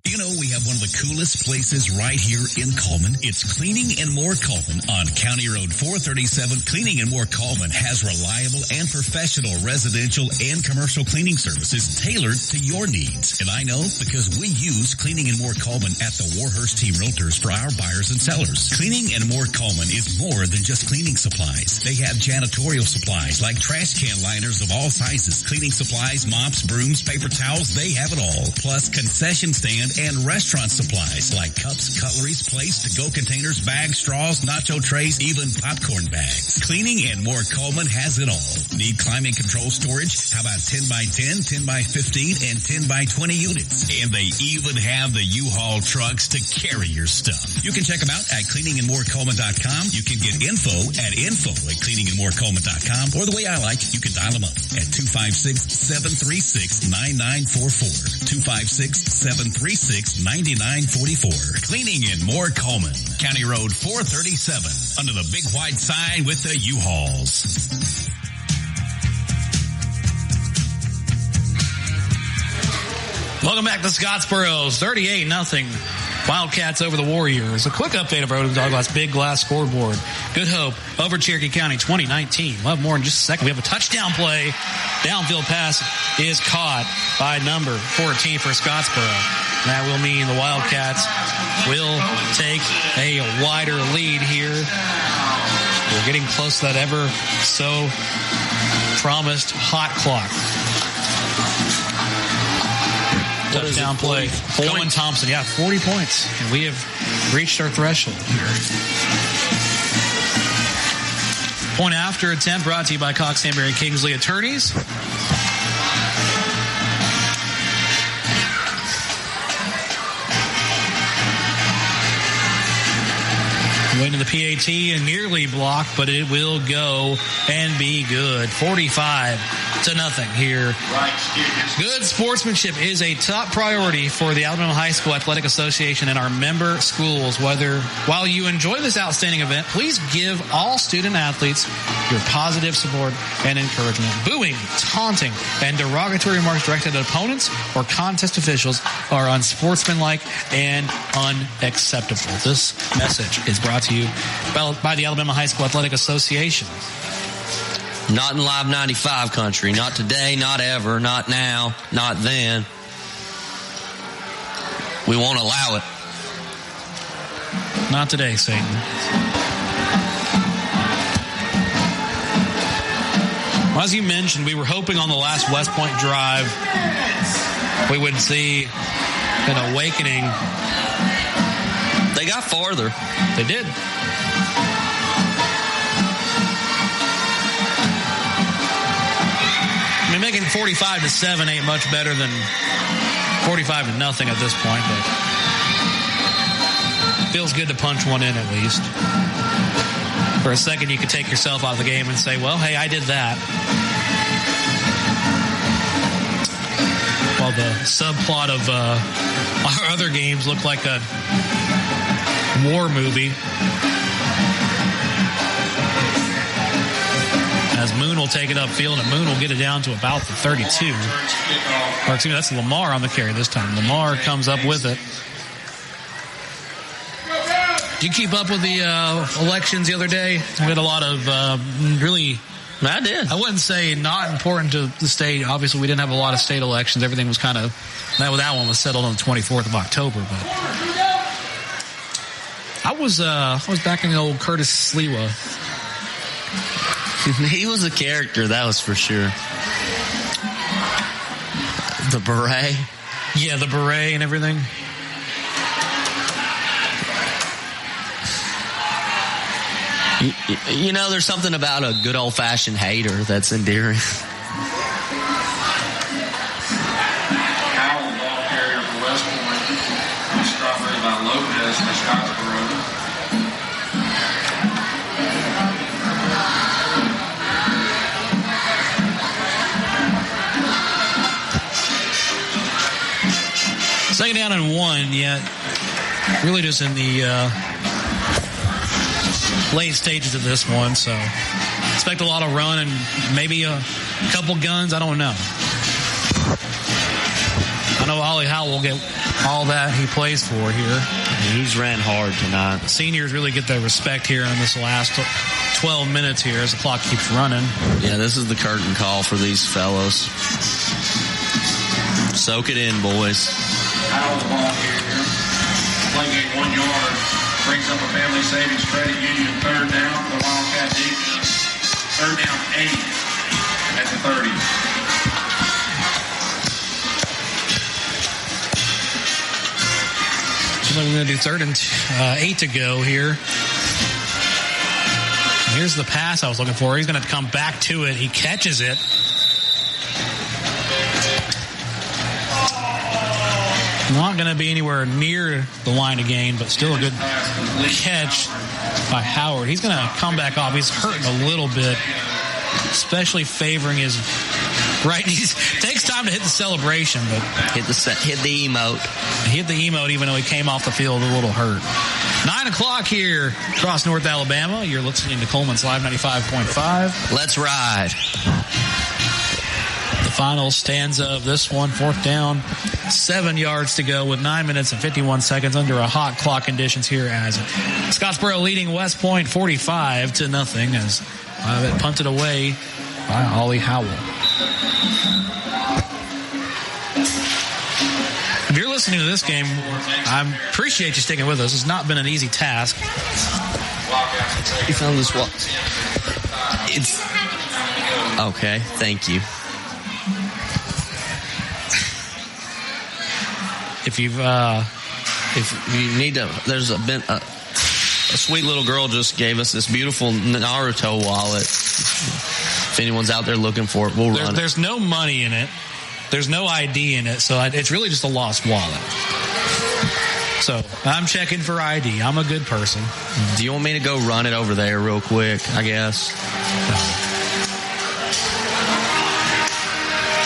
You know, we have one of the coolest places right here in Cullman. It's Cleaning and More Cullman on County Road 437. Cleaning and More Cullman has reliable and professional residential and commercial cleaning services tailored to your needs. And I know because we use Cleaning and More Cullman at the Warhurst Team Realtors for our buyers and sellers. Cleaning and More Cullman is more than just cleaning supplies. They have janitorial supplies like trash can liners of all sizes, cleaning supplies, mops, brooms, paper towels, they have it all. Plus concession stand and and restaurant supplies like cups, cutleries, plates, to-go containers, bags, straws, nacho trays, even popcorn bags. Cleaning and More Cullman has it all. Need climate control storage? How about 10 by 10, 10 by 15, and 10 by 20 units? And they even have the U-Haul trucks to carry your stuff. You can check them out at cleaningandmorecullman.com. You can get info at info@cleaningandmorecullman.com, or the way I like, you can dial them up at 256-736-9944. 256-736-9944. Cleaning and More Cullman. County Road 437. Under the big white sign with the U-Hauls. Welcome back to Scottsboro. 38-0. Wildcats over the Warriors. A quick update of Road Doglass Big Glass scoreboard. Good Hope over Cherokee County 2019. We'll have more in just a second. We have a touchdown play. Downfield pass is caught by number 14 for Scottsboro. That will mean the Wildcats will take a wider lead here. We're getting close to that ever so promised hot clock. Touchdown play. Cullman Thompson, 40 points. And we have reached our threshold here. Point after attempt brought to you by Cox, Stanberry, and Kingsley Attorneys. Went to the PAT and nearly blocked, but it will go and be good. 45-0 here. Good sportsmanship is a top priority for the Alabama High School Athletic Association and our member schools. While you enjoy this outstanding event, please give all student athletes your positive support and encouragement. Booing, taunting, and derogatory remarks directed at opponents or contest officials are unsportsmanlike and unacceptable. This message is brought to you by the Alabama High School Athletic Association. Not in Live 95 country. Not today, not ever, not now, not then. We won't allow it. Not today, Satan. Well, as you mentioned, we were hoping on the last West Point drive we would see an awakening. They got farther. They did. I mean, making 45-7 ain't much better than 45-0 at this point, but feels good to punch one in at least. For a second, you could take yourself out of the game and say, well, hey, I did that. While the subplot of our other games look like a war movie. As Moon will take it upfield, and Moon will get it down to about the 32. Or excuse me, that's Lamar on the carry this time. Lamar comes up with it. Did you keep up with the elections the other day? We had a lot of really... I did. I wouldn't say not important to the state. Obviously, we didn't have a lot of state elections. Everything was kind of... That one was settled on the 24th of October, but... I was back in the old Curtis Sliwa. He was a character, that was for sure. The beret. Yeah, the beret and everything. You know, there's something about a good old-fashioned hater that's endearing. Powell, ball carrier for West Point. Strawberry by Lopez for Scottsboro. Second down and 1, yet really just in the late stages of this one, so expect a lot of run and maybe a couple guns. I don't know. I know Ollie Howell will get all that he plays for here. He's ran hard tonight. Seniors really get their respect here in this last 12 minutes here as the clock keeps running. Yeah, this is the curtain call for these fellows. Soak it in, boys. Out of the ball carrier. Play game 1 yard. Brings up a Family Savings Credit Union third down for the Wildcat defense. Third down 8 at the 30. We're going to do 3rd and 8 to go here. Here's the pass I was looking for. He's going to come back to it. He catches it. Not going to be anywhere near the line of gain, but still a good catch by Howard. He's going to come back off. He's hurting a little bit, especially favoring his right. He takes time to hit the celebration, but hit the emote. He hit the emote even though he came off the field a little hurt. 9 o'clock here across North Alabama. You're listening to Coleman's Live 95.5. Let's ride. The final stanza of this one, 4th down, 7 yards to go with 9 minutes and 51 seconds under a hot clock conditions here as Scottsboro leading West Point 45-0 as it punted away by Ollie Howell. If you're listening to this game, I appreciate you sticking with us. It's not been an easy task. You found this what? It's okay. Thank you. If you need to, there's a sweet little girl just gave us this beautiful Naruto wallet. If anyone's out there looking for it, we'll run it. There's no money in it. There's no ID in it, so it's really just a lost wallet. So I'm checking for ID. I'm a good person. Do you want me to go run it over there real quick, I guess? No.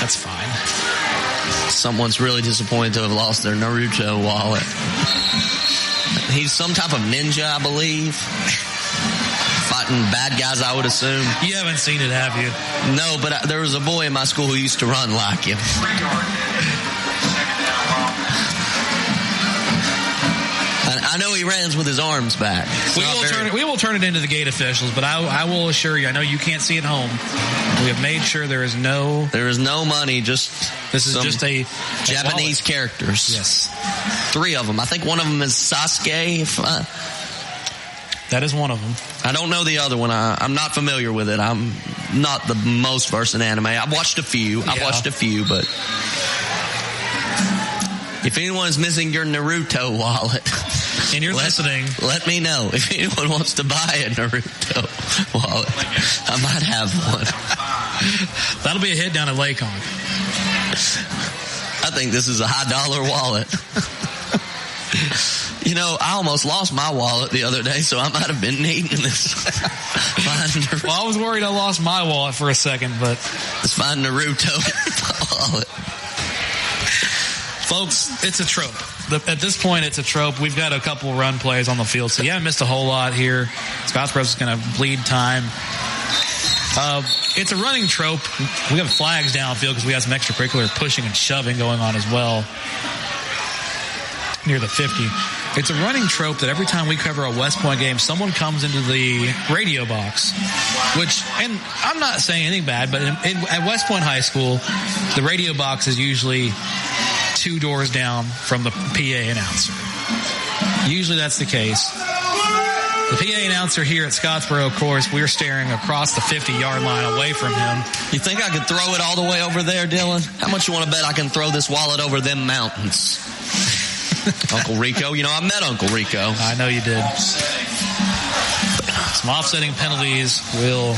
That's fine. Someone's really disappointed to have lost their Naruto wallet. He's some type of ninja, I believe. Fighting bad guys, I would assume. You haven't seen it, have you? No, but there was a boy in my school who used to run like him. I know he runs with his arms back. We will turn it into the gate officials, but I will assure you, I know you can't see it home. We have made sure there is no money. This is just a Japanese characters. Yes, 3 of them. I think one of them is Sasuke. That is one of them. I don't know the other one. I'm not familiar with it. I'm not the most versed in anime. I've watched a few. But if anyone is missing your Naruto wallet, and you're listening, let me know. If anyone wants to buy a Naruto wallet, I might have one. That'll be a hit down at Lakon. I think this is a high dollar wallet. You know, I almost lost my wallet the other day, so I might have been needing this. Well, I was worried I lost my wallet for a second, but let's find Naruto wallet. Folks, it's a trope. At this point, it's a trope. We've got a couple run plays on the field, so you haven't missed a whole lot here. Scottsboro's going to bleed time. It's a running trope. We have flags downfield because we got some extracurricular pushing and shoving going on as well near the 50. It's a running trope that every time we cover a West Point game, someone comes into the radio box, and I'm not saying anything bad, but at West Point High School, the radio box is usually 2 doors down from the PA announcer. Usually that's the case. The PA announcer here at Scottsboro, of course, we're staring across the 50-yard line away from him. You think I could throw it all the way over there, Dylan? How much you want to bet I can throw this wallet over them mountains? Uncle Rico. You know, I met Uncle Rico. I know you did. Some offsetting penalties will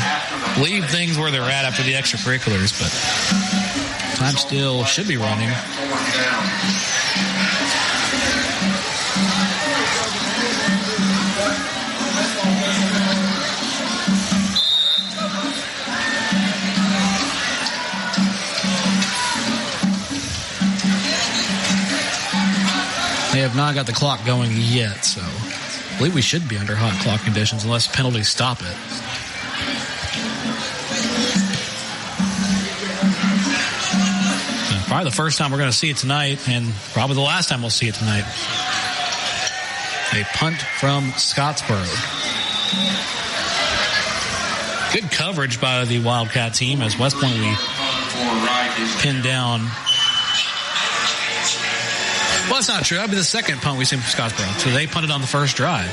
leave things where they're at after the extracurriculars, but time still should be running. They have not got the clock going yet, so I believe we should be under hot clock conditions unless penalties stop it. Probably the first time we're going to see it tonight, and probably the last time we'll see it tonight. A punt from Scottsboro. Good coverage by the Wildcat team as West Point we pinned down. Well, that's not true. That'd be the second punt we've seen from Scottsboro. So they punted on the first drive.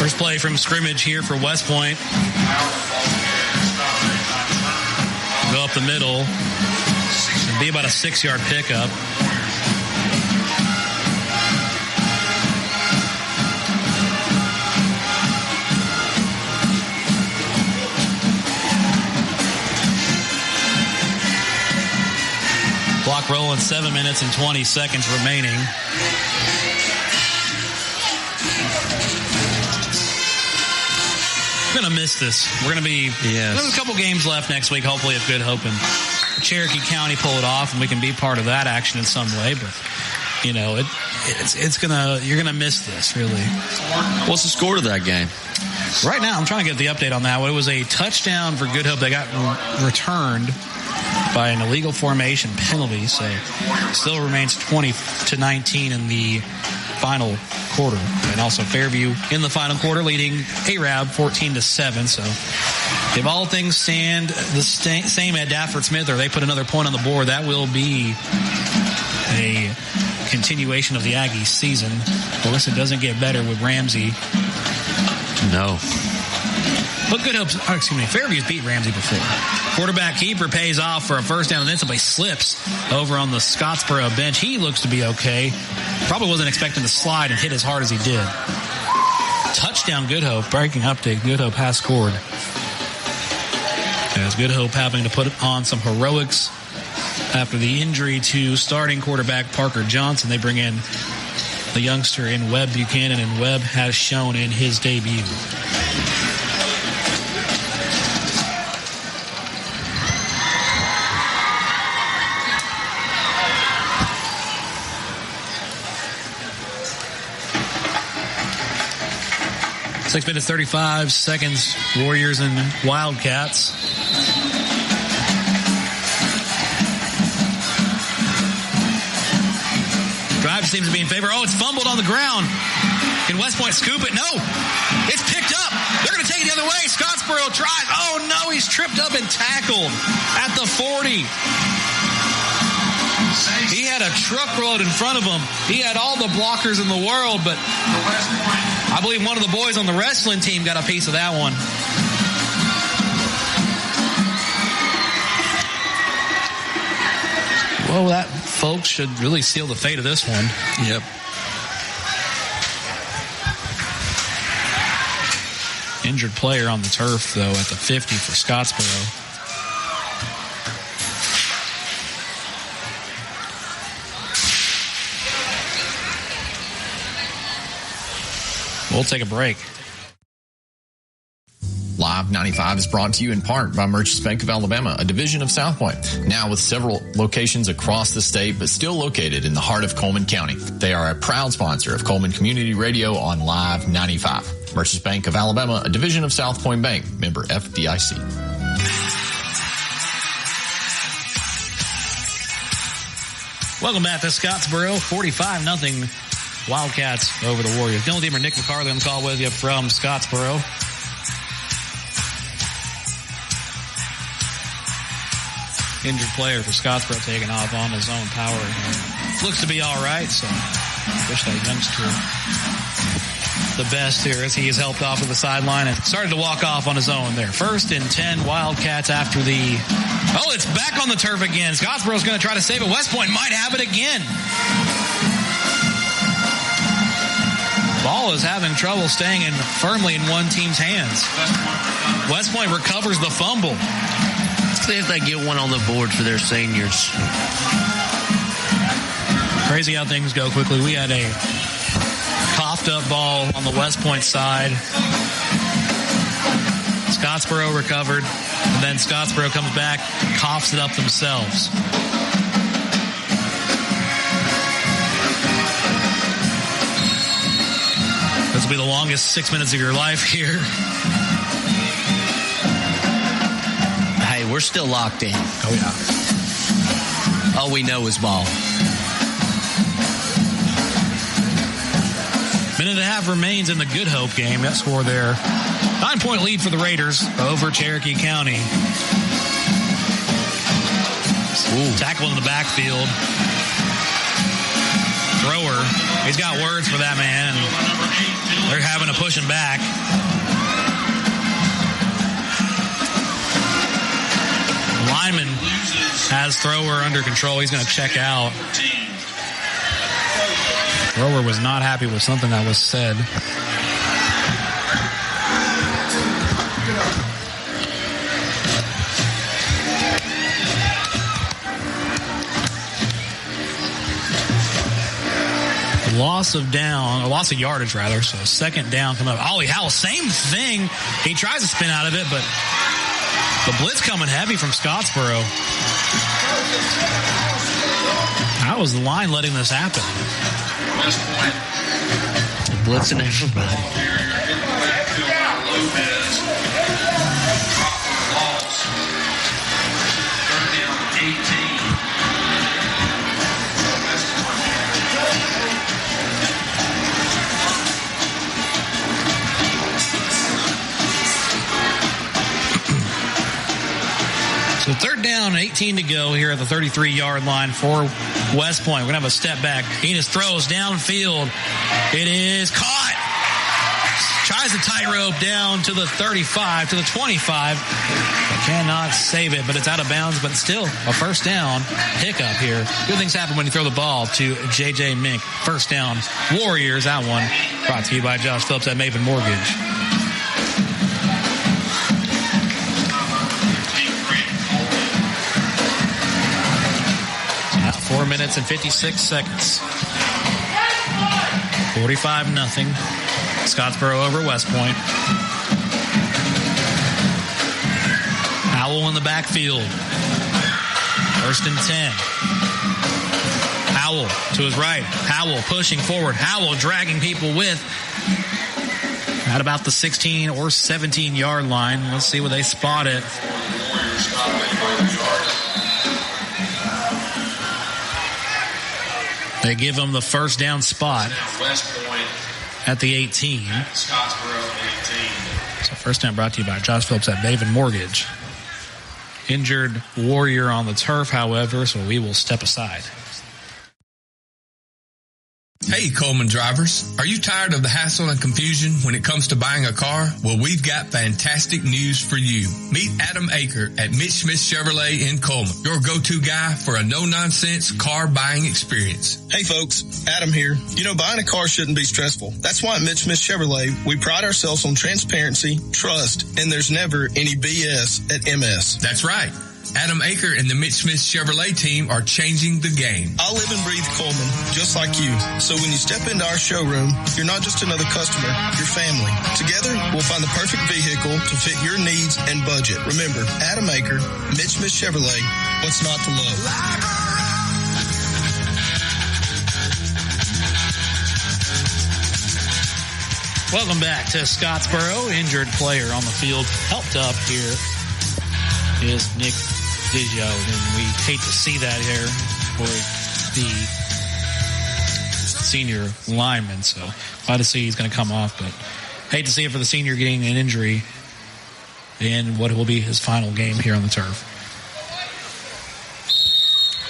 First play from scrimmage here for West Point. Go up the middle. It'll be about a 6-yard pickup. Clock rolling, 7 minutes and 20 seconds remaining. We're going to miss this. We're going to be... Yes. There's a couple games left next week, hopefully, if Good Hope and Cherokee County pull it off, and we can be part of that action in some way. But, you know, you're going to miss this, really. What's the score to that game? Right now, I'm trying to get the update on that. It was a touchdown for Good Hope. They got returned by an illegal formation penalty, so still remains 20-19 in the final quarter. And also Fairview in the final quarter leading Arab 14-7. So if all things stand the same at Dafford Smith, or they put another point on the board, that will be a continuation of the Aggies season. Unless it doesn't get better with Ramsey. No. But Good Hope's, Fairview's beat Ramsey before. Quarterback keeper pays off for a first down, and then somebody slips over on the Scottsboro bench. He looks to be okay. Probably wasn't expecting to slide and hit as hard as he did. Touchdown Good Hope. Breaking update. Good Hope has scored. As Good Hope having to put on some heroics after the injury to starting quarterback Parker Johnson. They bring in the youngster in Webb Buchanan, and Webb has shown in his debut. Six minutes, 35 seconds, Warriors and Wildcats. Drive seems to be in favor. Oh, it's fumbled on the ground. Can West Point scoop it? No. It's picked up. They're going to take it the other way. Scottsboro tries. Oh, no, he's tripped up and tackled at the 40. He had a truckload in front of him. He had all the blockers in the world, but I believe one of the boys on the wrestling team got a piece of that one. Well, that, folks, should really seal the fate of this one. Yep. Injured player on the turf, though, at the 50 for Scottsboro. We'll take a break. Live 95 is brought to you in part by Merchants Bank of Alabama, a division of South Point. Now with several locations across the state, but still located in the heart of Cullman County. They are a proud sponsor of Cullman Community Radio on Live 95. Merchants Bank of Alabama, a division of South Point Bank, member FDIC. Welcome back to Scottsboro, 45-0. Wildcats over the Warriors. Dylan Diemert, Nick McCarthy on the call with you from Scottsboro. Injured player for Scottsboro taking off on his own power. Looks to be all right, so wish that youngster the best here as he is helped off to the sideline and started to walk off on his own there. 1st and 10 Wildcats after the... Oh, it's back on the turf again. Scottsboro's going to try to save it. West Point might have it again. Ball is having trouble staying firmly in one team's hands. West Point recovers the fumble. Let's see if they get one on the board for their seniors. Crazy how things go quickly. We had a coughed up ball on the West Point side. Scottsboro recovered, and then Scottsboro comes back, coughs it up themselves. This will be the longest 6 minutes of your life here. Hey, we're still locked in. Oh, yeah. All we know is ball. Minute and a half remains in the Good Hope game. That score there. 9-point lead for the Raiders over Cherokee County. Tackle in the backfield. Thrower, he's got words for that man, and they're having to push him back. Lineman has Thrower under control. He's going to check out. Thrower was not happy with something that was said. Loss of yardage rather. So second down coming up. Ollie Howell, same thing. He tries to spin out of it, but the blitz coming heavy from Scottsboro. How was the line letting this happen? Blitzing everybody. So third down, 18 to go here at the 33-yard line for West Point. We're going to have a step back. Enos throws downfield. It is caught. Tries to tightrope down to the 35, to the 25. But cannot save it, but it's out of bounds. But still a first down hiccup here. Good things happen when you throw the ball to J.J. Mink. First down, Warriors. That one brought to you by Josh Phillips at Maven Mortgage. 4 minutes and 56 seconds. 45-0. Scottsboro over West Point. Howell in the backfield. First and 10. Howell to his right. Howell pushing forward. Howell dragging people with at about the 16 or 17-yard line. Let's see where they spot it. They give him the first down spot at the 18. So first down brought to you by Josh Phillips at Maven Mortgage. Injured Warrior on the turf, however, so we will step aside. Hey, Cullman drivers. Are you tired of the hassle and confusion when it comes to buying a car? Well, we've got fantastic news for you. Meet Adam Aker at Mitch Smith Chevrolet in Cullman, your go-to guy for a no-nonsense car buying experience. Hey folks, Adam here. You know, buying a car shouldn't be stressful. That's why at Mitch Smith Chevrolet, we pride ourselves on transparency, trust, and there's never any BS at MS. That's right. Adam Aker and the Mitch Smith Chevrolet team are changing the game. I live and breathe Cullman, just like you. So when you step into our showroom, you're not just another customer, you're family. Together, we'll find the perfect vehicle to fit your needs and budget. Remember, Adam Aker, Mitch Smith Chevrolet, what's not to love? Welcome back to Scottsboro. Injured player on the field. Helped up here is Nick Digio, and we hate to see that here for the senior lineman. So glad to see he's going to come off, but hate to see it for the senior getting an injury in what will be his final game here on the turf.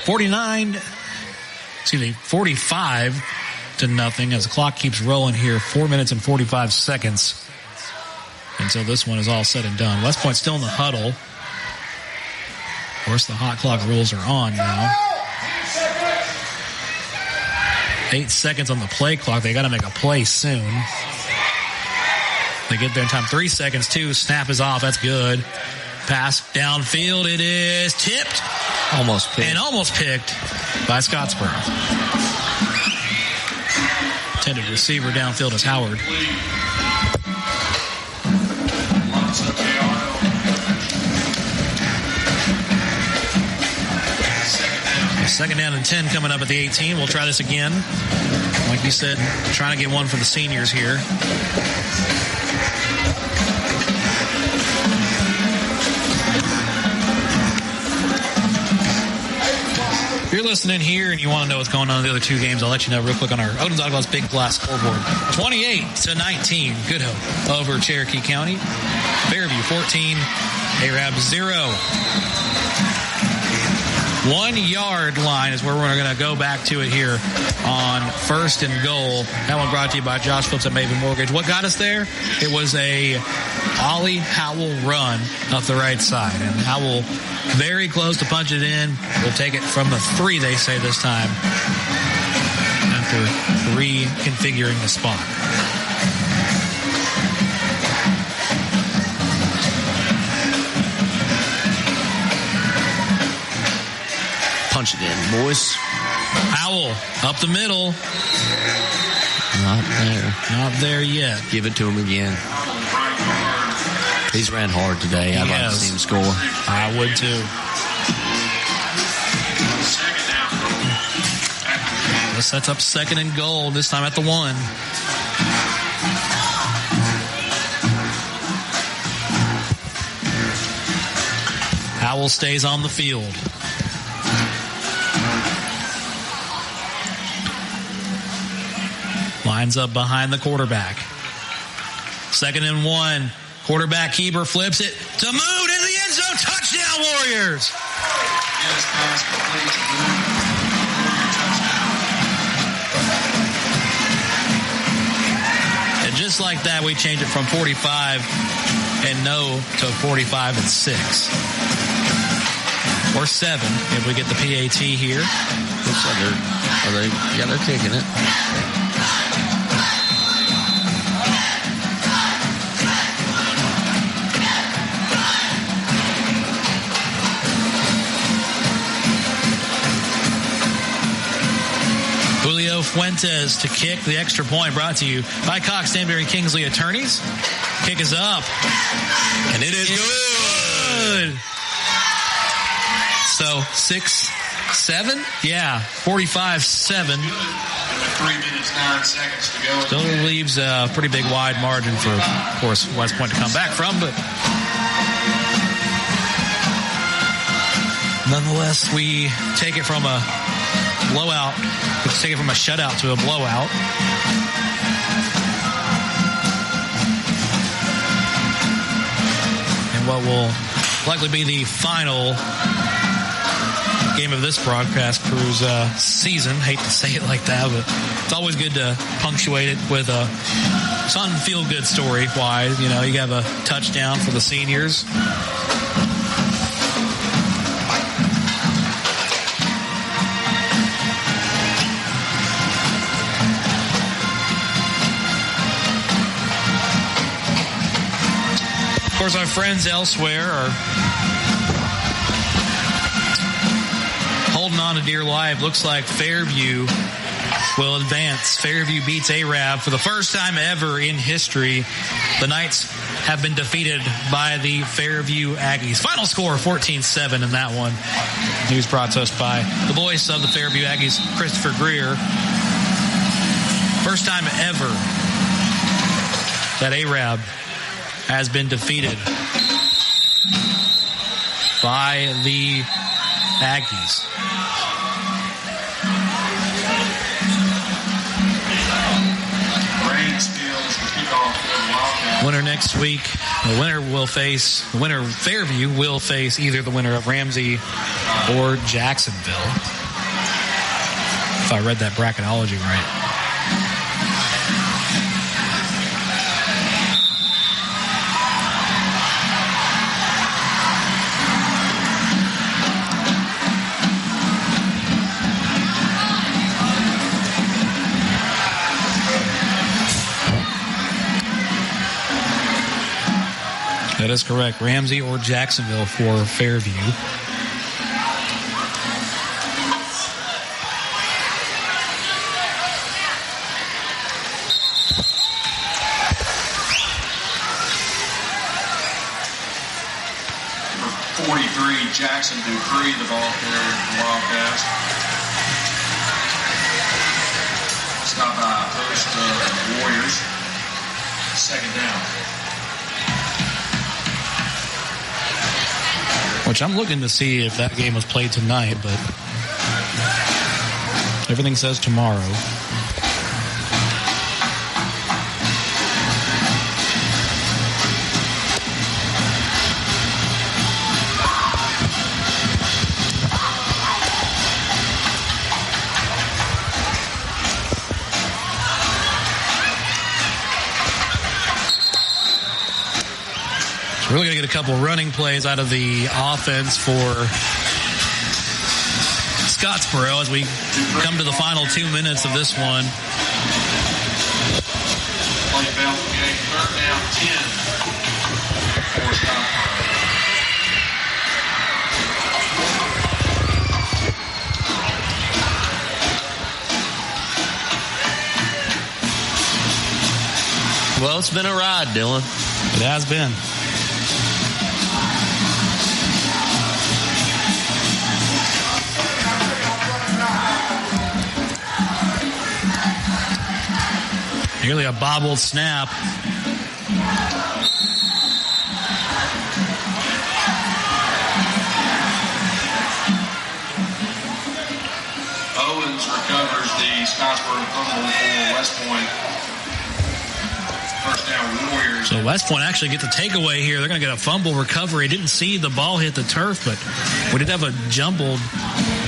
45-0 as the clock keeps rolling here. 4 minutes and 45 seconds until this one is all said and done. West Point still in the huddle. Of course, the hot clock rules are on now. 8 seconds on the play clock. They got to make a play soon. They get there in time. 3 seconds, too. Snap is off. That's good. Pass downfield. It is tipped. Almost picked. And almost picked by Scottsboro. Intended receiver downfield is Howard. Second down and 10 coming up at the 18. We'll try this again. Like you said, trying to get one for the seniors here. If you're listening here and you want to know what's going on in the other two games, I'll let you know real quick on our Odin's Autoglass Big Glass scoreboard. 28-19, Good Hope over Cherokee County. Fairview 14, Arab 0. 1 yard line is where we're going to go back to it here on 1st and goal. That one brought to you by Josh Phillips at Maven Mortgage. What got us there? It was a Ollie Howell run up the right side. And Howell very close to punch it in. We'll take it from the 3, they say this time, after reconfiguring the spot. Punch it in, boys. Howell up the middle. Not there. Not there yet. Give it to him again. He's ran hard today. I'd like to see him score. I would too. This sets up 2nd and goal, this time at the 1. Howell stays on the field. Lines up behind the quarterback. 2nd and 1. Quarterback keeper flips it to Moon in the end zone. Touchdown, Warriors! And just like that, we change it from 45 and no to 45 and 6. Or 7 if we get the PAT here. Looks like they're kicking it. Julio Fuentes to kick the extra point, brought to you by Cox Stanberry Kingsley Attorneys. Kick is up. And it is good. So 6-7? Yeah, 45-7. 3 minutes, 9 seconds to go. Still leaves a pretty big wide margin for, of course, West Point to come back from, but nonetheless, we take it from a blowout. Let's take it from a shutout to a blowout. And what will likely be the final game of this broadcast crew's season. Hate to say it like that, but it's always good to punctuate it with a something feel-good story-wise. You know, you have a touchdown for the seniors. Of course, our friends elsewhere are holding on to dear life. Looks like Fairview will advance. Fairview beats Arab for the first time ever in history. The Knights have been defeated by the Fairview Aggies. Final score 14-7 in that one. News brought to us by the voice of the Fairview Aggies, Christopher Greer. First time ever that Arab has been defeated by the Aggies. Winner next week. The winner Fairview will face either the winner of Ramsey or Jacksonville. If I read that bracketology right. That is correct. Ramsey or Jacksonville for Fairview. Number 43, Jackson Dupree, the ball carrier for the Wildcats. Stop by first Warriors. 2nd down. Which I'm looking to see if that game was played tonight, but everything says tomorrow. So we're really going to get a couple running plays out of the offense for Scottsboro as we come to the final 2 minutes of this one. Play bell game, 3rd down 10 for Scottsboro. Well, it's been a ride, Dylan. It has been. Nearly a bobbled snap. Owens recovers the Scottsboro fumble for West Point. First down, Warriors. So West Point actually get the takeaway here. They're going to get a fumble recovery. Didn't see the ball hit the turf, but we did have a jumbled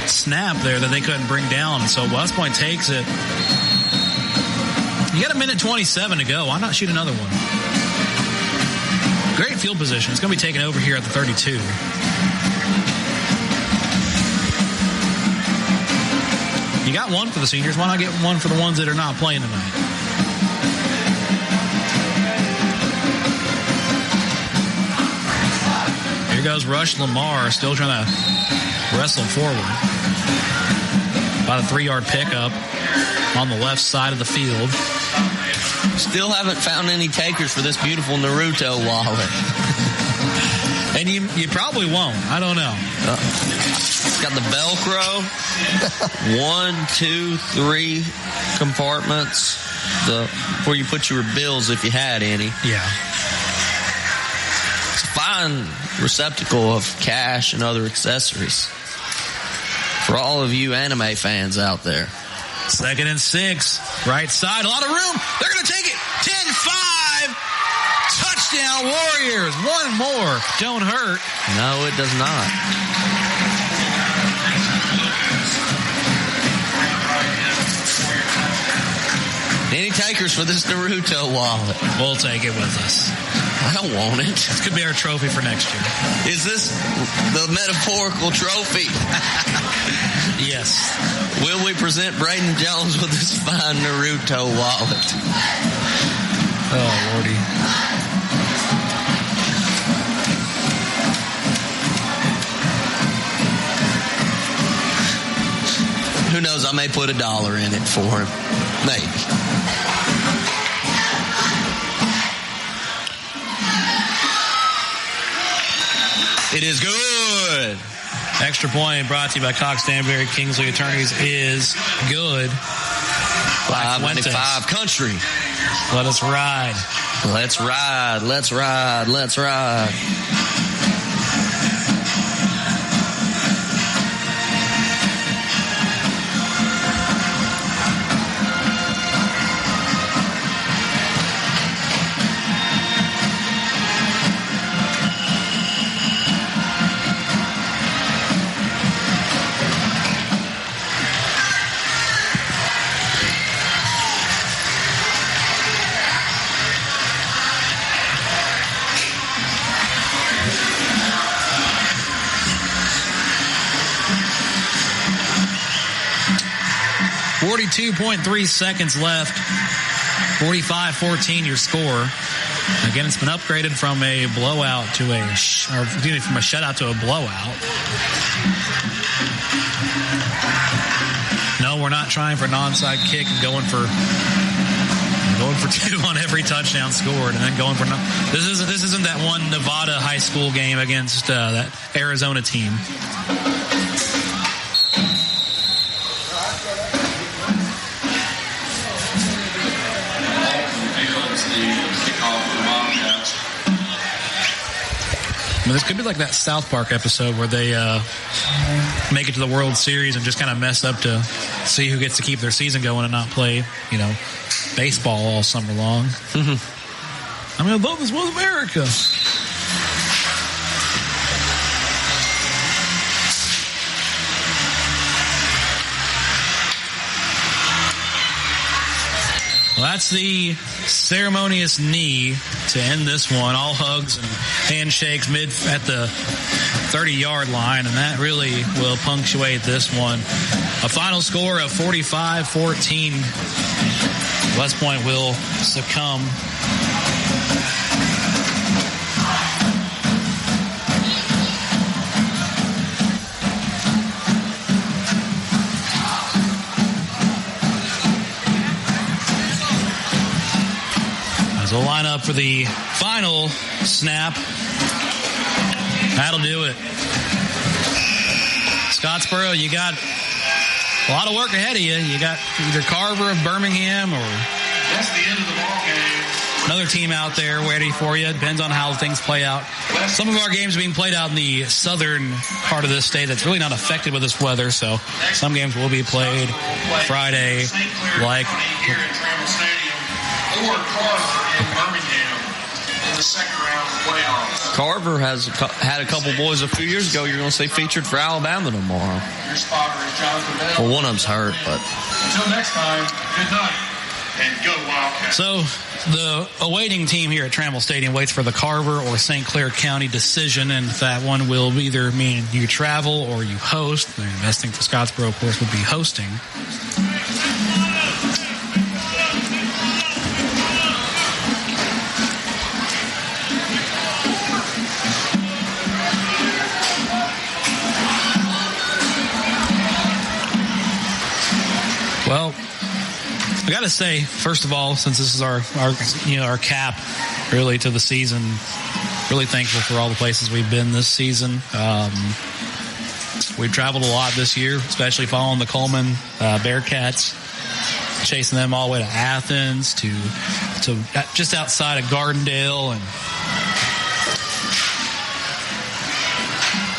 snap there that they couldn't bring down. So West Point takes it. You got a minute 27 to go. Why not shoot another one? Great field position. It's going to be taken over here at the 32. You got one for the seniors. Why not get one for the ones that are not playing tonight? Here goes Rush Lamar, still trying to wrestle forward. About a 3-yard pickup on the left side of the field. Still haven't found any takers for this beautiful Naruto wallet. And you probably won't. I don't know. It's got the Velcro. 1, 2, 3 compartments. Where you put your bills if you had any. Yeah. It's a fine receptacle of cash and other accessories. For all of you anime fans out there. 2nd and 6. Right side. A lot of room. They're going to take it. 10-5. Touchdown Warriors. One more. Don't hurt. No, it does not. Any takers for this Naruto wallet? We'll take it with us. I don't want it. This could be our trophy for next year. Is this the metaphorical trophy? Yes. Will we present Braden Jones with this fine Naruto wallet? Oh, Lordy. Who knows? I may put $1 in it for him. Maybe. It is good. Extra point brought to you by Cox Danbury Kingsley Attorneys is good. 595 country. Let us ride. Let's ride. Let's ride. Let's ride. .3 seconds left. 45-14 your score. Again, it's been upgraded from a blowout to from a shutout to a blowout. No, we're not trying for an onside kick and going for 2 on every touchdown scored, and then going for this isn't that one Nevada high school game against that Arizona team. I mean, this could be like that South Park episode where they make it to the World Series and just kind of mess up to see who gets to keep their season going and not play, baseball all summer long. I mean, I thought this was America. Well, that's the ceremonious knee to end this one. All hugs and handshakes mid at the 30-yard line, and that really will punctuate this one. A final score of 45-14. West Point will succumb. So line up for the final snap. That'll do it. Scottsboro, you got a lot of work ahead of you. You got either Carver of Birmingham or That's the end of the ball game. another team out there waiting for you. Depends on how things play out. Some of our games are being played out in the southern part of this state that's really not affected with this weather, so some games will be played Friday, like Here at Trammell Stadium or Carver in Birmingham in the second round of playoffs. Carver has had a couple boys a few years ago you're going to see featured for Alabama tomorrow. Your spotter is Jonathan Bell. Well, one of them's hurt, but... Until next time, good night and go Wildcats. So the awaiting team here at Trammell Stadium waits for the Carver or St. Clair County decision, and that one will either mean you travel or you host. The best thing for Scottsboro, of course, would be hosting. Well, I got to say, first of all, since this is our cap really to the season, really thankful for all the places we've been this season. We've traveled a lot this year, especially following the Cullman Bearcats, chasing them all the way to Athens to just outside of Gardendale, and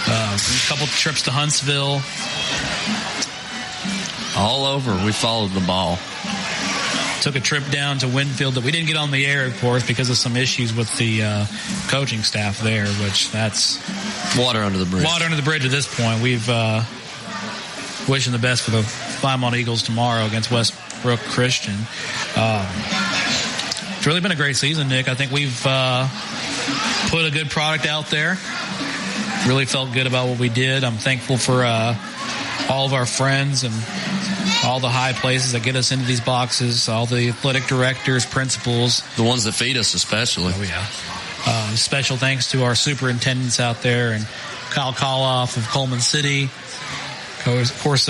a couple trips to Huntsville. All over, we followed the ball. Took a trip down to Winfield that we didn't get on the air, of course, because of some issues with the coaching staff there, which that's... Water under the bridge. Water under the bridge at this point. We've wishing the best for the Plymouth Eagles tomorrow against Westbrook Christian. It's really been a great season, Nick. I think we've put a good product out there. Really felt good about what we did. I'm thankful for all of our friends and all the high places that get us into these boxes, all the athletic directors, principals. The ones that feed us especially. Oh, yeah. Special thanks to our superintendents out there and Kyle Koloff of Cullman City. Of course,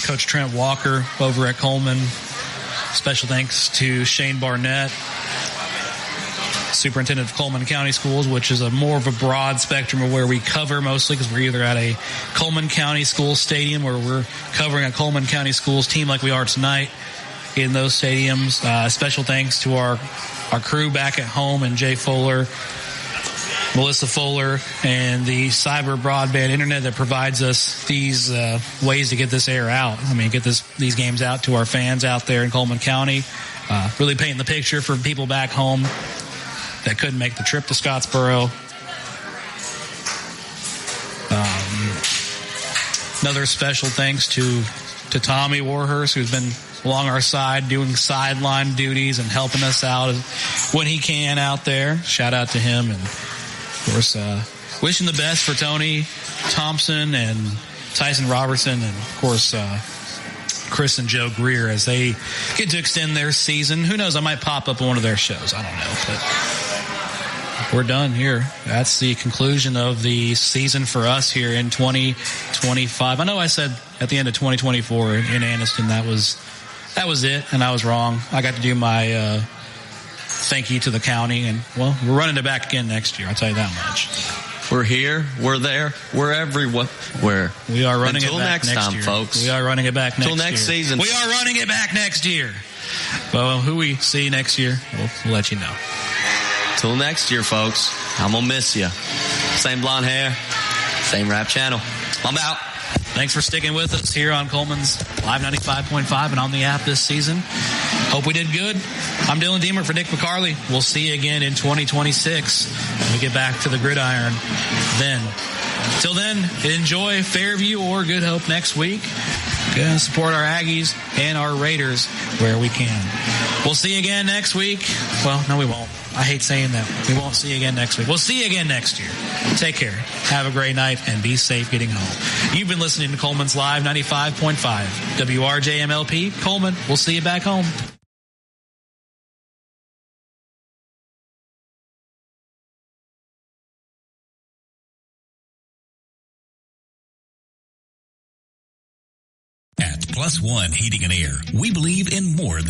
Coach Trent Walker over at Cullman. Special thanks to Shane Barnett, superintendent of Cullman County Schools, which is a more of a broad spectrum of where we cover mostly, because we're either at a Cullman County School stadium or we're covering a Cullman County Schools team like we are tonight in those stadiums. Special thanks to our crew back at home, and Jay Fuller, Melissa Fuller, and the cyber broadband internet that provides us these ways to get this air out. I mean, get these games out to our fans out there in Cullman County. Really painting the picture for people back home that couldn't make the trip to Scottsboro. Another special thanks to Tommy Warhurst, who's been along our side doing sideline duties and helping us out when he can out there. Shout out to him. And, of course, wishing the best for Tony Thompson and Tyson Robertson and, of course, Chris and Joe Greer as they get to extend their season. Who knows? I might pop up on one of their shows. I don't know. But we're done here. That's the conclusion of the season for us here in 2025. I know I said at the end of 2024 in Anniston that was it, and I was wrong. I got to do my thank you to the county, and, well, we're running it back again next year. I'll tell you that much. We're here. We're there. We're everywhere. We are running Until it back next time, year. folks. We are running it back next year. Until next season. We are running it back next year. Well, who we see next year, we'll let you know. Till next year, folks. I'm going to miss you. Same blonde hair, same rap channel. I'm out. Thanks for sticking with us here on Cullman's Live 95.5 and on the app this season. Hope we did good. I'm Dylan Diemert for Nick McCarley. We'll see you again in 2026 when we get back to the gridiron then. Till then, enjoy Fairview or Good Hope next week. support our Aggies and our Raiders where we can. We'll see you again next week. Well, no, we won't. I hate saying that. We won't see you again next week. We'll see you again next year. Take care. Have a great night and be safe getting home. You've been listening to Coleman's Live 95.5 WRJMLP Coleman. We'll see you back home. At Plus One Heating and Air, we believe in more than